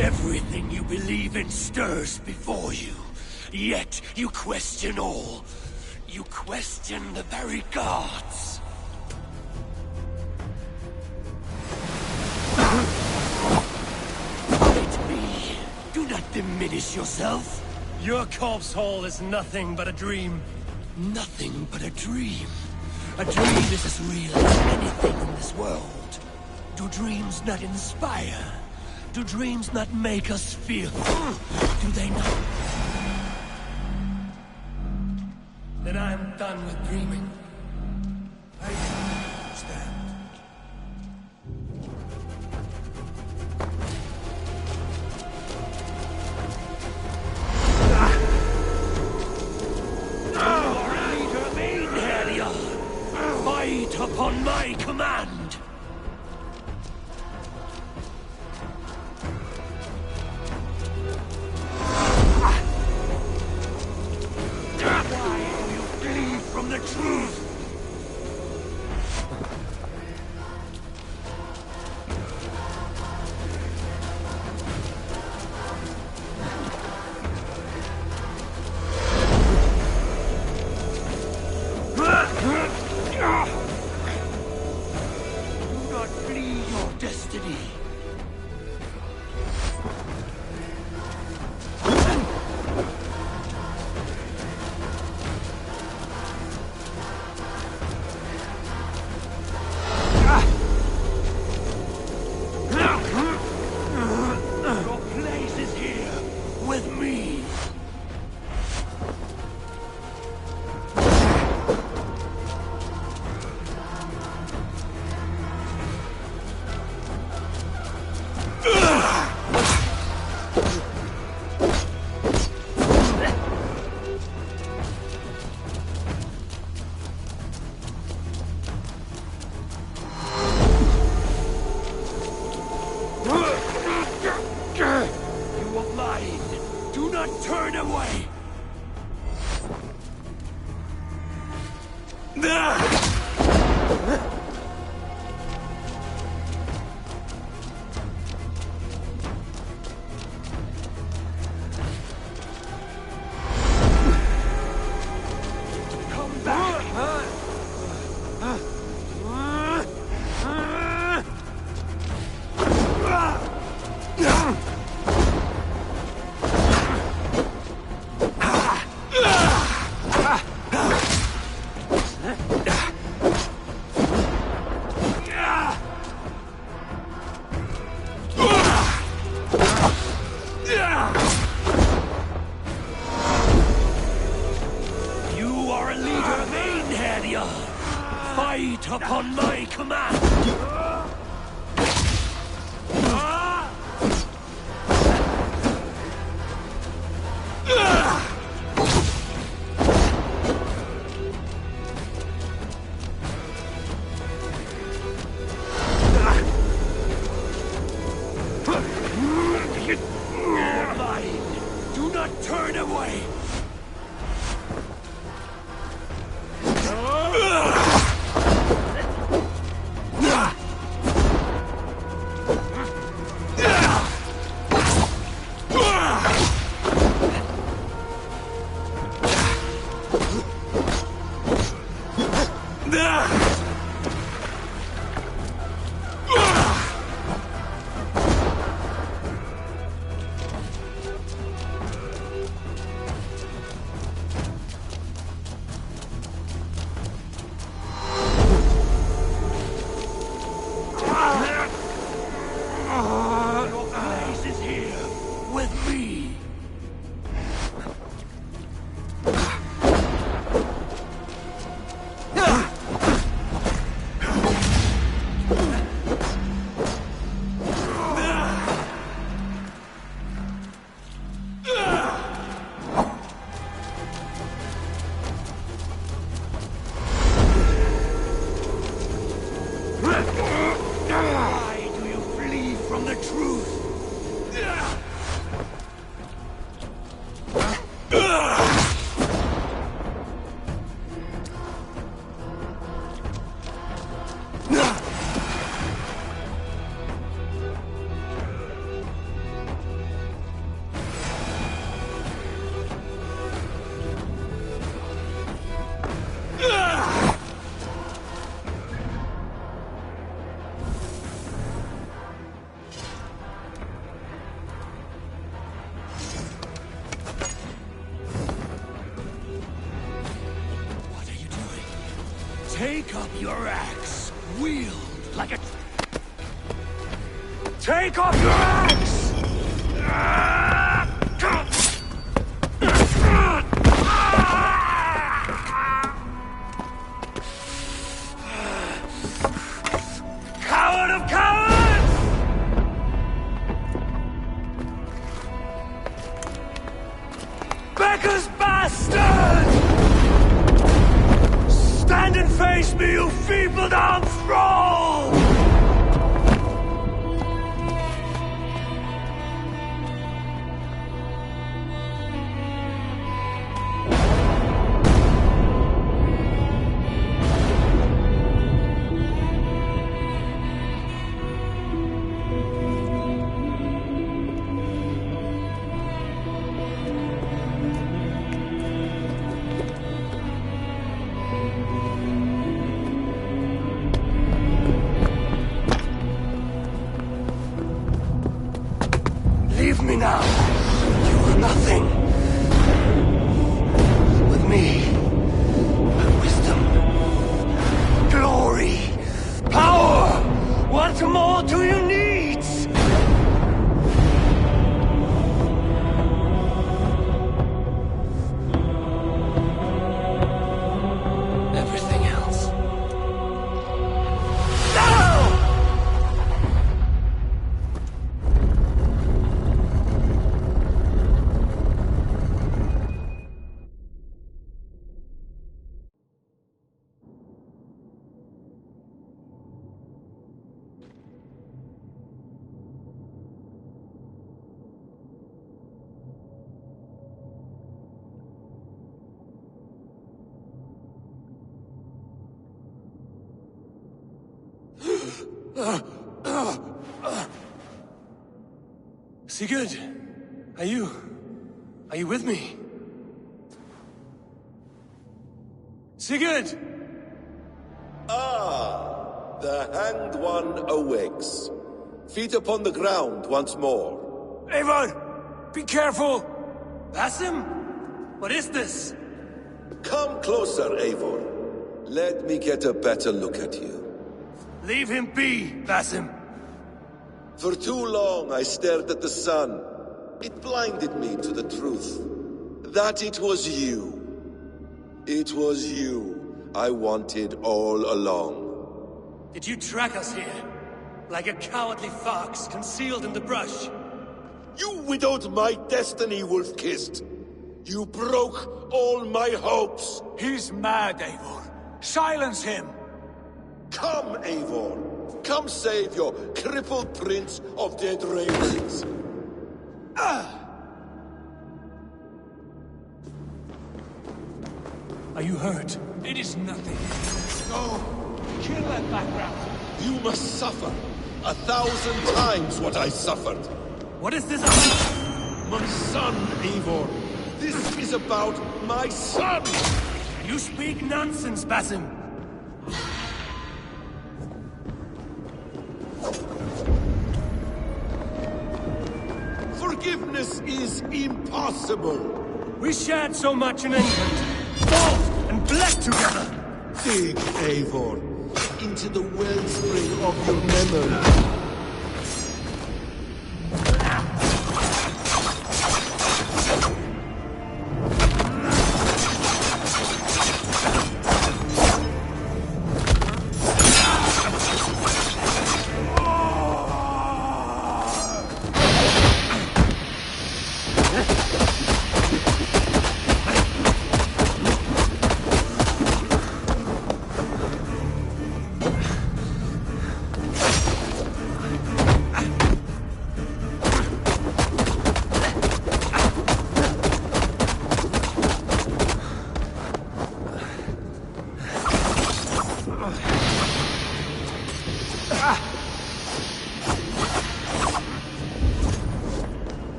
Everything you believe in stirs before you. Yet you question all. You question the very gods. Fight me. Do not diminish yourself. Your corpse hall is nothing but a dream. Nothing but a dream. A dream is as real as anything in this world. Do dreams not inspire? Do dreams not make us feel? Do they not? Then I am done with dreaming. I stand. Leader Mainherja! Fight upon my command! From the truth! Do not flee your destiny. Turn away! Come back! Fight upon my command! Do not turn away! Take up your axe, wield like a... Take up your axe! Coward of cowards! Becca's bastard! Stand and face me, you feeble-down thrall! Leave me now. You are nothing. With me, wisdom, glory, power. What more do you need? Everything else. Sigurd, are you with me? Sigurd! Ah, the Hanged One awakes. Feet upon the ground once more. Eivor! Be careful! Basim? What is this? Come closer, Eivor. Let me get a better look at you. Leave him be, Basim. For too long I stared at the sun. It blinded me to the truth. That it was you. It was you I wanted all along. Did you track us here? Like a cowardly fox concealed in the brush? You widowed my destiny, wolf-kissed. You broke all my hopes. He's mad, Eivor. Silence him! Come, Eivor. Come save your crippled prince of dead ravens. Are you hurt? It is nothing. Go. Kill that background. You must suffer 1,000 times what I suffered. What is this? My son, Eivor. This is about my son! You speak nonsense, Basim. Forgiveness is impossible. We shared so much in England. Fought and bled together. Dig, Eivor, into the wellspring of your memory.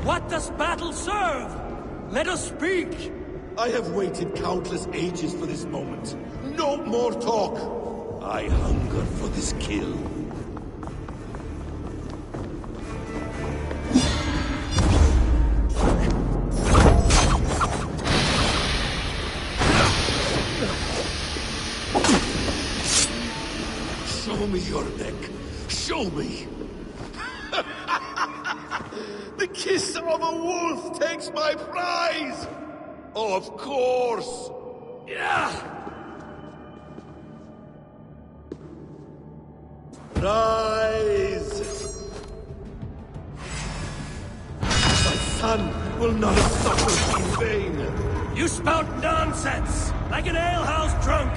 What does battle serve? Let us speak! I have waited countless ages for this moment. No more talk! I hunger for this kill. Show me your neck. Show me. The kiss of a wolf takes my prize! Of course! Yeah! Rise! My son will not have suffered in vain! You spout nonsense! Like an alehouse drunk!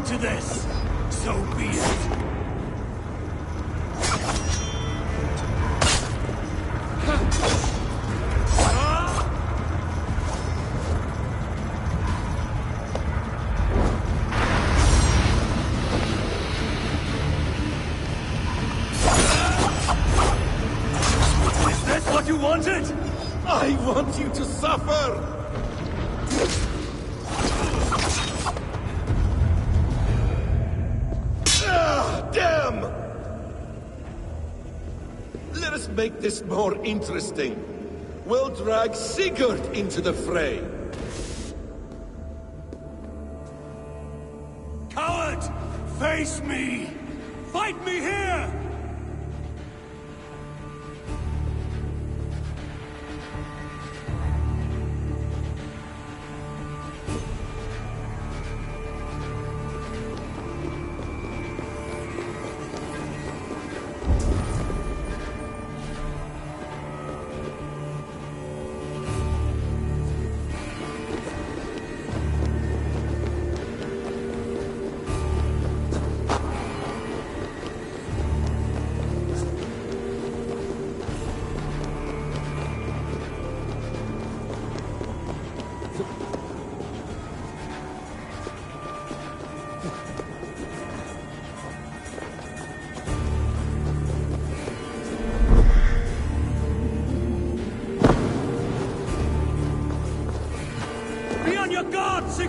To this, so be it. Is this what you wanted? I want you to suffer! Damn! Let us make this more interesting. We'll drag Sigurd into the fray. Coward! Face me! Fight me here!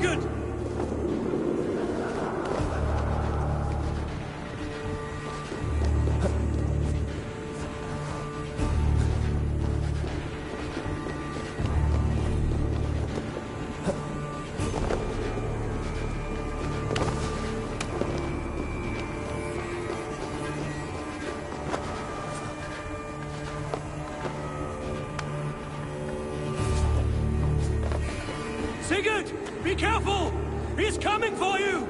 Sigurd! Sigurd! Be careful! He's coming for you!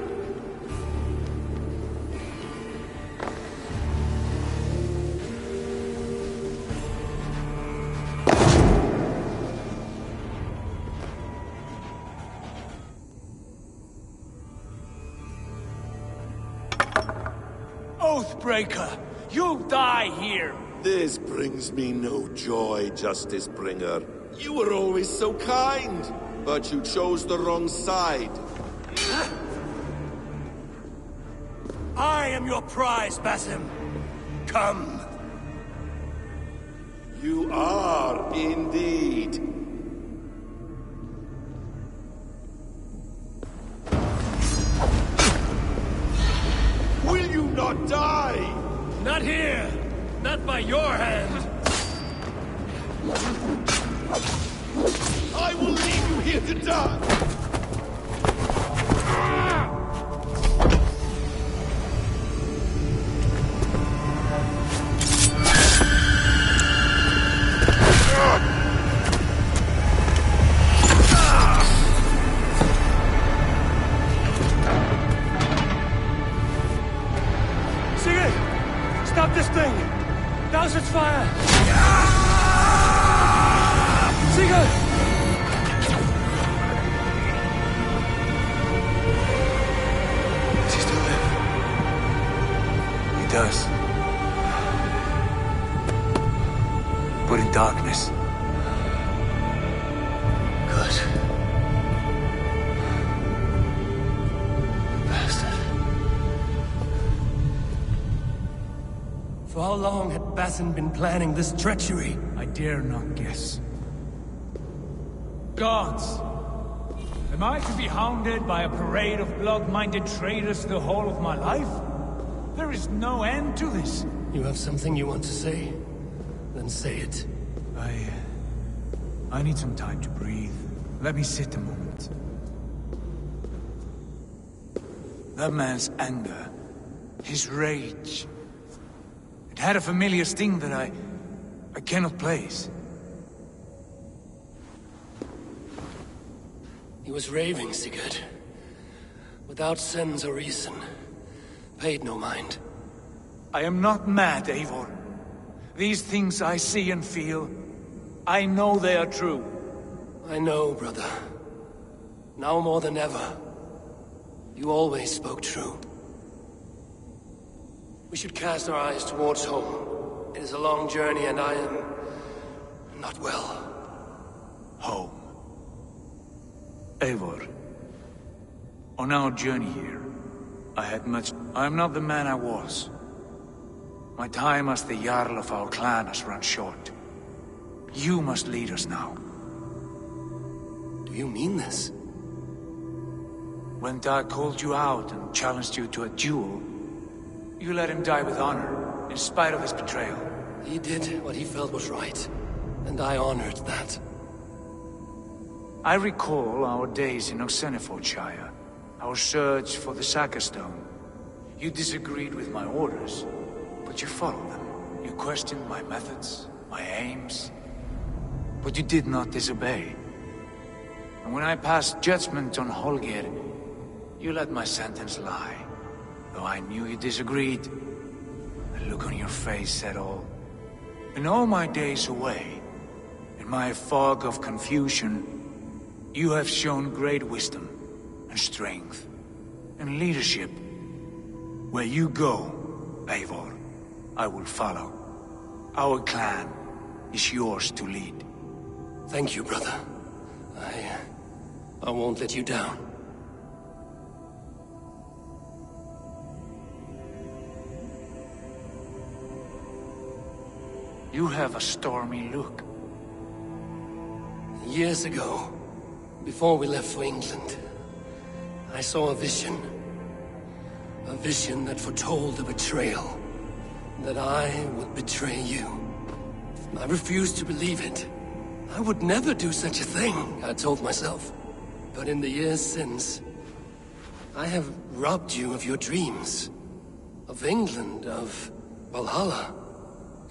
Oathbreaker! You'll die here! This brings me no joy, Justice Bringer. You were always so kind, but you chose the wrong side. I am your prize, Basim. Come. You are indeed. Will you not die? Not here! Not by your hand! I will leave you here to die! Sigurd! Stop this thing! Douse its fire! Sigurd! Does he still live? He does. But in darkness. Good. Bastard. For how long had Basim been planning this treachery? I dare not guess. Gods! Am I to be hounded by a parade of blood-minded traitors the whole of my life? There is no end to this. You have something you want to say? Then say it. I need some time to breathe. Let me sit a moment. That man's anger, his rage, it had a familiar sting that I cannot place. He was raving, Sigurd. Without sense or reason. Paid no mind. I am not mad, Eivor. These things I see and feel, I know they are true. I know, brother. Now more than ever. You always spoke true. We should cast our eyes towards home. It is a long journey and I am not well. Home. Eivor. On our journey here, I am not the man I was. My time as the Jarl of our clan has run short. You must lead us now. Do you mean this? When Dag called you out and challenged you to a duel, you let him die with honor, in spite of his betrayal. He did what he felt was right, and I honored that. I recall our days in Oxenifordshire, our search for the Sacker Stone. You disagreed with my orders, but you followed them. You questioned my methods, my aims, but you did not disobey. And when I passed judgment on Holger, you let my sentence lie. Though I knew you disagreed, the look on your face said all. In all my days away, in my fog of confusion, you have shown great wisdom and strength and leadership. Where you go, Eivor, I will follow. Our clan is yours to lead. Thank you, brother. I won't let you down. You have a stormy look. Years ago, before we left for England, I saw a vision. A vision that foretold a betrayal. That I would betray you. I refused to believe it. I would never do such a thing, I told myself. But in the years since, I have robbed you of your dreams. Of England, of Valhalla.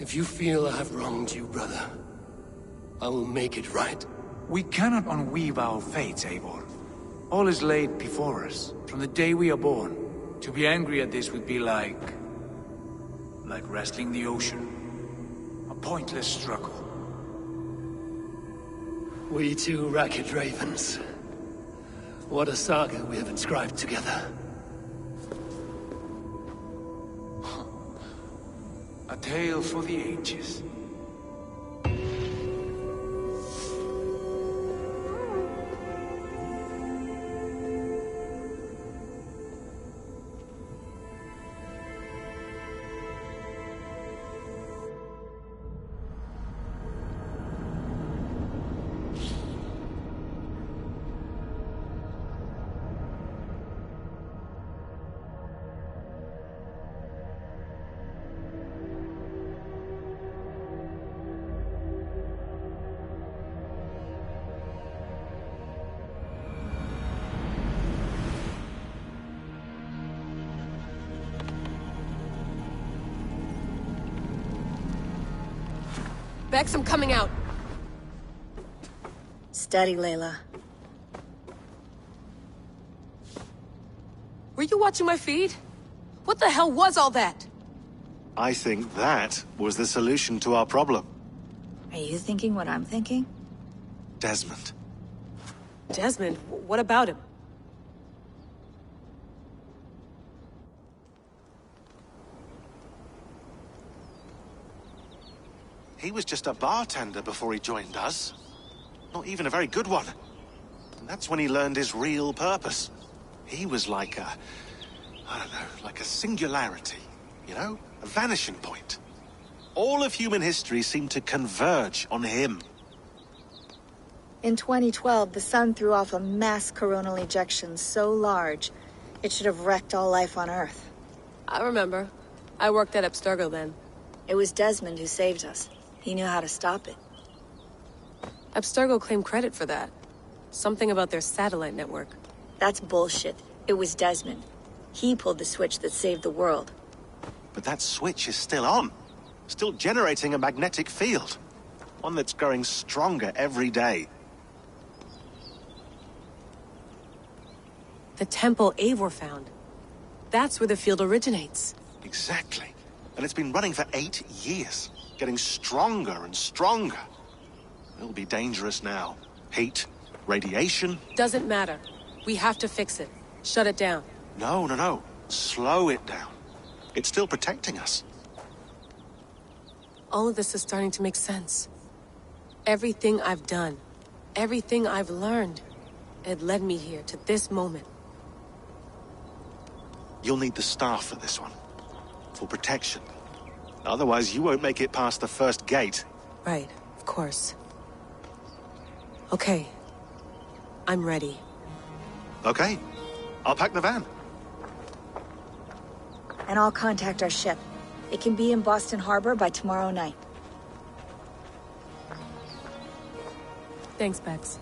If you feel I have wronged you, brother, I will make it right. We cannot unweave our fates, Eivor. All is laid before us, from the day we are born. To be angry at this would be like wrestling the ocean. A pointless struggle. We two racket ravens. What a saga we have inscribed together. A tale for the ages. Bex, I'm coming out. Steady, Layla. Were you watching my feed? What the hell was all that? I think that was the solution to our problem. Are you thinking what I'm thinking? Desmond. Desmond? What about him? He was just a bartender before he joined us. Not even a very good one. And that's when he learned his real purpose. He was like a... I don't know, like a singularity, you know? A vanishing point. All of human history seemed to converge on him. In 2012, the sun threw off a mass coronal ejection so large, it should have wrecked all life on Earth. I remember. I worked at Abstergo then. It was Desmond who saved us. He knew how to stop it. Abstergo claimed credit for that. Something about their satellite network. That's bullshit. It was Desmond. He pulled the switch that saved the world. But that switch is still on. Still generating a magnetic field. One that's growing stronger every day. The temple Eivor found. That's where the field originates. Exactly. And it's been running for 8 years. Getting stronger and stronger. It'll be dangerous now. Heat, radiation... Doesn't matter. We have to fix it. Shut it down. No, no, no. Slow it down. It's still protecting us. All of this is starting to make sense. Everything I've done, everything I've learned, it led me here to this moment. You'll need the staff for this one. For protection. Otherwise, you won't make it past the first gate. Right, of course. Okay. I'm ready. Okay. I'll pack the van. And I'll contact our ship. It can be in Boston Harbor by tomorrow night. Thanks, Bex.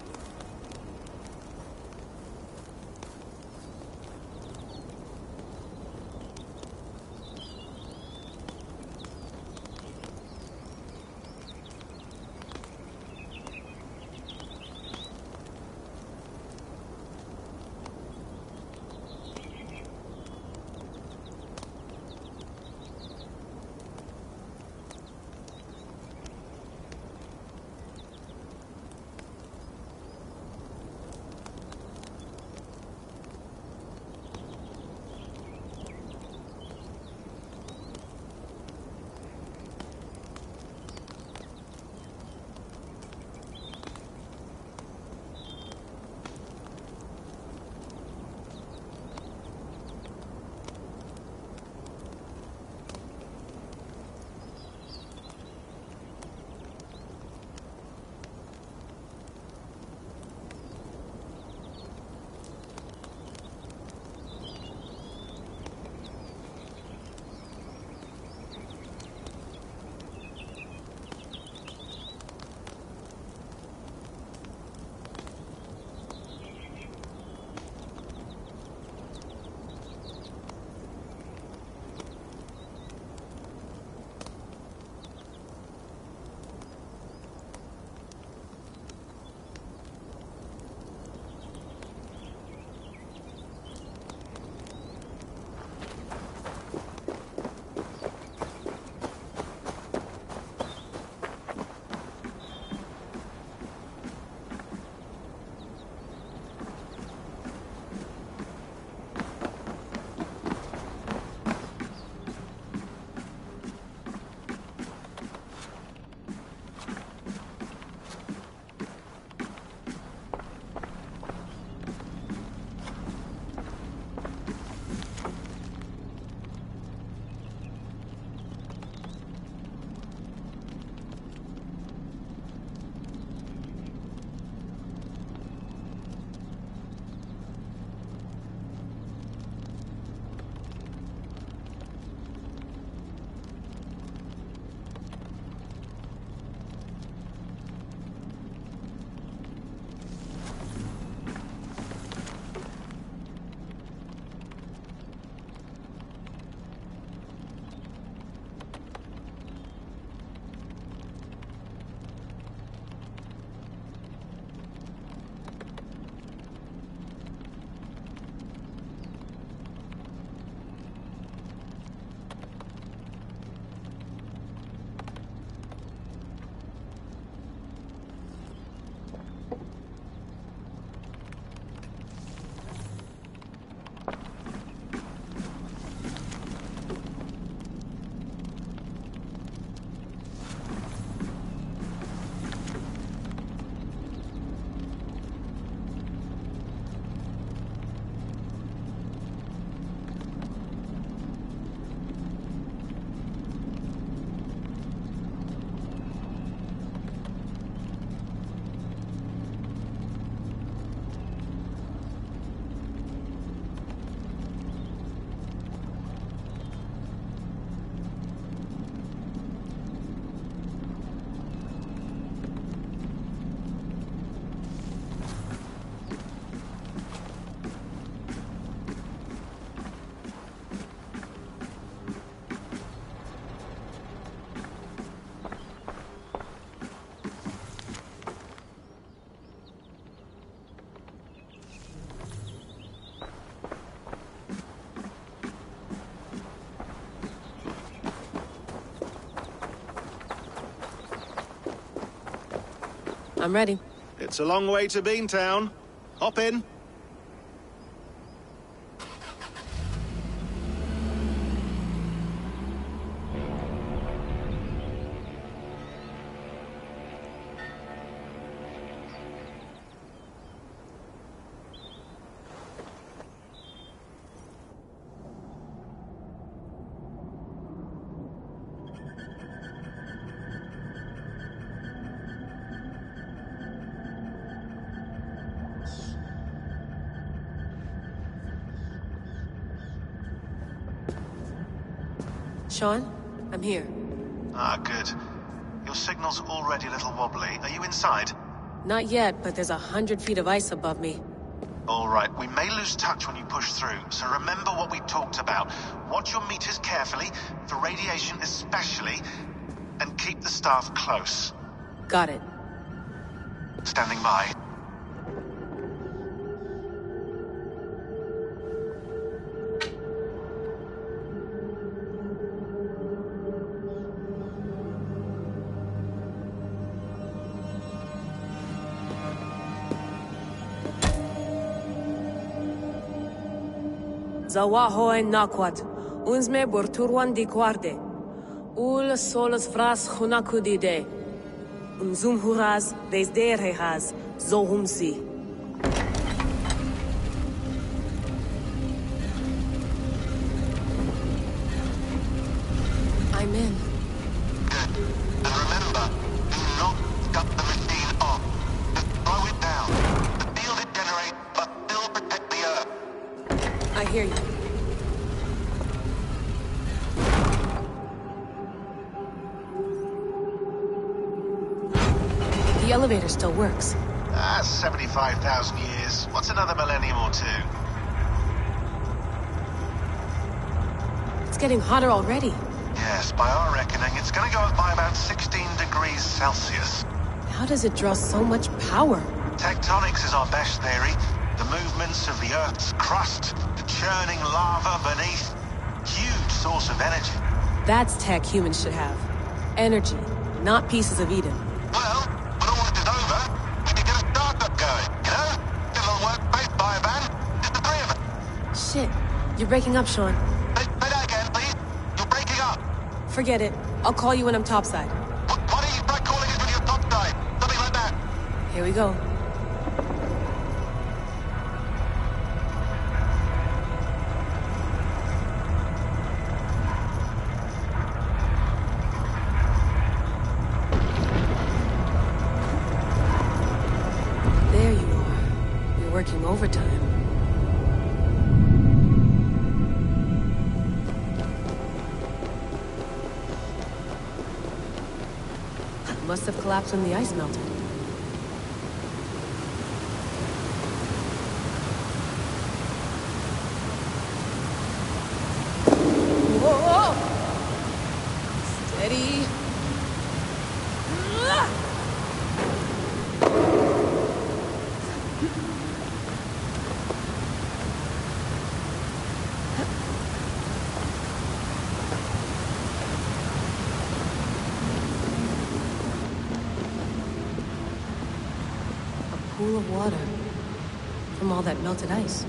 I'm ready. It's a long way to Beantown. Hop in. Sean, I'm here. Ah, good. Your signal's already a little wobbly. Are you inside? Not yet, but there's 100 feet of ice above me. All right, we may lose touch when you push through, so remember what we talked about. Watch your meters carefully, for radiation especially, and keep the staff close. Got it. Standing by. Zawaho en nakwat, unsme borturwan di guarde. Ul solos vras hunakudide. Unzum huraz, desderehaz, zohumsi. I'm in. Good. And remember, do not cut the machine off. Just slow it down. The field it generates, but still protect the Earth. I hear you. The elevator still works. 75,000 years. What's another millennium or two? It's getting hotter already. Yes, by our reckoning, it's gonna go up by about 16 degrees Celsius. How does it draw so much power? Tectonics is our best theory. The movements of the Earth's crust, the churning lava beneath. Huge source of energy. That's tech humans should have. Energy, not pieces of Eden. Well, when all this is over, we can get a startup going, you know? Get a little workspace, buy a van, just the three of us. Shit, you're breaking up, Sean. Say that again, please. You're breaking up. Forget it. I'll call you when I'm topside. Why don't you try calling us when you're topside? Something like that. Here we go. There you are. You're working overtime. Must have collapsed when the ice melted. Whoa! Steady. Pool of water from all that melted ice.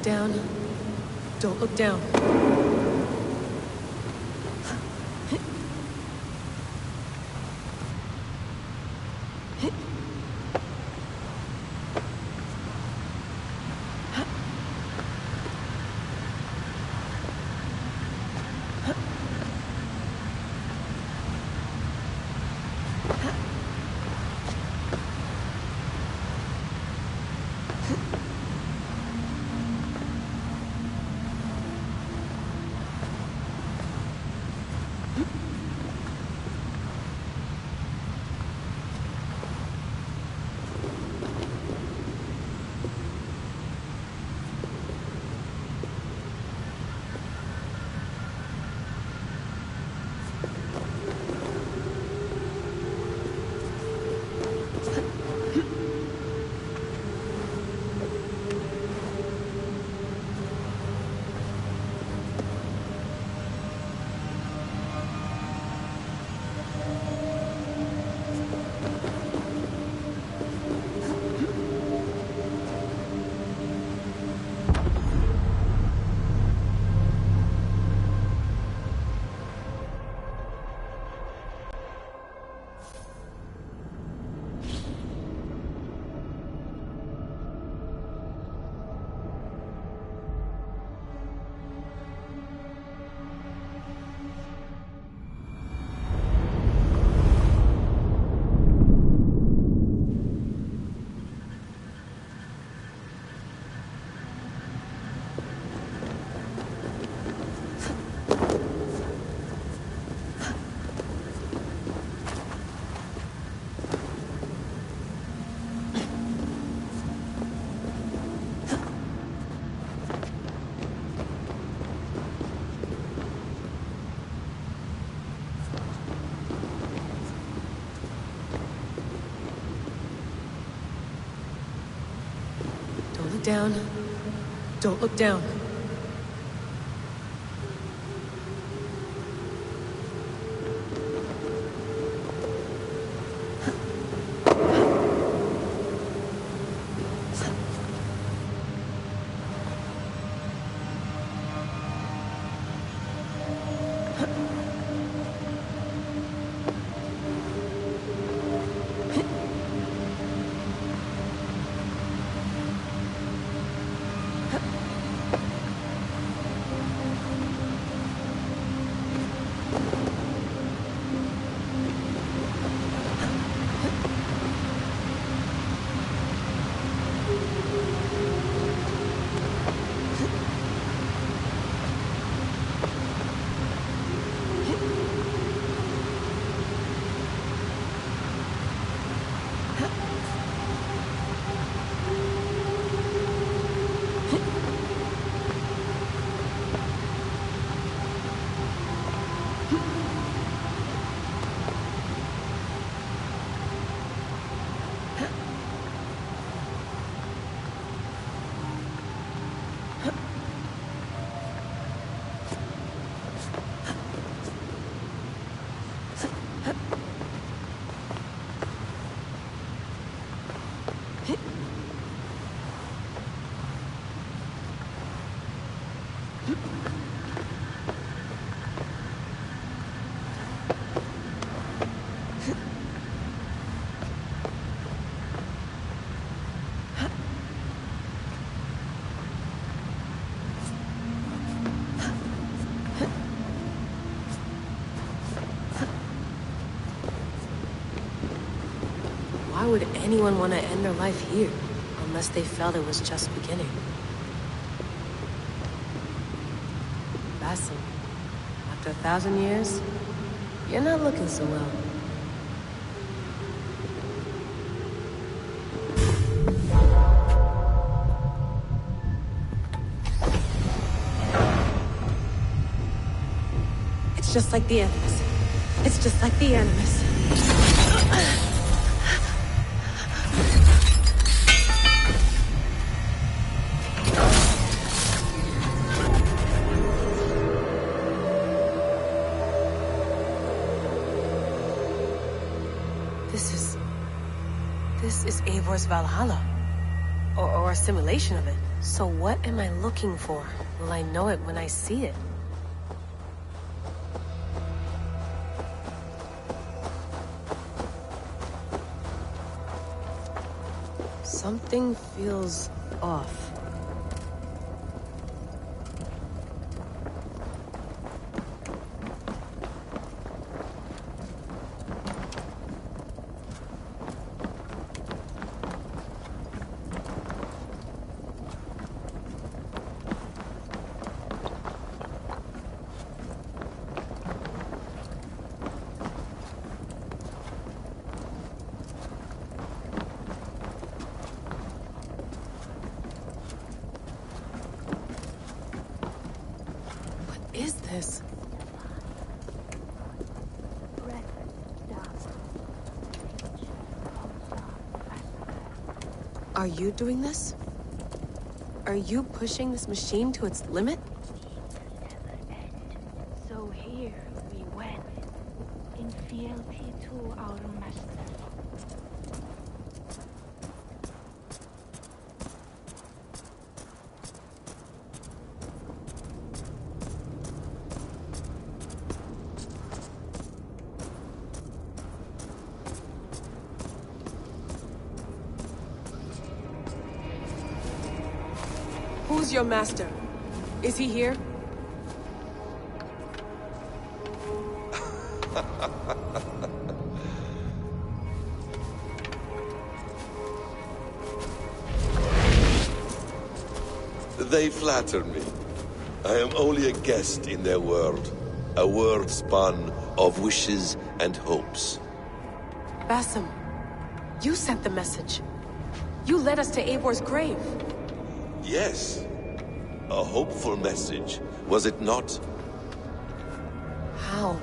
down. Don't look down. Down. Don't look down. Why would anyone want to end their life here? Unless they felt it was just beginning. Basim, after 1,000 years, you're not looking so well. It's just like the Animus. It's just like the Animus. This is Eivor's Valhalla. Or a simulation of it. So what am I looking for? Will I know it when I see it? Something feels off. Is this? Are you doing this? Are you pushing this machine to its limit? So here we went, in fealty to our master. Who's your master? Is he here? They flatter me. I am only a guest in their world. A world spun of wishes and hopes. Basim, you sent the message. You led us to Eivor's grave. Yes. A hopeful message, was it not? How?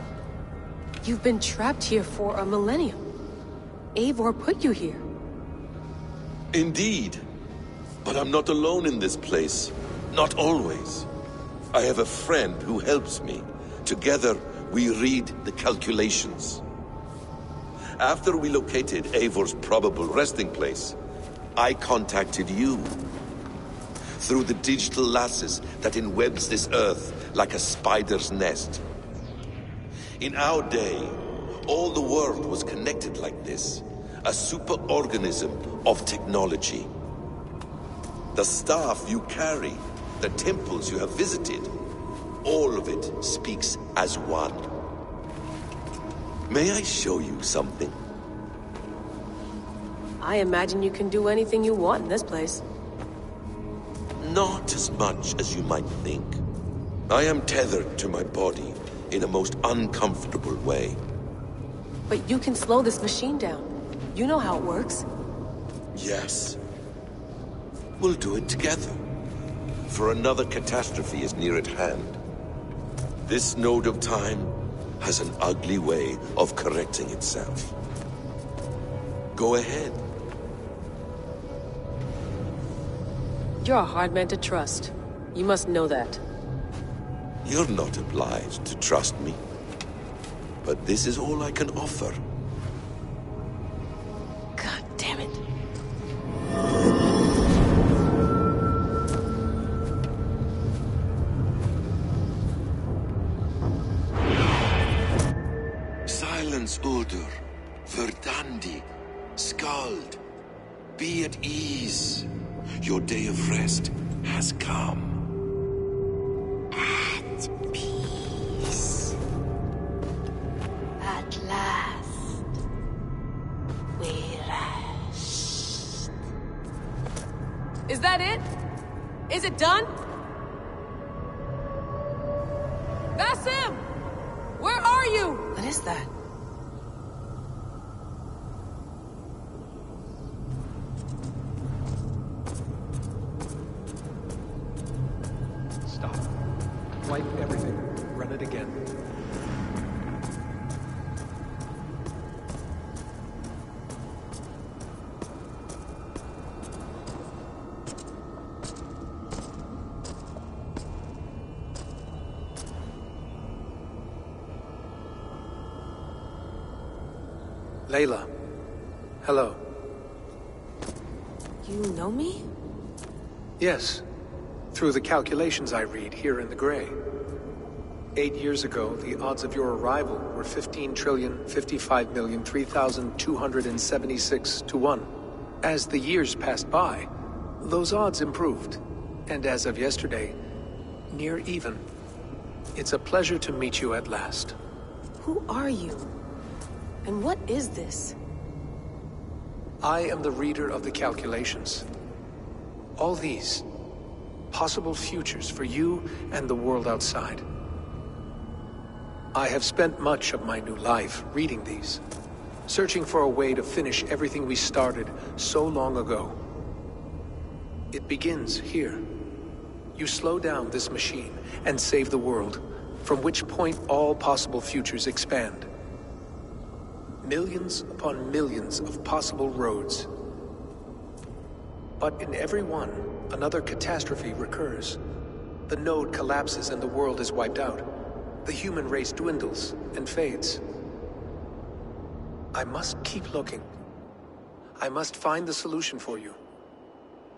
You've been trapped here for a millennium. Eivor put you here. Indeed. But I'm not alone in this place. Not always. I have a friend who helps me. Together, we read the calculations. After we located Eivor's probable resting place, I contacted you. Through the digital lasses that enwebs this earth like a spider's nest. In our day, all the world was connected like this. A superorganism of technology. The staff you carry, the temples you have visited, all of it speaks as one. May I show you something? I imagine you can do anything you want in this place. Not as much as you might think. I am tethered to my body in a most uncomfortable way. But you can slow this machine down. You know how it works. Yes. We'll do it together. For another catastrophe is near at hand. This node of time has an ugly way of correcting itself. Go ahead. You're a hard man to trust. You must know that. You're not obliged to trust me. But this is all I can offer. God damn it. Silence, Uldur. Verdandi. Skald. Be at ease. Your day of rest has come. At peace. At last. We rest. Is that it? Is it done? Basim! Where are you? What is that? Stop. Wipe everything. Run it again. Layla. Hello. You know me? Yes, Through the calculations I read here in the gray. 8 years ago, the odds of your arrival were 15,055,003,276 to 1. As the years passed by, those odds improved, and as of yesterday, near even. It's a pleasure to meet you at last. Who are you? And what is this? I am the reader of the calculations. All these, possible futures for you and the world outside. I have spent much of my new life reading these, searching for a way to finish everything we started so long ago. It begins here. You slow down this machine and save the world, from which point all possible futures expand. Millions upon millions of possible roads. But in every one, another catastrophe recurs. The node collapses and the world is wiped out. The human race dwindles and fades. I must keep looking. I must find the solution for you.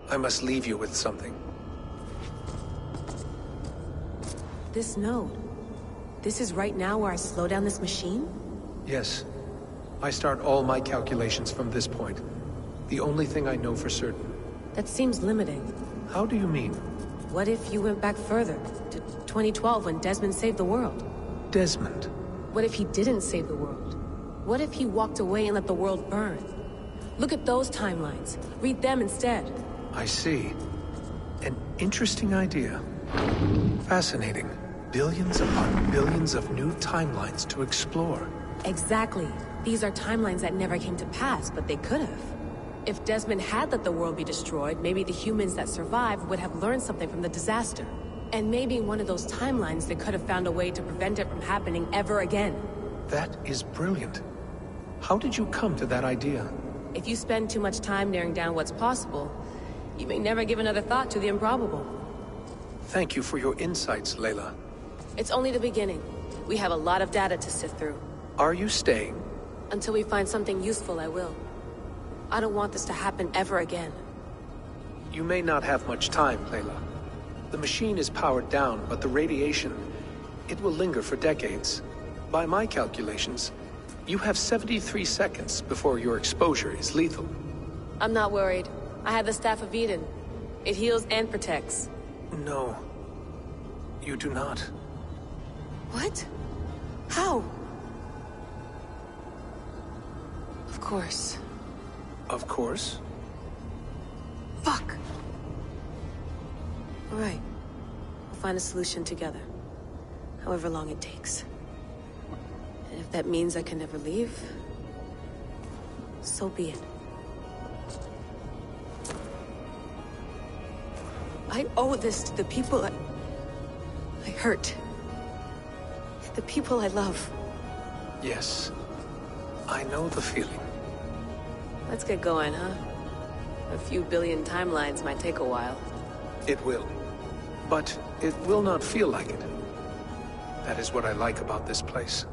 I must leave you with something. This node. This is right now where I slow down this machine? Yes. I start all my calculations from this point. The only thing I know for certain. That seems limiting. How do you mean? What if you went back further, to 2012 when Desmond saved the world? Desmond? What if he didn't save the world? What if he walked away and let the world burn? Look at those timelines. Read them instead. I see. An interesting idea. Fascinating. Billions upon billions of new timelines to explore. Exactly. These are timelines that never came to pass, but they could have. If Desmond had let the world be destroyed, maybe the humans that survived would have learned something from the disaster. And maybe in one of those timelines they could have found a way to prevent it from happening ever again. That is brilliant. How did you come to that idea? If you spend too much time narrowing down what's possible, you may never give another thought to the improbable. Thank you for your insights, Layla. It's only the beginning. We have a lot of data to sift through. Are you staying? Until we find something useful, I will. I don't want this to happen ever again. You may not have much time, Layla. The machine is powered down, but the radiation, it will linger for decades. By my calculations, you have 73 seconds before your exposure is lethal. I'm not worried. I have the Staff of Eden. It heals and protects. No. You do not. What? How? Of course. Of course? Fuck! All right. We'll find a solution together. However long it takes. And if that means I can never leave, so be it. I owe this to the people I hurt. The people I love. Yes. I know the feeling. Let's get going, huh? A few billion timelines might take a while. It will. But it will not feel like it. That is what I like about this place.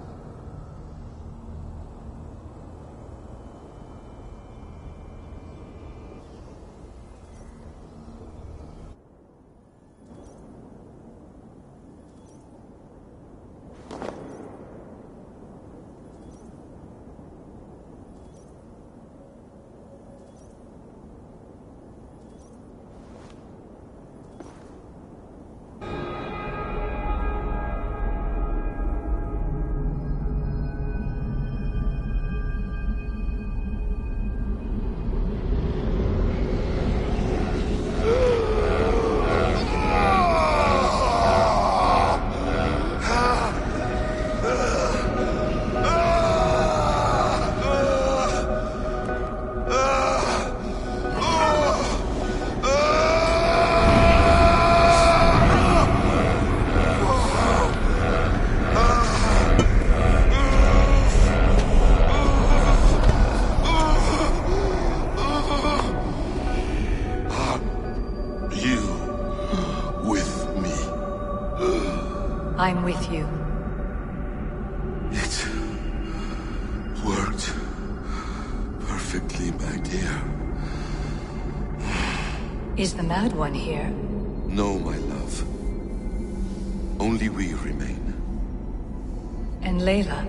I'm with you. It worked perfectly, my dear. Is the Mad One here? No, my love. Only we remain. And Layla?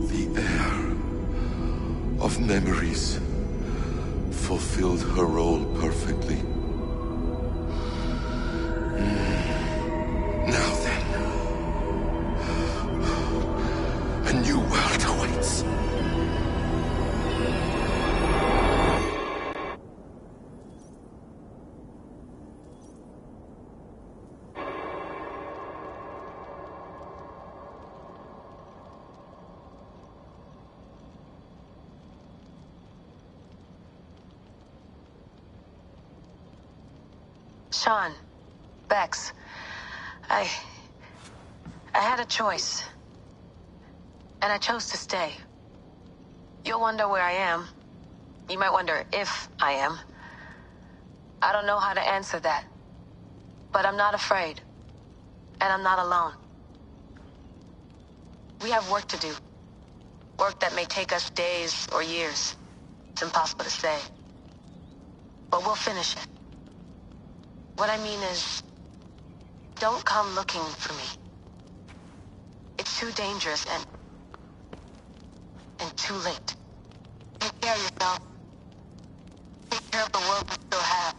The air of memories fulfilled her role perfectly. Now then, a new world awaits. Sean, Bex, I had a choice. And I chose to stay. You'll wonder where I am. You might wonder if I am. I don't know how to answer that. But I'm not afraid. And I'm not alone. We have work to do. Work that may take us days or years. It's impossible to say. But we'll finish it. What I mean is, don't come looking for me. It's too dangerous and too late. Take care of yourself. Take care of the world we still have.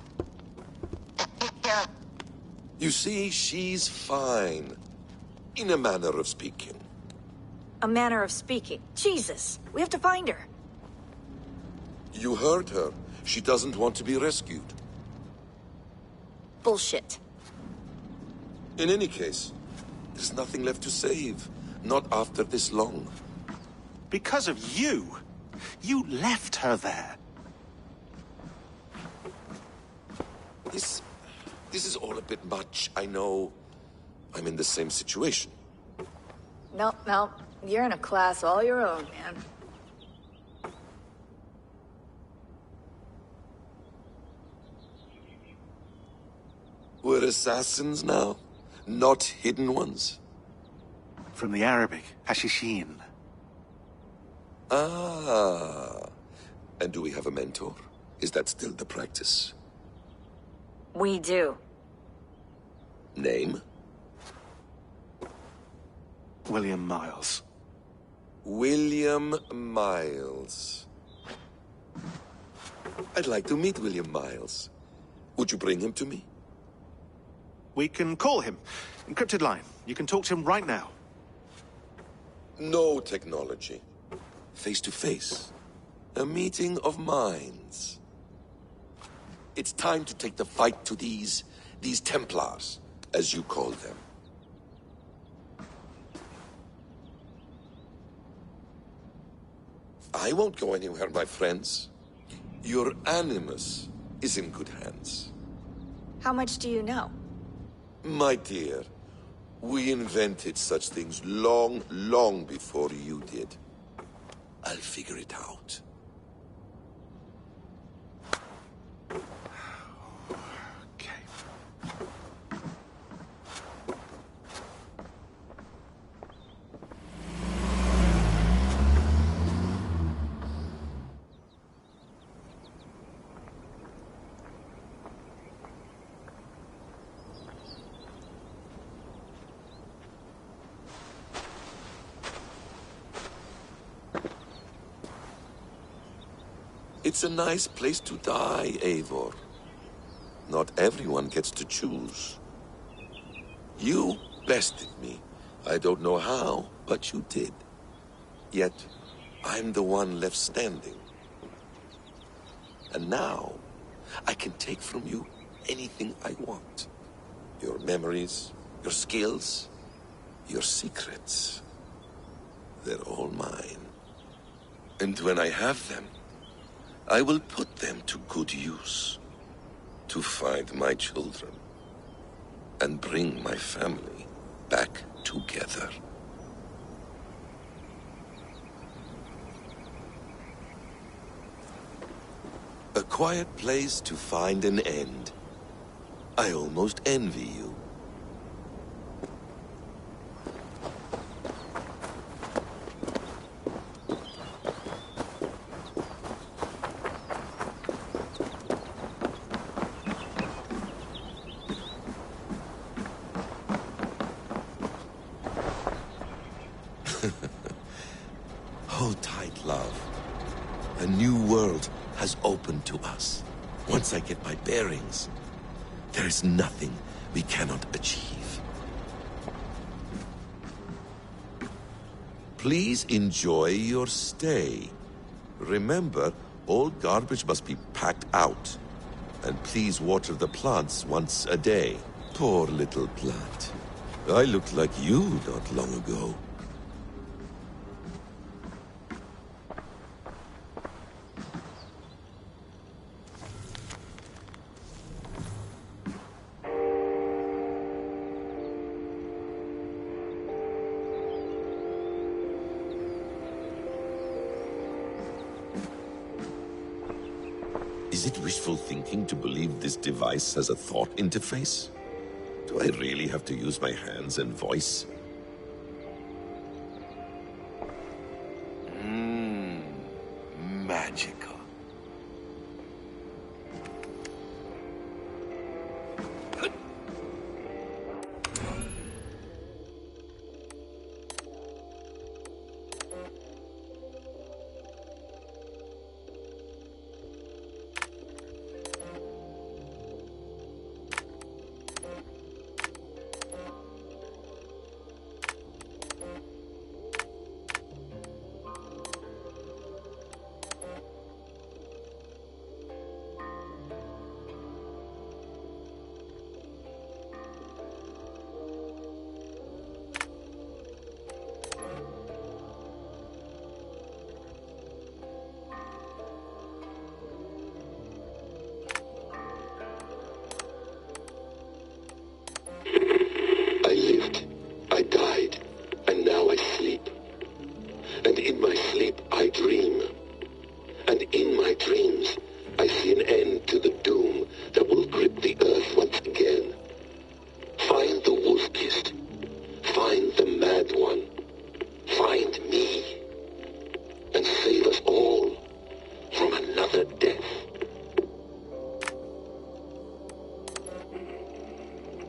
And take care of... You see, she's fine. In a manner of speaking. A manner of speaking. Jesus, we have to find her. You heard her. She doesn't want to be rescued. Bullshit. In any case, there's nothing left to save. Not after this long. Because of you. You left her there. This is all a bit much, I know. I'm in the same situation. No. You're in a class all your own, man. We're assassins now, not hidden ones. From the Arabic, Hashishin. Ah. And do we have a mentor? Is that still the practice? We do. Name? William Miles. William Miles. I'd like to meet William Miles. Would you bring him to me? We can call him. Encrypted line. You can talk to him right now. No technology. Face to face. A meeting of minds. It's time to take the fight to these Templars, as you call them. I won't go anywhere, my friends. Your animus is in good hands. How much do you know? My dear, we invented such things long, long before you did. I'll figure it out. It's a nice place to die, Eivor. Not everyone gets to choose. You bested me. I don't know how, but you did. Yet, I'm the one left standing. And now, I can take from you anything I want. Your memories, your skills, your secrets. They're all mine. And when I have them, I will put them to good use. To find my children. And bring my family back together. A quiet place to find an end. I almost envy you. Hold tight, love. A new world has opened to us. Once I get my bearings, there is nothing we cannot achieve. Please enjoy your stay. Remember, all garbage must be packed out. And please water the plants once a day. Poor little plant. I looked like you not long ago. Is it wishful thinking to believe this device has a thought interface? Do I really have to use my hands and voice? Magical.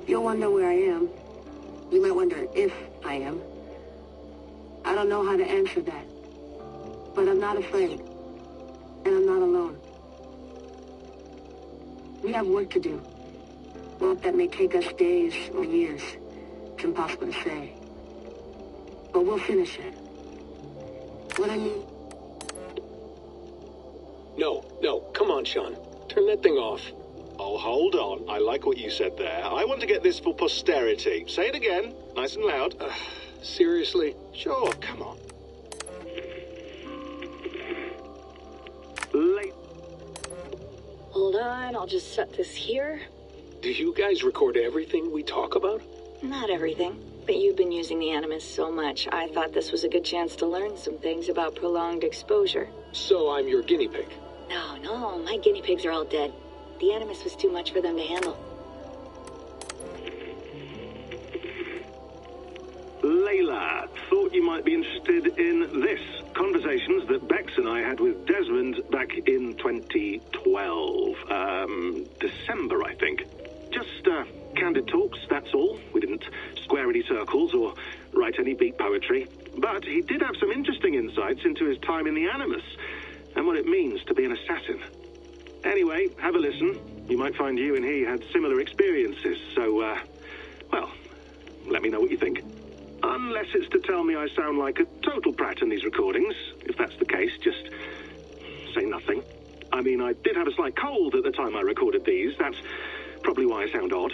You'll wonder where I am. You might wonder if I am. I don't know how to answer that. But I'm not afraid. And I'm not alone. We have work to do. Work that may take us days or years. It's impossible to say. But we'll finish it. What I mean... No, come on, Sean. Turn that thing off. Oh, hold on. I like what you said there. I want to get this for posterity. Say it again, nice and loud. Seriously? Sure, come on. Hold on, I'll just set this here. Do you guys record everything we talk about? Not everything, but you've been using the Animus so much, I thought this was a good chance to learn some things about prolonged exposure. So I'm your guinea pig? No, my guinea pigs are all dead. The Animus was too much for them to handle. Layla, thought you might be interested in this. Conversations that Bex and I had with Desmond back in 2012. December, I think. Just, candid talks, that's all. We didn't square any circles or write any beat poetry. But he did have some interesting insights into his time in the Animus and what it means to be an assassin. Anyway, have a listen. You might find you and he had similar experiences, so, well, let me know what you think. Unless it's to tell me I sound like a total prat in these recordings. If that's the case, just say nothing. I mean, I did have a slight cold at the time I recorded these. That's probably why I sound odd.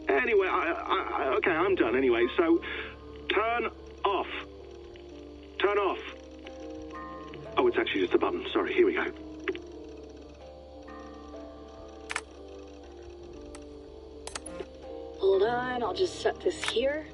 Anyway, okay, I'm done anyway, so turn off. Turn off. Oh, it's actually just a button. Sorry, here we go. Hold on, I'll just set this here.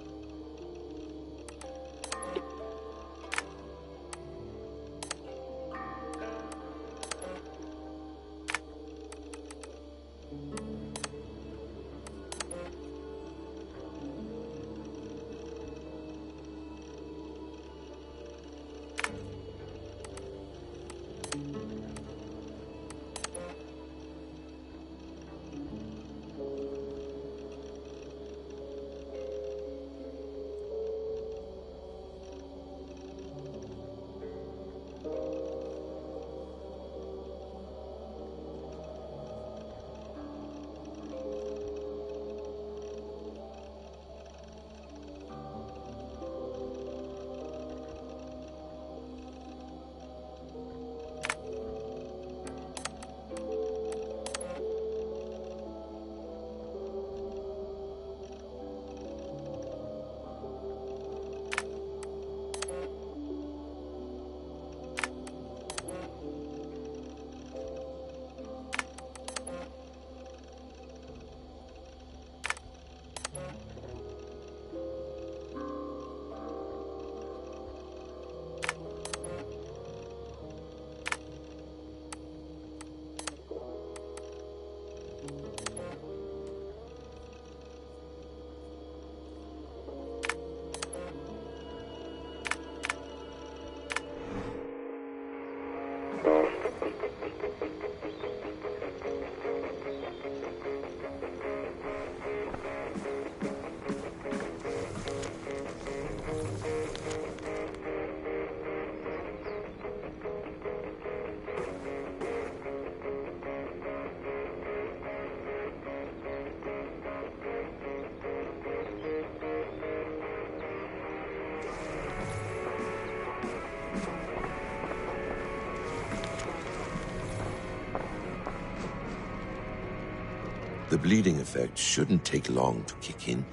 The bleeding effect shouldn't take long to kick in.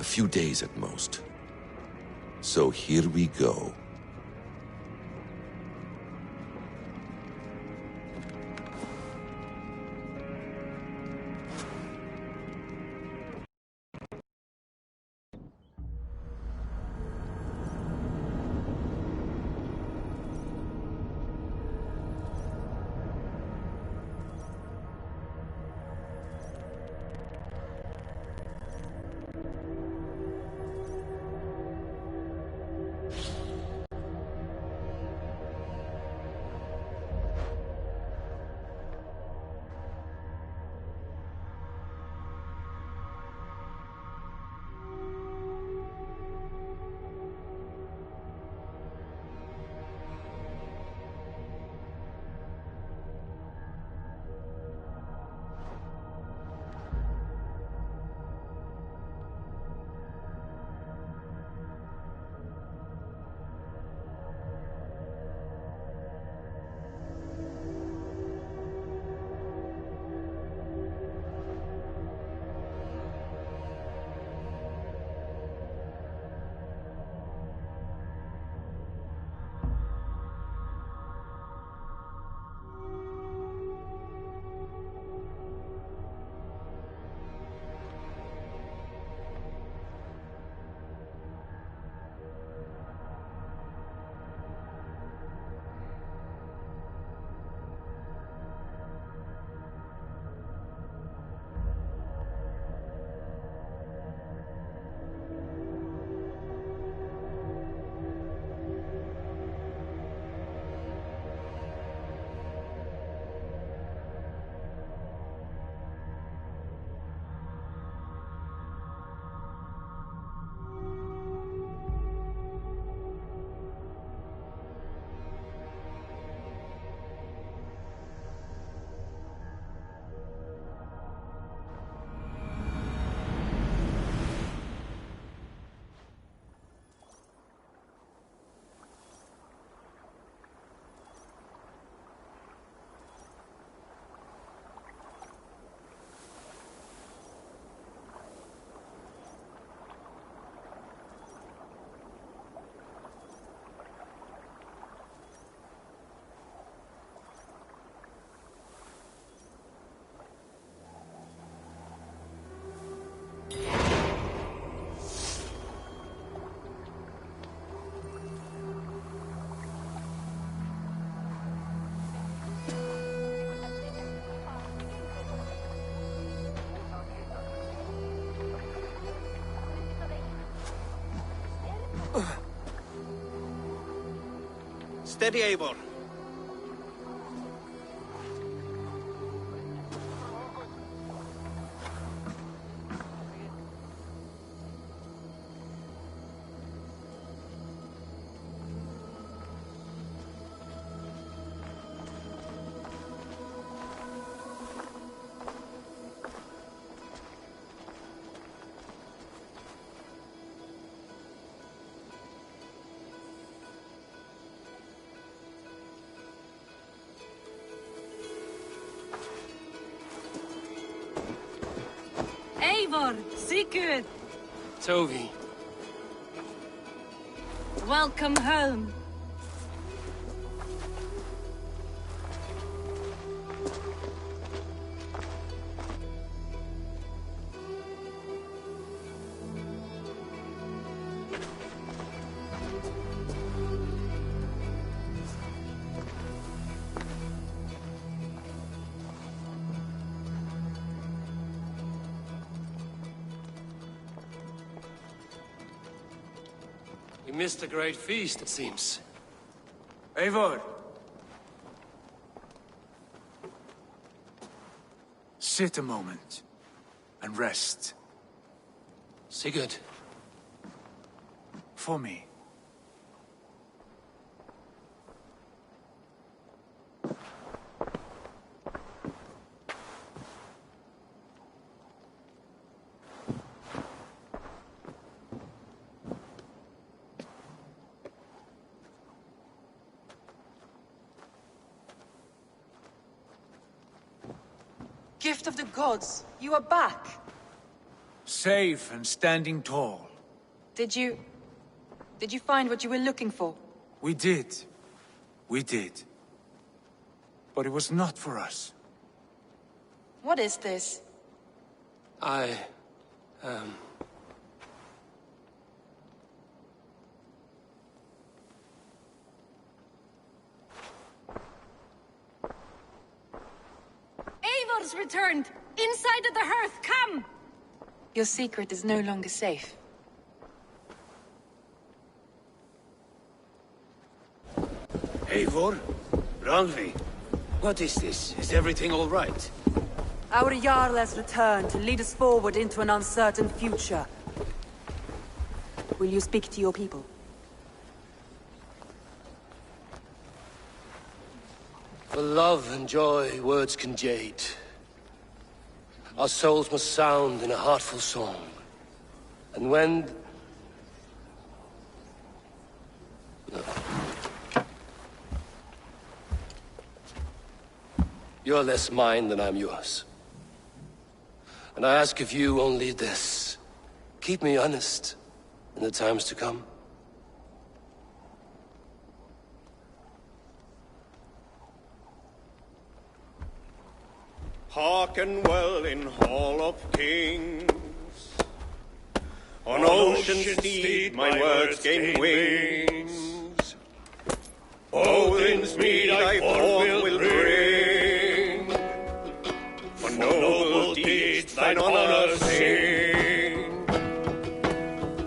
A few days at most. So here we go. Steady, Eivor. Eivor, Sigurd! Toby. Welcome home. You missed a great feast, it seems. Eivor! Sit a moment and rest. Sigurd. For me. Gift of the gods, you are back. Safe and standing tall. Did you find what you were looking for? We did. We did. But it was not for us. What is this? Eivor's returned! Inside of the hearth, come! Your secret is no longer safe. Eivor? Ralvi? What is this? Is everything all right? Our Jarl has returned to lead us forward into an uncertain future. Will you speak to your people? For love and joy, words can jade. Our souls must sound in a heartful song. And when... No. You're less mine than I'm yours. And I ask of you only this. Keep me honest in the times to come. Hearken well in Hall of Kings. On ocean steed my words gain wings. Odin's mead I forth will bring. For noble deeds thine honor sing.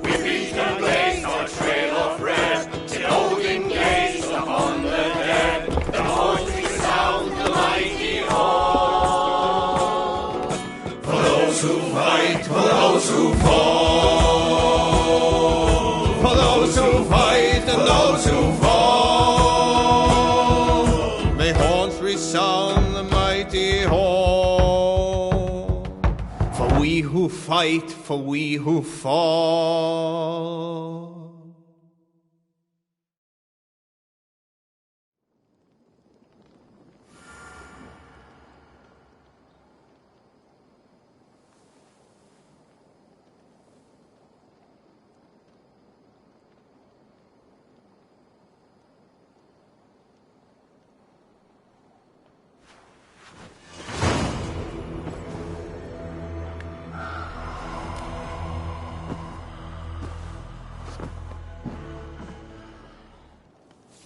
We beat and blaze our trail of red, till Odin gazed upon the dead. The horns resound the mighty hall. For those who fight, for those who fall. For those who fight and those who fall. May horns resound the mighty hall. For we who fight, for we who fall.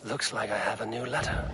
Looks like I have a new letter.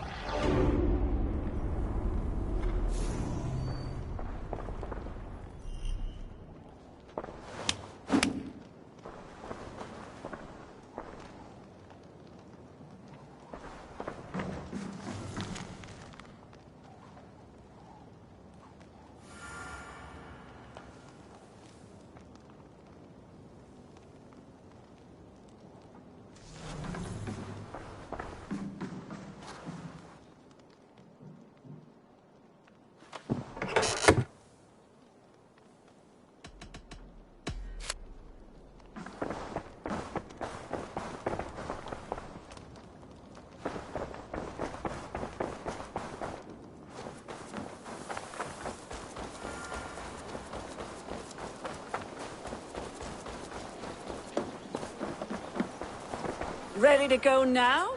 Ready to go now?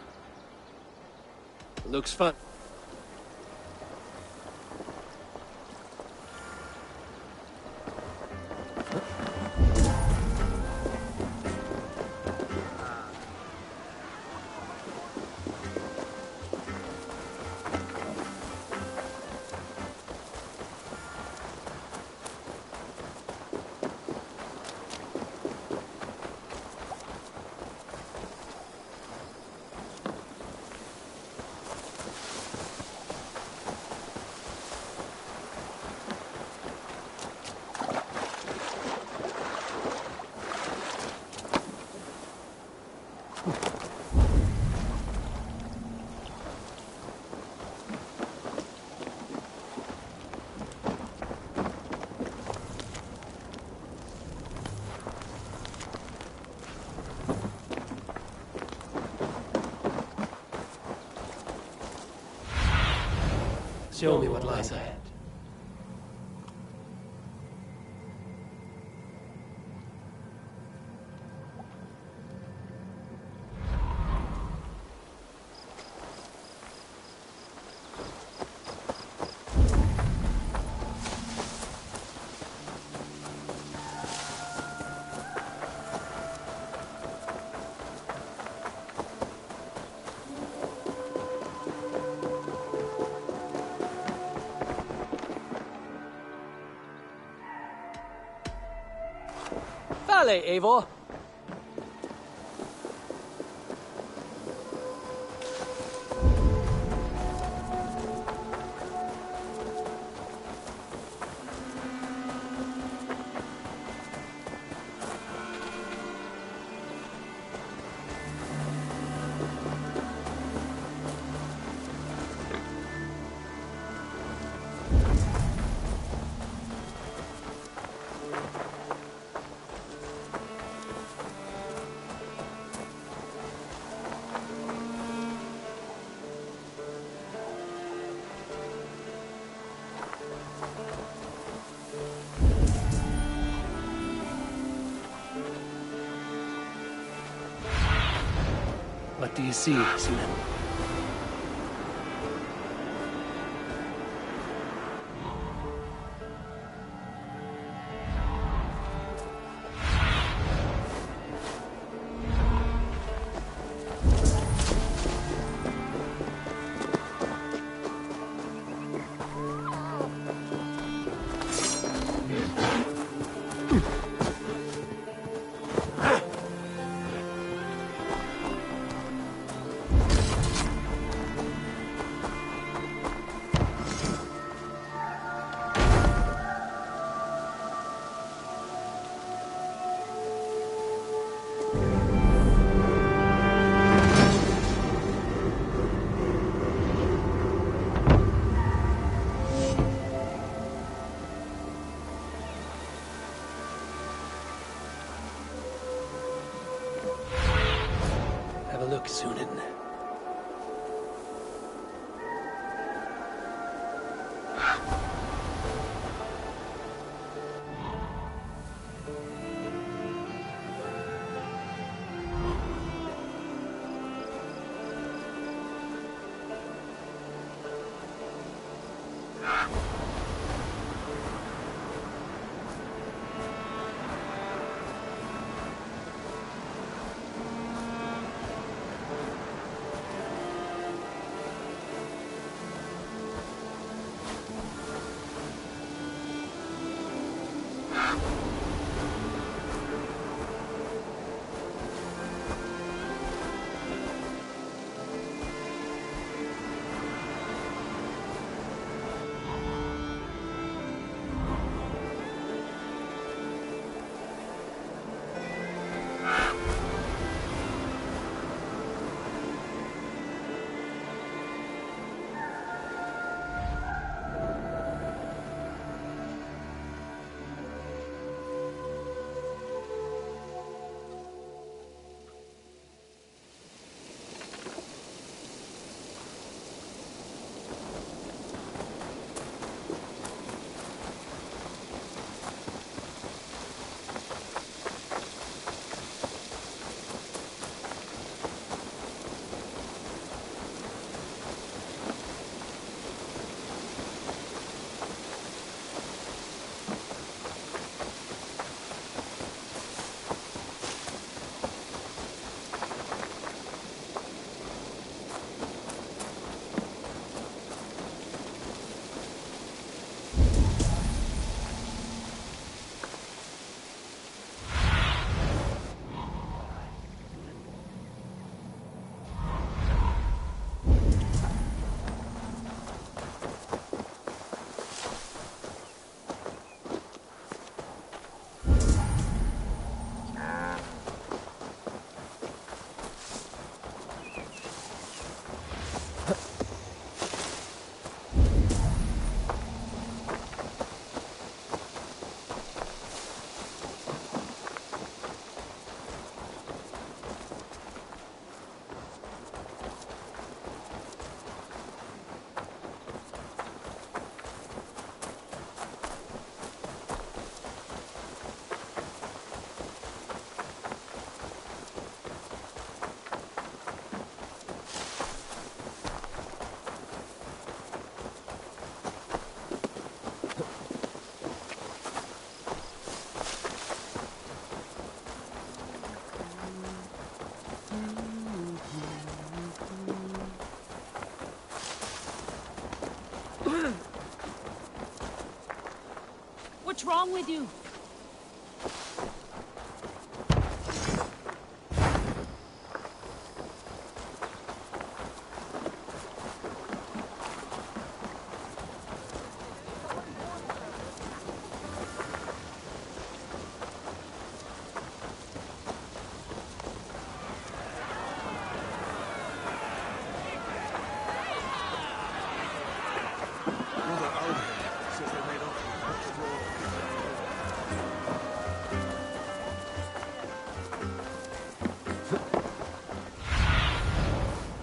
Looks fun. Show me what lies ahead. Dale, Eivor. What do you see, Sunan? Have a look, Sunan. What's wrong with you?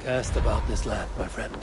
Cast about this land, my friend.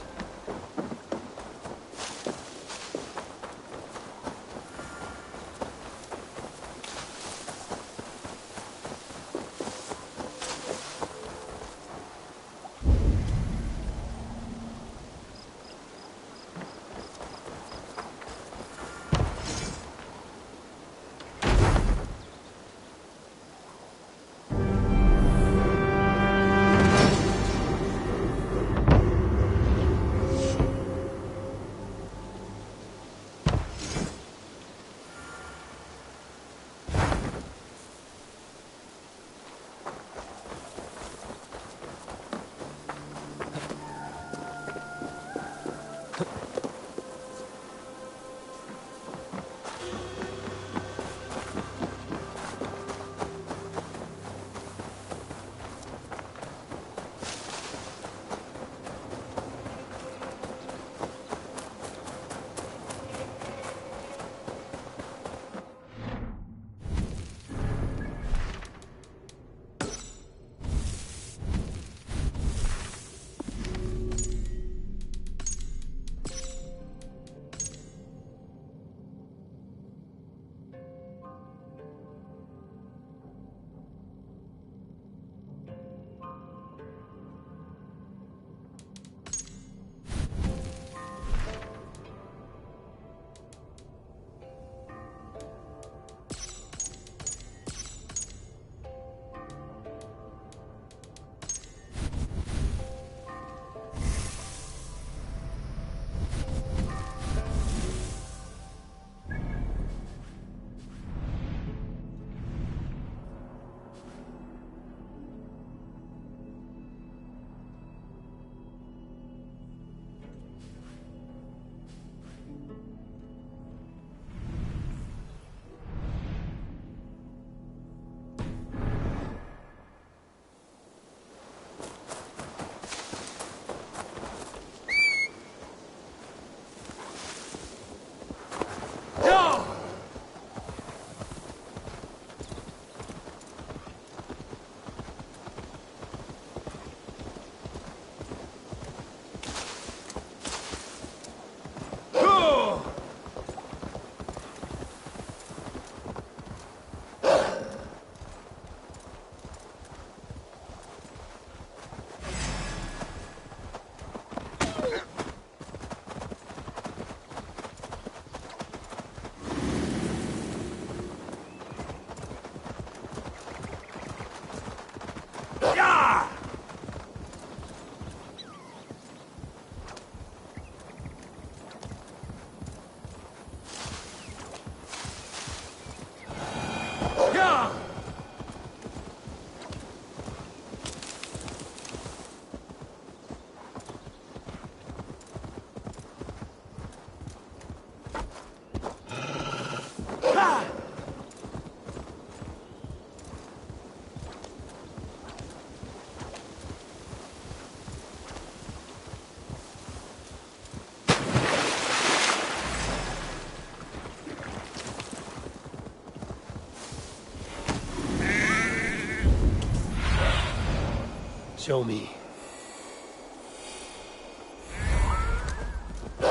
Show me.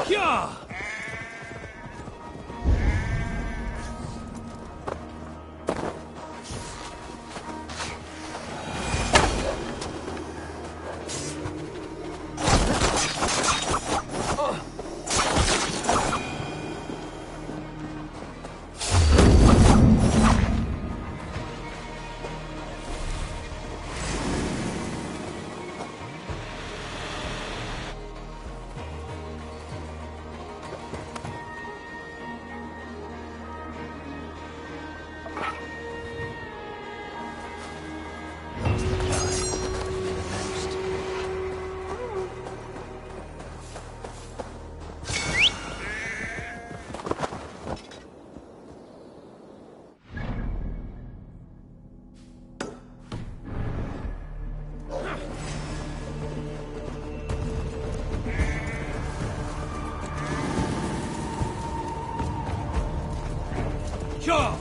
Yeah! Sure!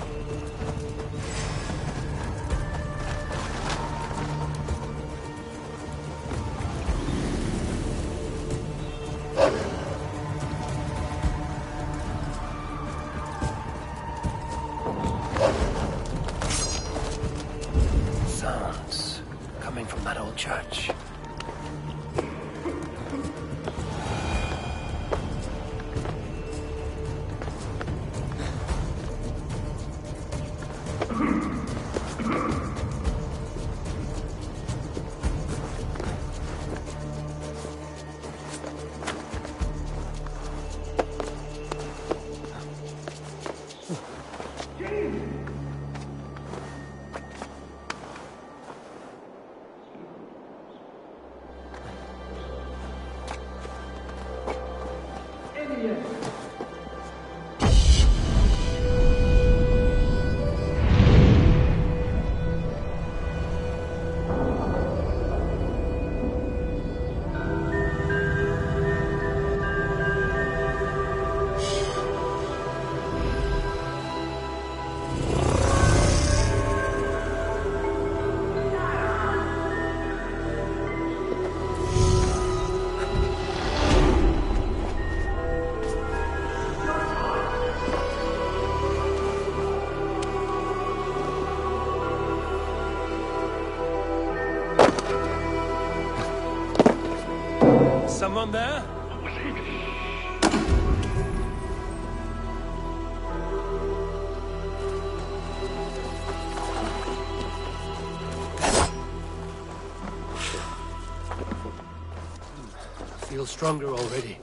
Someone there? I feel stronger already.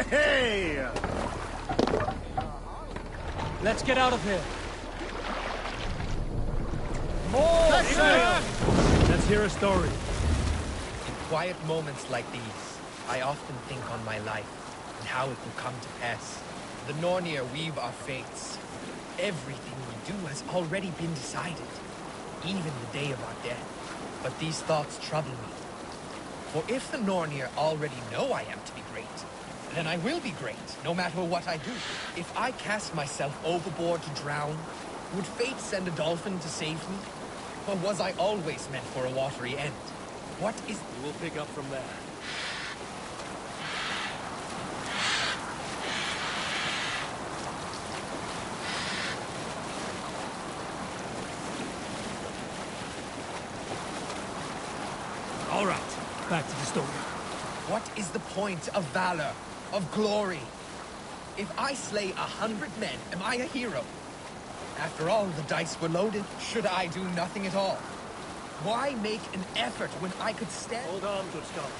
Hey! Let's get out of here. More sail! Let's hear a story. In quiet moments like these, I often think on my life and how it will come to pass. The Nornir weave our fates. Everything we do has already been decided, even the day of our death. But these thoughts trouble me. For if the Nornir already know I am to be great, then I will be great, no matter what I do. If I cast myself overboard to drown, would fate send a dolphin to save me? Or was I always meant for a watery end? What is... We'll pick up from there. All right, back to the story. What is the point of valor, of glory? If I slay 100 men, am I a hero? After all, the dice were loaded. Should I do nothing at all? Why make an effort when I could stand... Hold on, good scholar.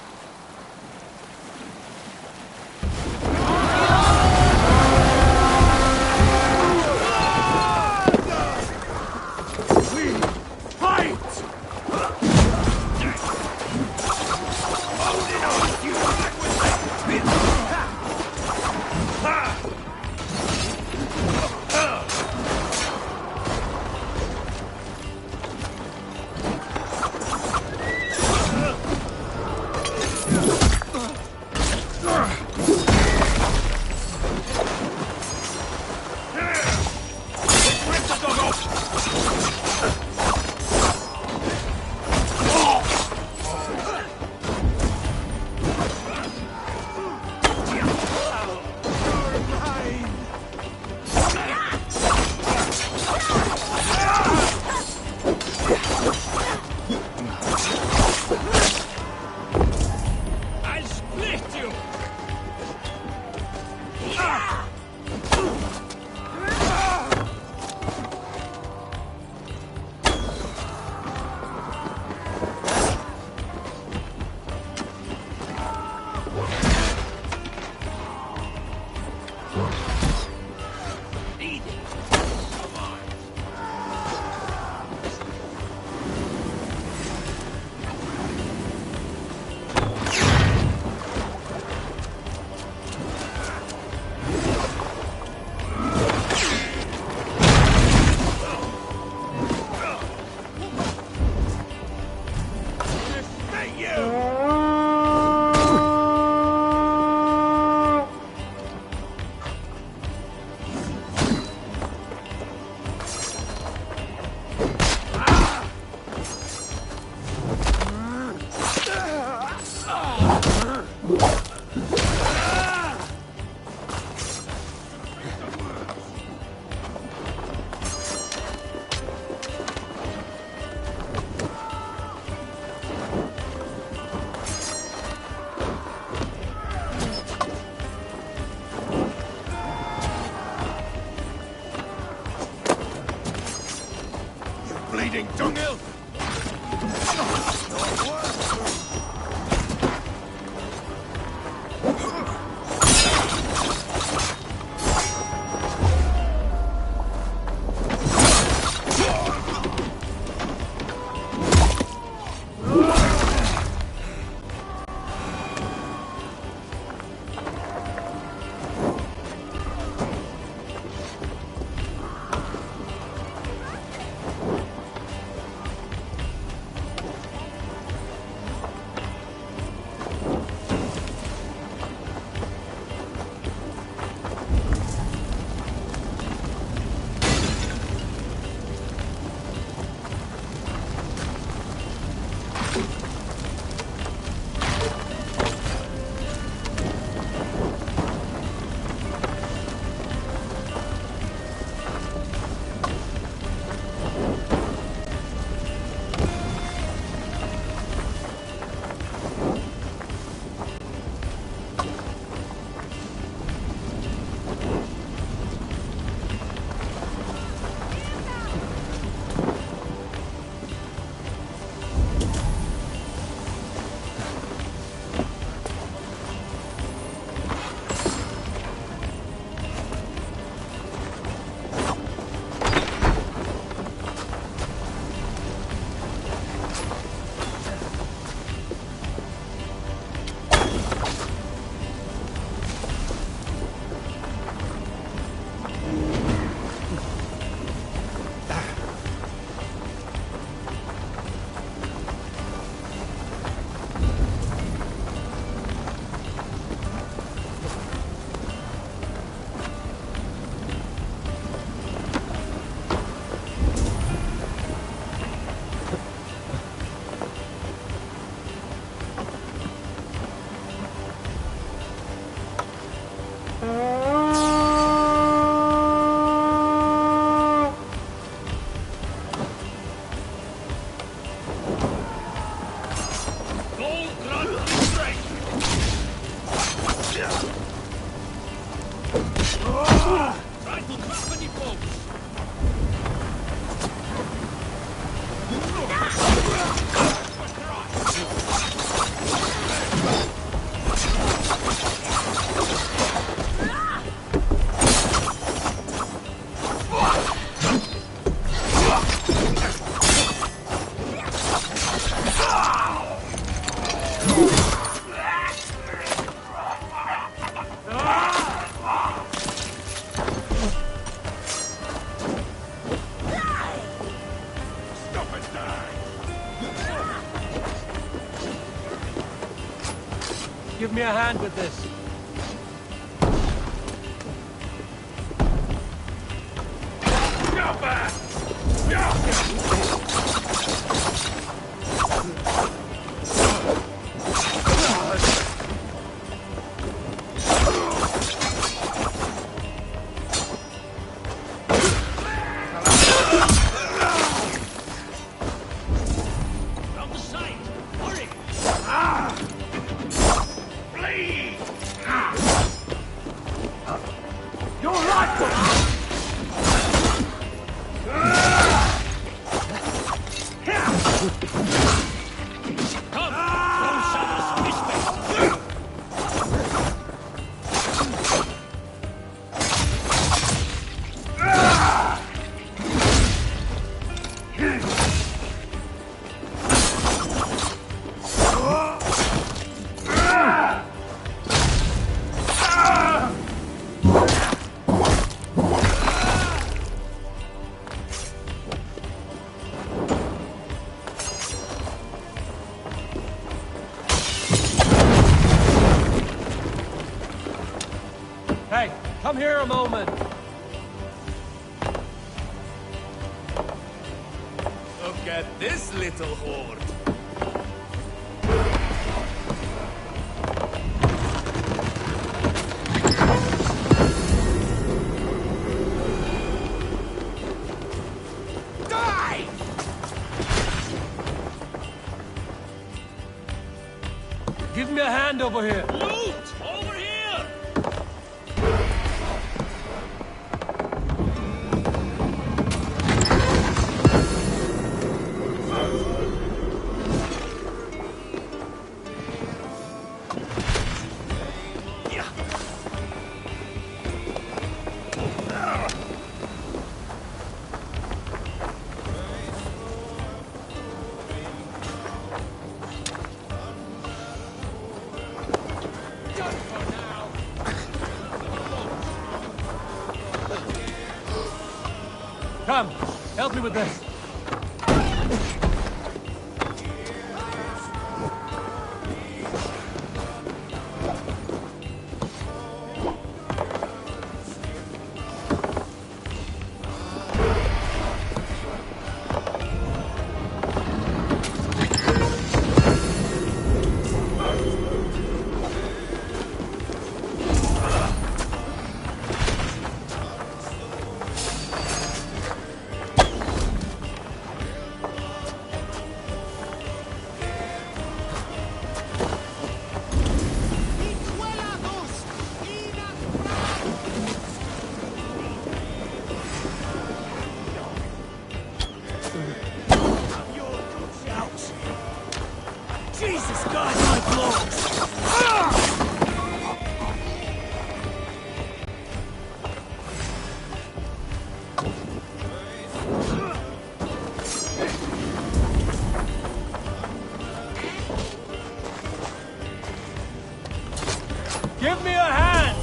Bleeding dunghill! Give me a hand with this. Hey, come here a moment. Look at this little horde. Die! Give me a hand over here. Loot! Over here! Come, help me with this. Jesus God, my blood! Give me a hand!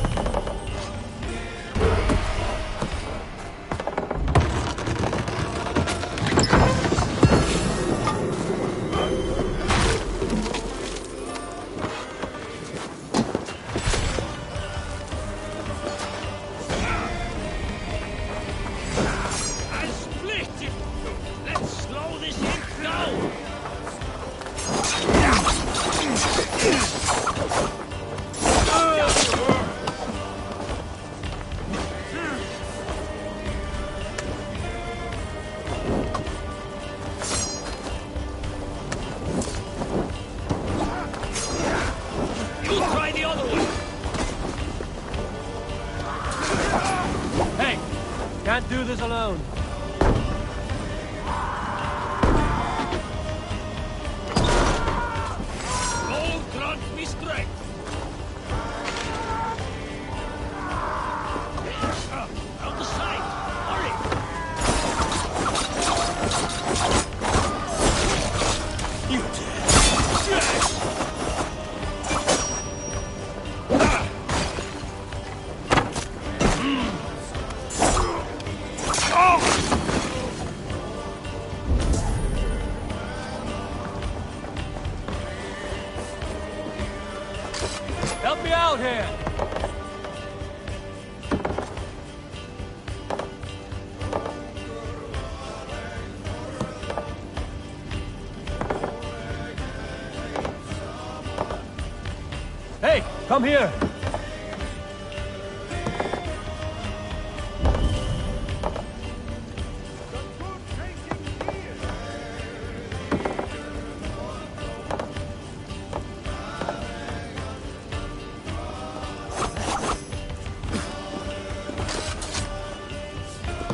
Can't do this alone. Gold grants me strength. Out the sight. Hurry. You did. Yes. Oh! Help me out here! Hey, come here!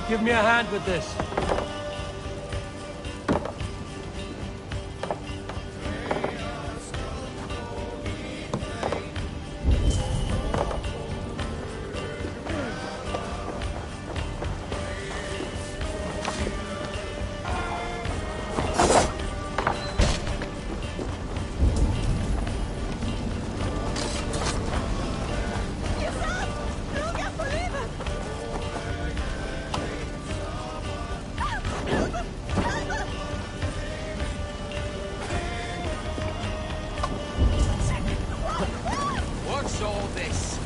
Give me a hand with this. What's all this?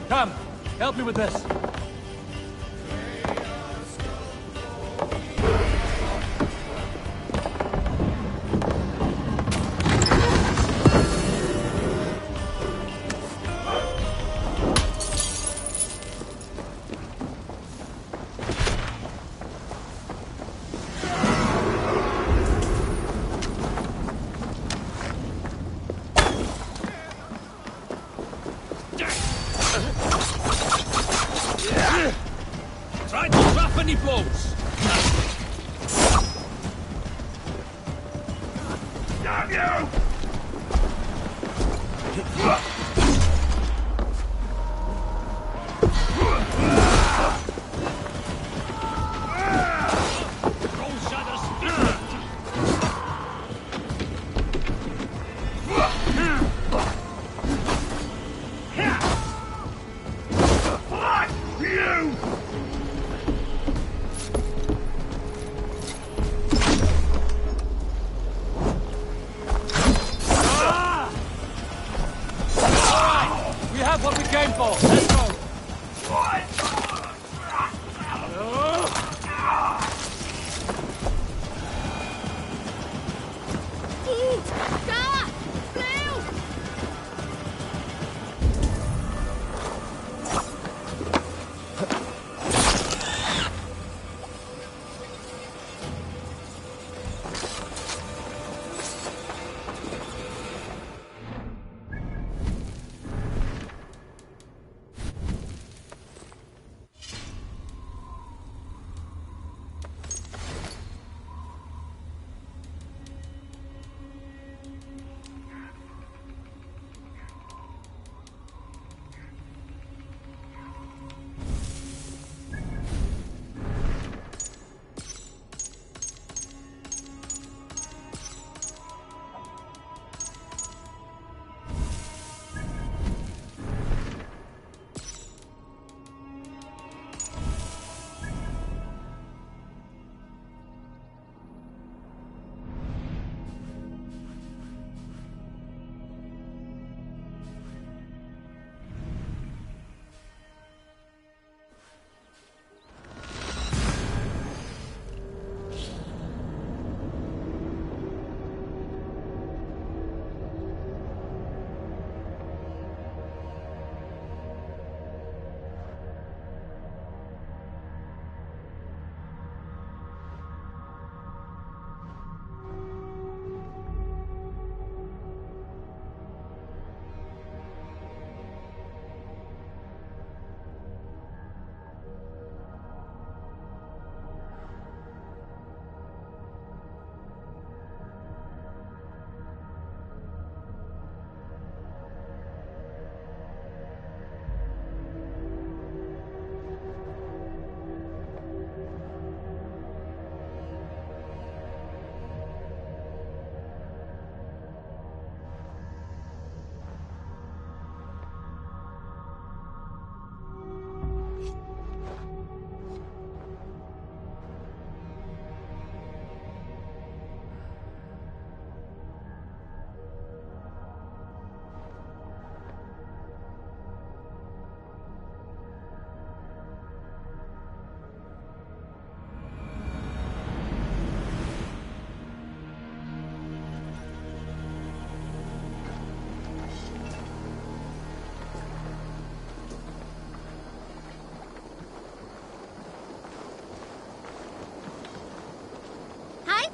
Come, help me with this. Try to drop any blows. Damn you!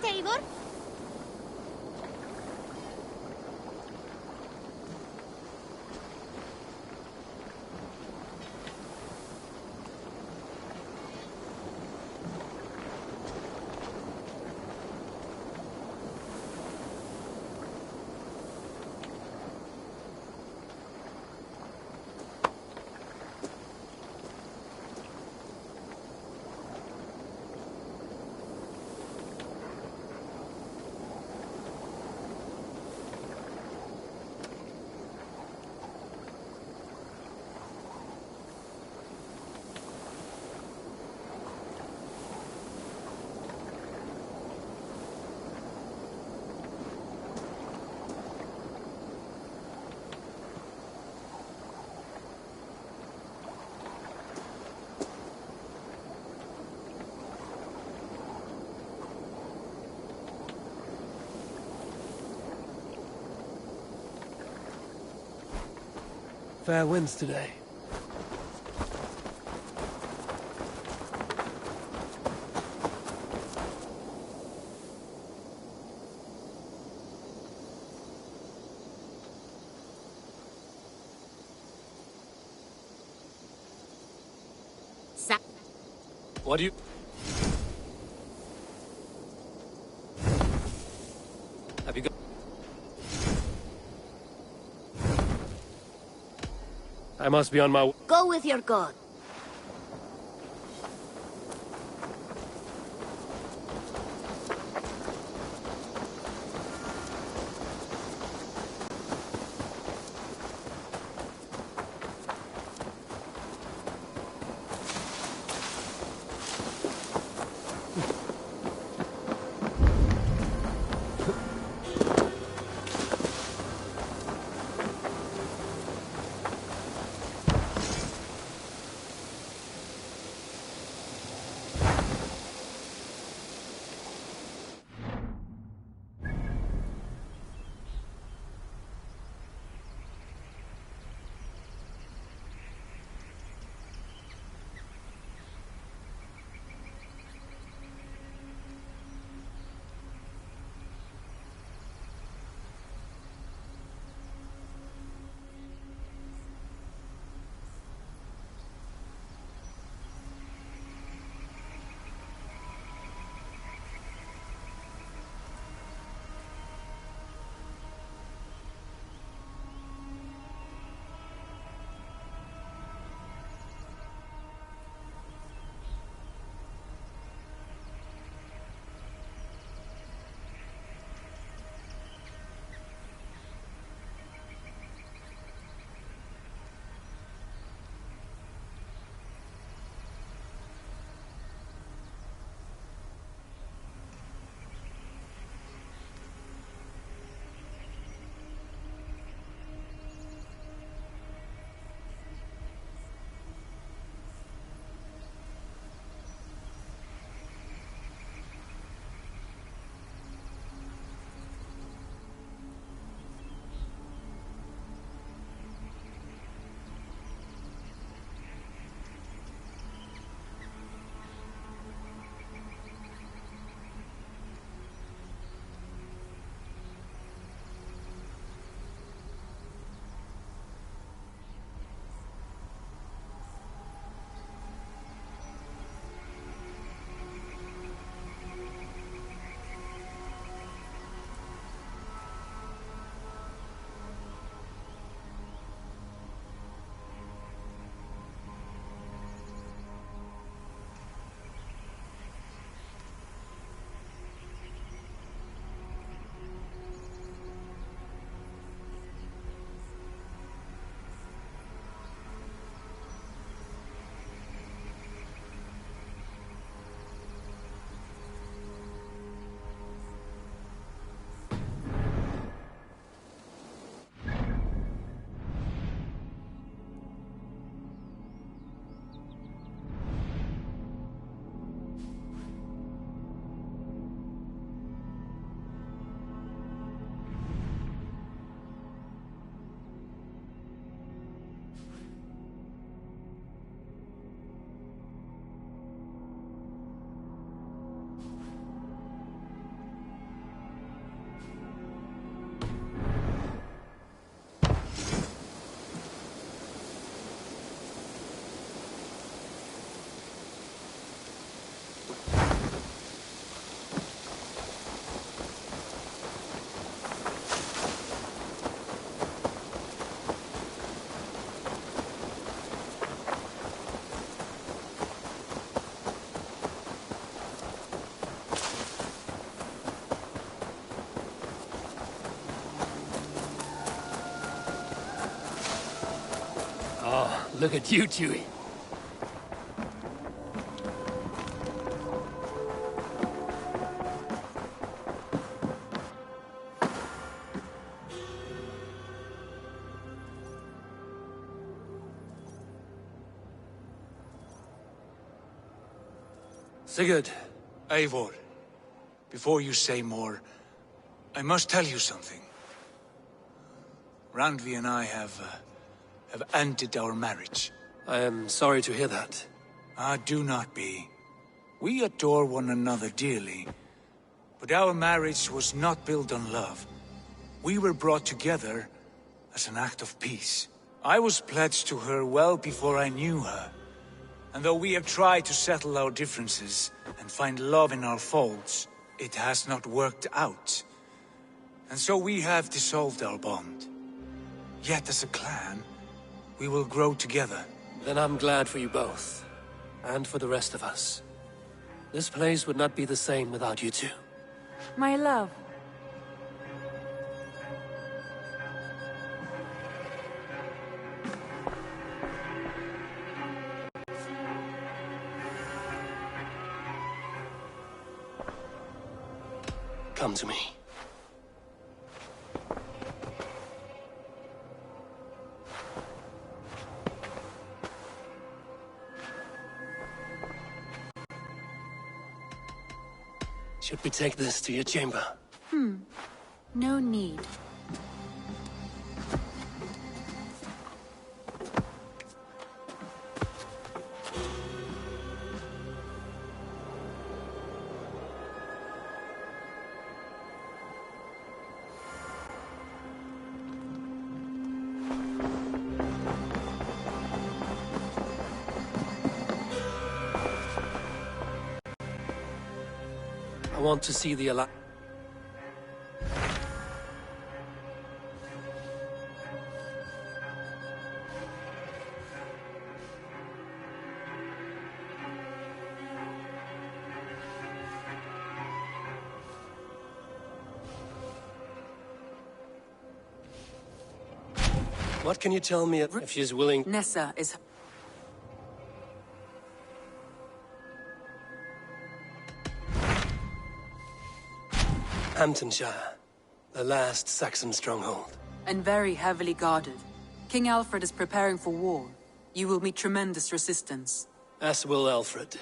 Eivor? Fair winds today. What do you... Have you got... I must be on my... Go with your god. Look at you, Chewie. Sigurd. Eivor, before you say more, I must tell you something. Randvi and I have ended our marriage. I am sorry to hear that. Ah, do not be. We adore one another dearly, but our marriage was not built on love. We were brought together as an act of peace. I was pledged to her well before I knew her. And though we have tried to settle our differences and find love in our faults, it has not worked out. And so we have dissolved our bond. Yet as a clan, we will grow together. Then I'm glad for you both. And for the rest of us. This place would not be the same without you two. My love. Come to me. Should we take this to your chamber? No need. I want to see the Alliance. What can you tell me if she's willing? Nessa is... Hamptonshire, the last Saxon stronghold. and very heavily guarded. King Alfred is preparing for war. You will meet tremendous resistance. As will Alfred.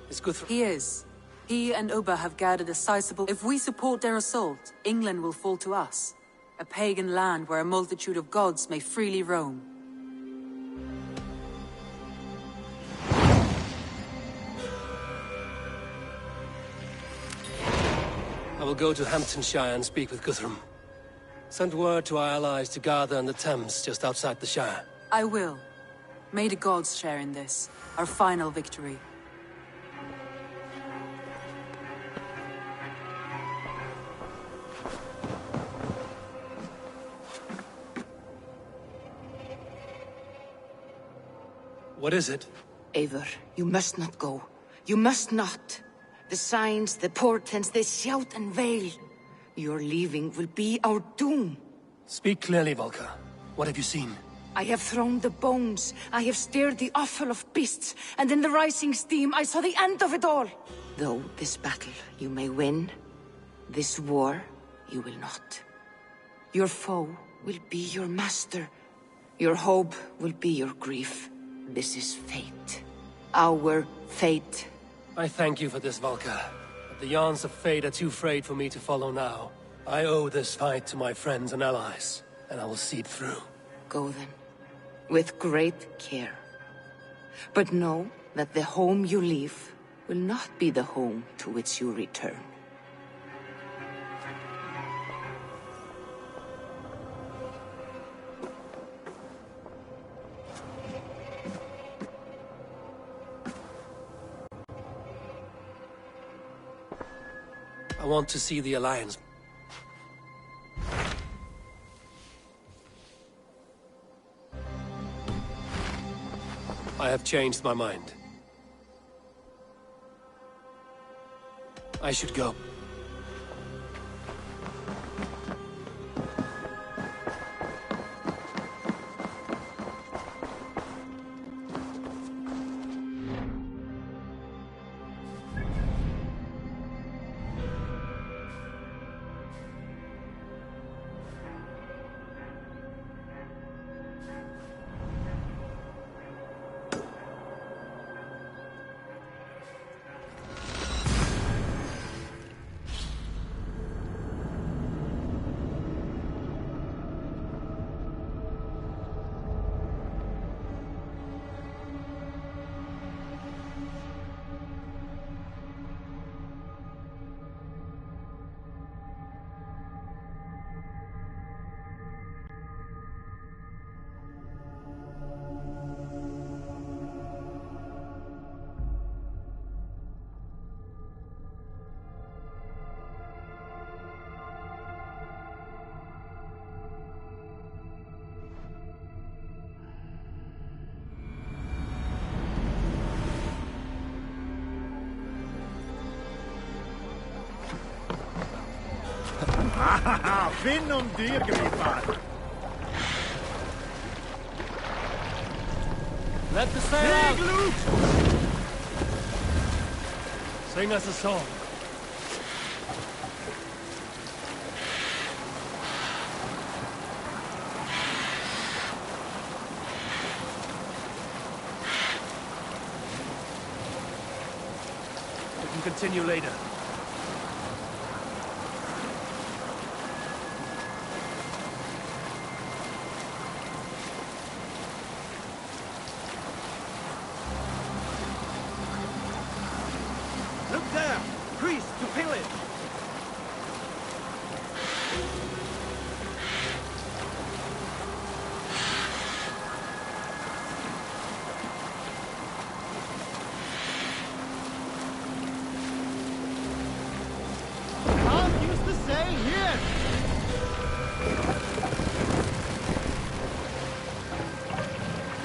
Is Guthrum... He is. He and Ubba have gathered a sizable... If we support their assault, England will fall to us. A pagan land where a multitude of gods may freely roam. I will go to Hamptonshire and speak with Guthrum. Send word to our allies to gather on the Thames just outside the Shire. I will. May the gods share in this, our final victory. What is it? Eivor, you must not go. You must not. The signs, the portents, they shout and wail. Your leaving will be our doom. Speak clearly, Volker. What have you seen? I have thrown the bones. I have stirred the offal of beasts. And in the rising steam, I saw the end of it all. Though this battle you may win, this war you will not. Your foe will be your master. Your hope will be your grief. This is fate. Our fate. I thank you for this, Volker. But the yarns of fate are too frayed for me to follow now. I owe this fight to my friends and allies, and I will see it through. Go then, with great care. But know that the home you leave will not be the home to which you return. I want to see the Alliance. I have changed my mind. I should go. Finn om dyrgripar! Let the sail out! Sing us a song. We can continue later. Look there! Priests to pillage! Can't use the say here!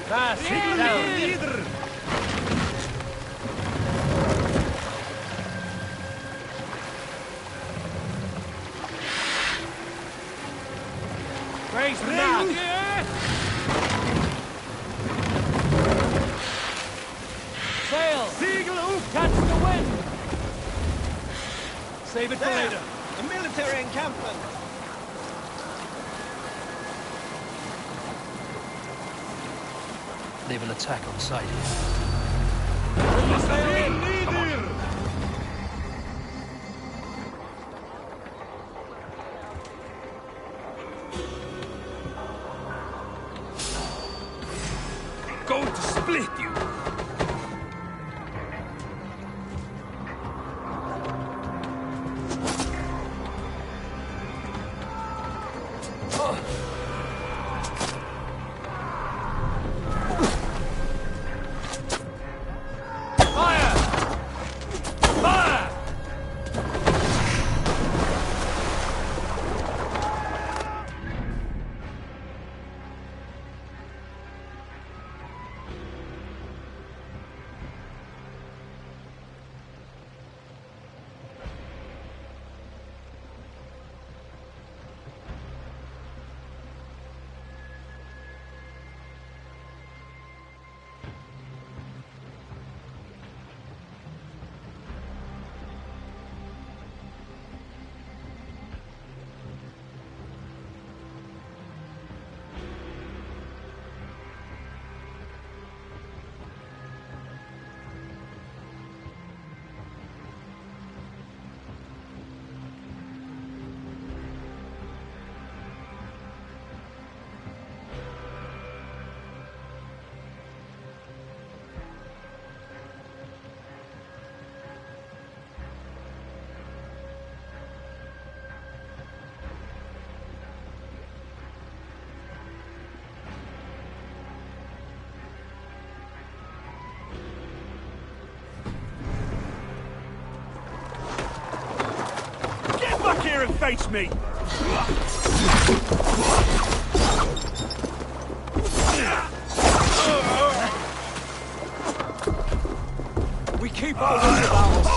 Fast, sit down! Raise the mast! Sail! Siegel up! Catch the wind! Save it for There! later. A military encampment! They've an attack on sight. Going to split you! Here and face me! We keep our wits about us!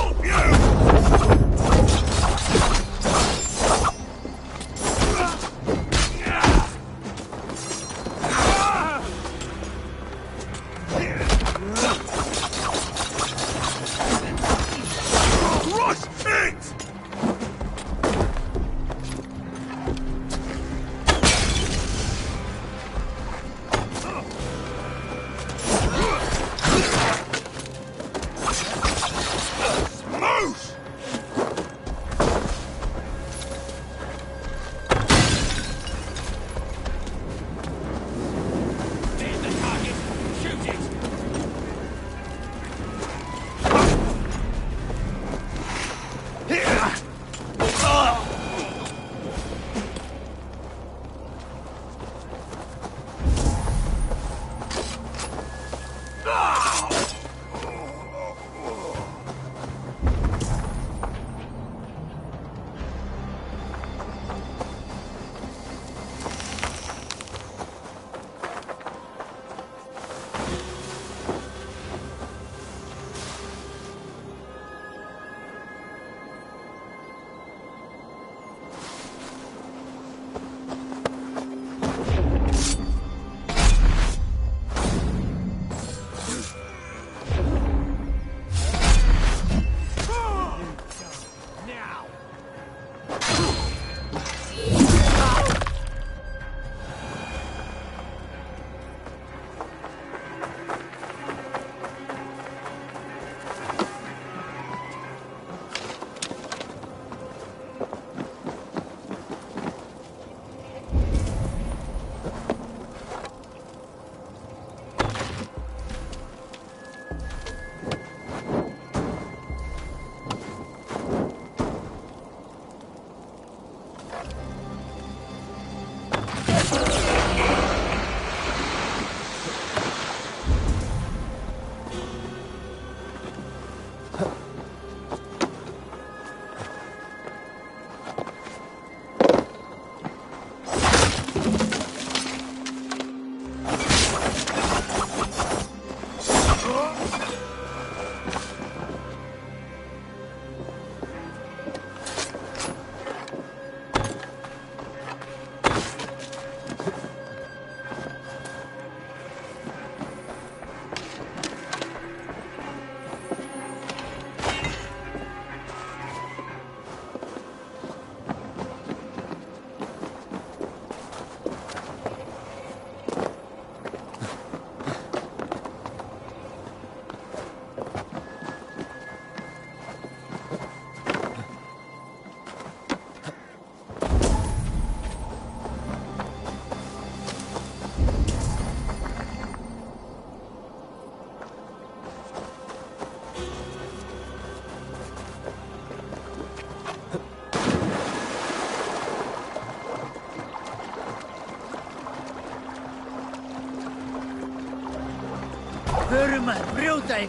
Shoot, David!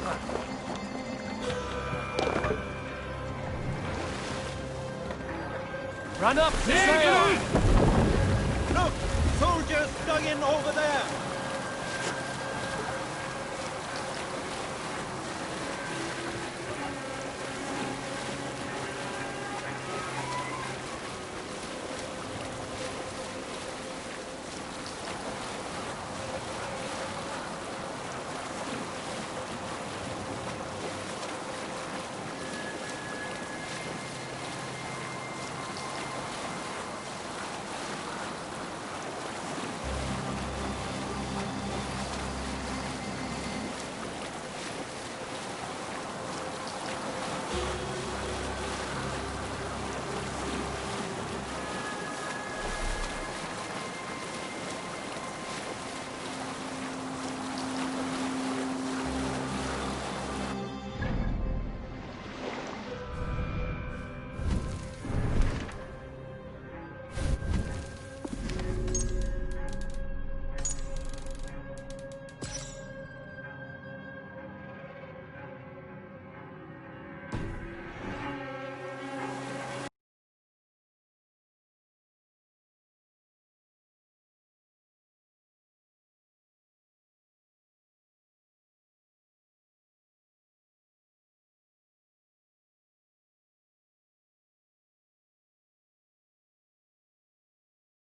Run up! Look! Soldiers dug in over there!